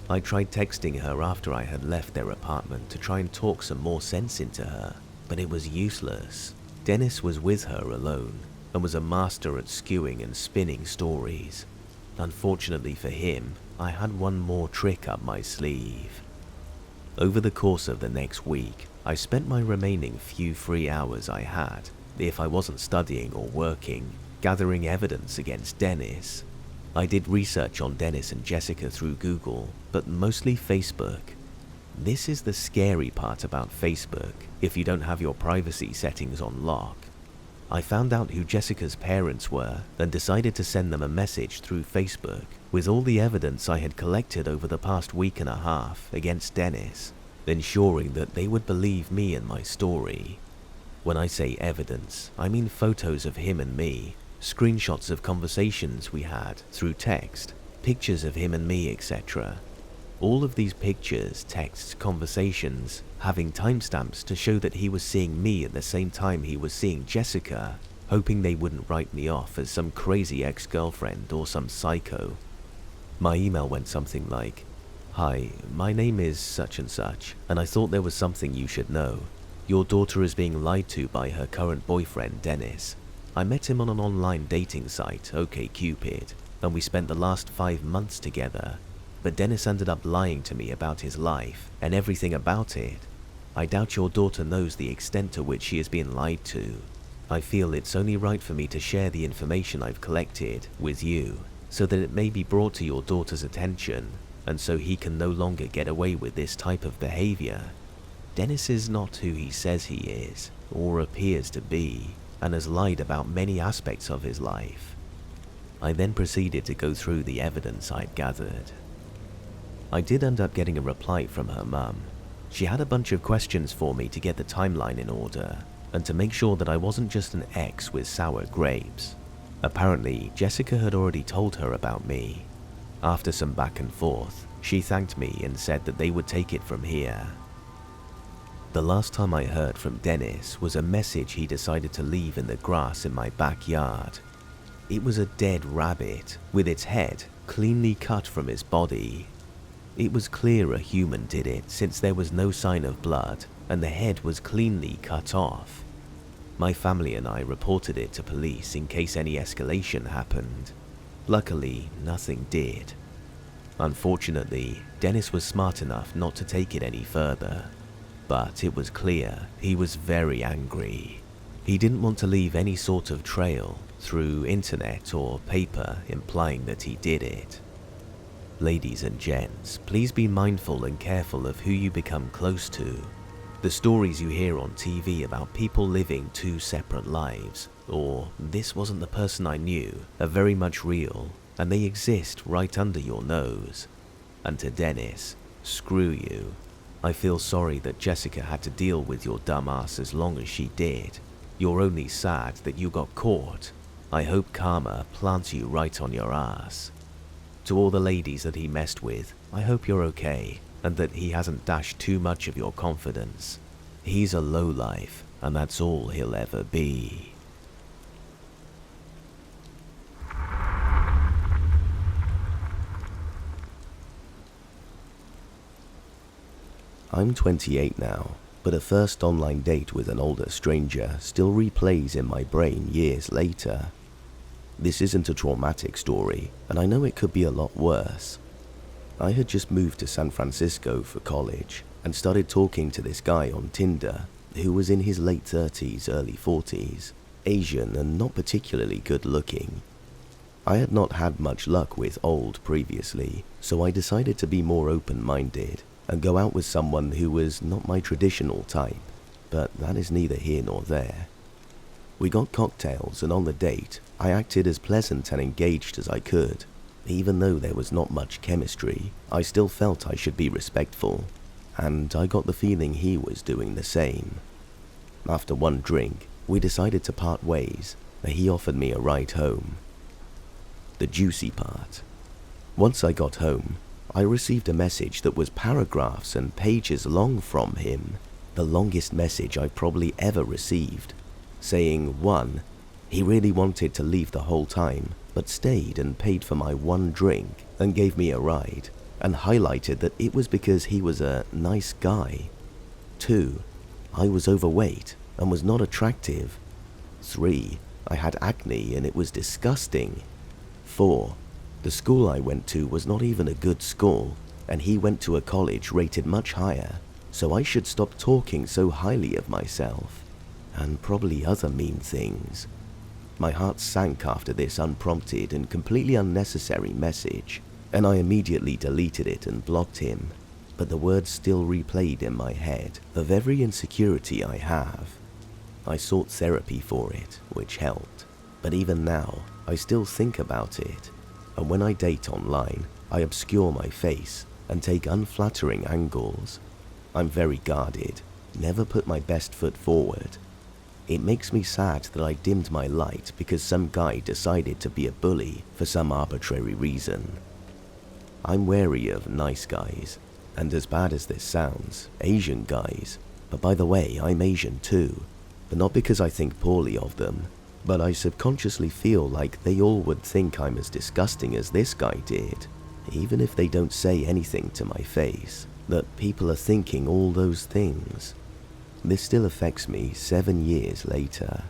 I tried texting her after I had left their apartment to try and talk some more sense into her, but it was useless. Dennis was with her alone and was a master at skewing and spinning stories. Unfortunately for him, I had one more trick up my sleeve. Over the course of the next week, I spent my remaining few free hours I had, if I wasn't studying or working, gathering evidence against Dennis. I did research on Dennis and Jessica through Google, but mostly Facebook. This is the scary part about Facebook if you don't have your privacy settings on lock. I found out who Jessica's parents were and decided to send them a message through Facebook with all the evidence I had collected over the past week and a half against Dennis, ensuring that they would believe me and my story. When I say evidence, I mean photos of him and me, screenshots of conversations we had through text, pictures of him and me, etc. All of these pictures, texts, conversations, having timestamps to show that he was seeing me at the same time he was seeing Jessica, hoping they wouldn't write me off as some crazy ex-girlfriend or some psycho. My email went something like, "Hi, my name is such and such, and I thought there was something you should know. Your daughter is being lied to by her current boyfriend, Dennis. I met him on an online dating site, OkCupid, and we spent the last 5 months together. But Dennis ended up lying to me about his life and everything about it. I doubt your daughter knows the extent to which she is being lied to. I feel it's only right for me to share the information I've collected with you, so that it may be brought to your daughter's attention, and so he can no longer get away with this type of behavior. Dennis is not who he says he is, or appears to be, and has lied about many aspects of his life." I then proceeded to go through the evidence I'd gathered. I did end up getting a reply from her mum. She had a bunch of questions for me to get the timeline in order, and to make sure that I wasn't just an ex with sour grapes. Apparently, Jessica had already told her about me. After some back and forth, she thanked me and said that they would take it from here. The last time I heard from Dennis was a message he decided to leave in the grass in my backyard. It was a dead rabbit, with its head cleanly cut from his body. It was clear a human did it since there was no sign of blood and the head was cleanly cut off. My family and I reported it to police in case any escalation happened. Luckily, nothing did. Unfortunately, Dennis was smart enough not to take it any further, but it was clear he was very angry. He didn't want to leave any sort of trail through internet or paper implying that he did it. Ladies and gents, please be mindful and careful of who you become close to. The stories you hear on TV about people living two separate lives, or "this wasn't the person I knew," are very much real, and they exist right under your nose. And to Dennis, screw you. I feel sorry that Jessica had to deal with your dumb ass as long as she did. You're only sad that you got caught. I hope karma plants you right on your ass. To all the ladies that he messed with, I hope you're okay, and that he hasn't dashed too much of your confidence. He's a lowlife, and that's all he'll ever be. I'm 28 now, but a first online date with an older stranger still replays in my brain years later. This isn't a traumatic story, and I know it could be a lot worse. I had just moved to San Francisco for college and started talking to this guy on Tinder who was in his late 30s, early 40s, Asian and not particularly good looking. I had not had much luck with old previously, so I decided to be more open-minded and go out with someone who was not my traditional type, but that is neither here nor there. We got cocktails, and on the date, I acted as pleasant and engaged as I could. Even though there was not much chemistry, I still felt I should be respectful, and I got the feeling he was doing the same. After one drink, we decided to part ways, and he offered me a ride home. The juicy part. Once I got home, I received a message that was paragraphs and pages long from him, the longest message I probably ever received, saying 1. He really wanted to leave the whole time, but stayed and paid for my one drink and gave me a ride, and highlighted that it was because he was a nice guy. 2. I was overweight and was not attractive. 3. I had acne and it was disgusting. 4. The school I went to was not even a good school, and he went to a college rated much higher, so I should stop talking so highly of myself, and probably other mean things. My heart sank after this unprompted and completely unnecessary message, and I immediately deleted it and blocked him, but the words still replayed in my head of every insecurity I have. I sought therapy for it, which helped, but even now, I still think about it. And when I date online, I obscure my face and take unflattering angles. I'm very guarded, never put my best foot forward. It makes me sad that I dimmed my light because some guy decided to be a bully for some arbitrary reason. I'm wary of nice guys, and as bad as this sounds, Asian guys. But by the way, I'm Asian too, but not because I think poorly of them. But I subconsciously feel like they all would think I'm as disgusting as this guy did, even if they don't say anything to my face, that people are thinking all those things. This still affects me 7 years later.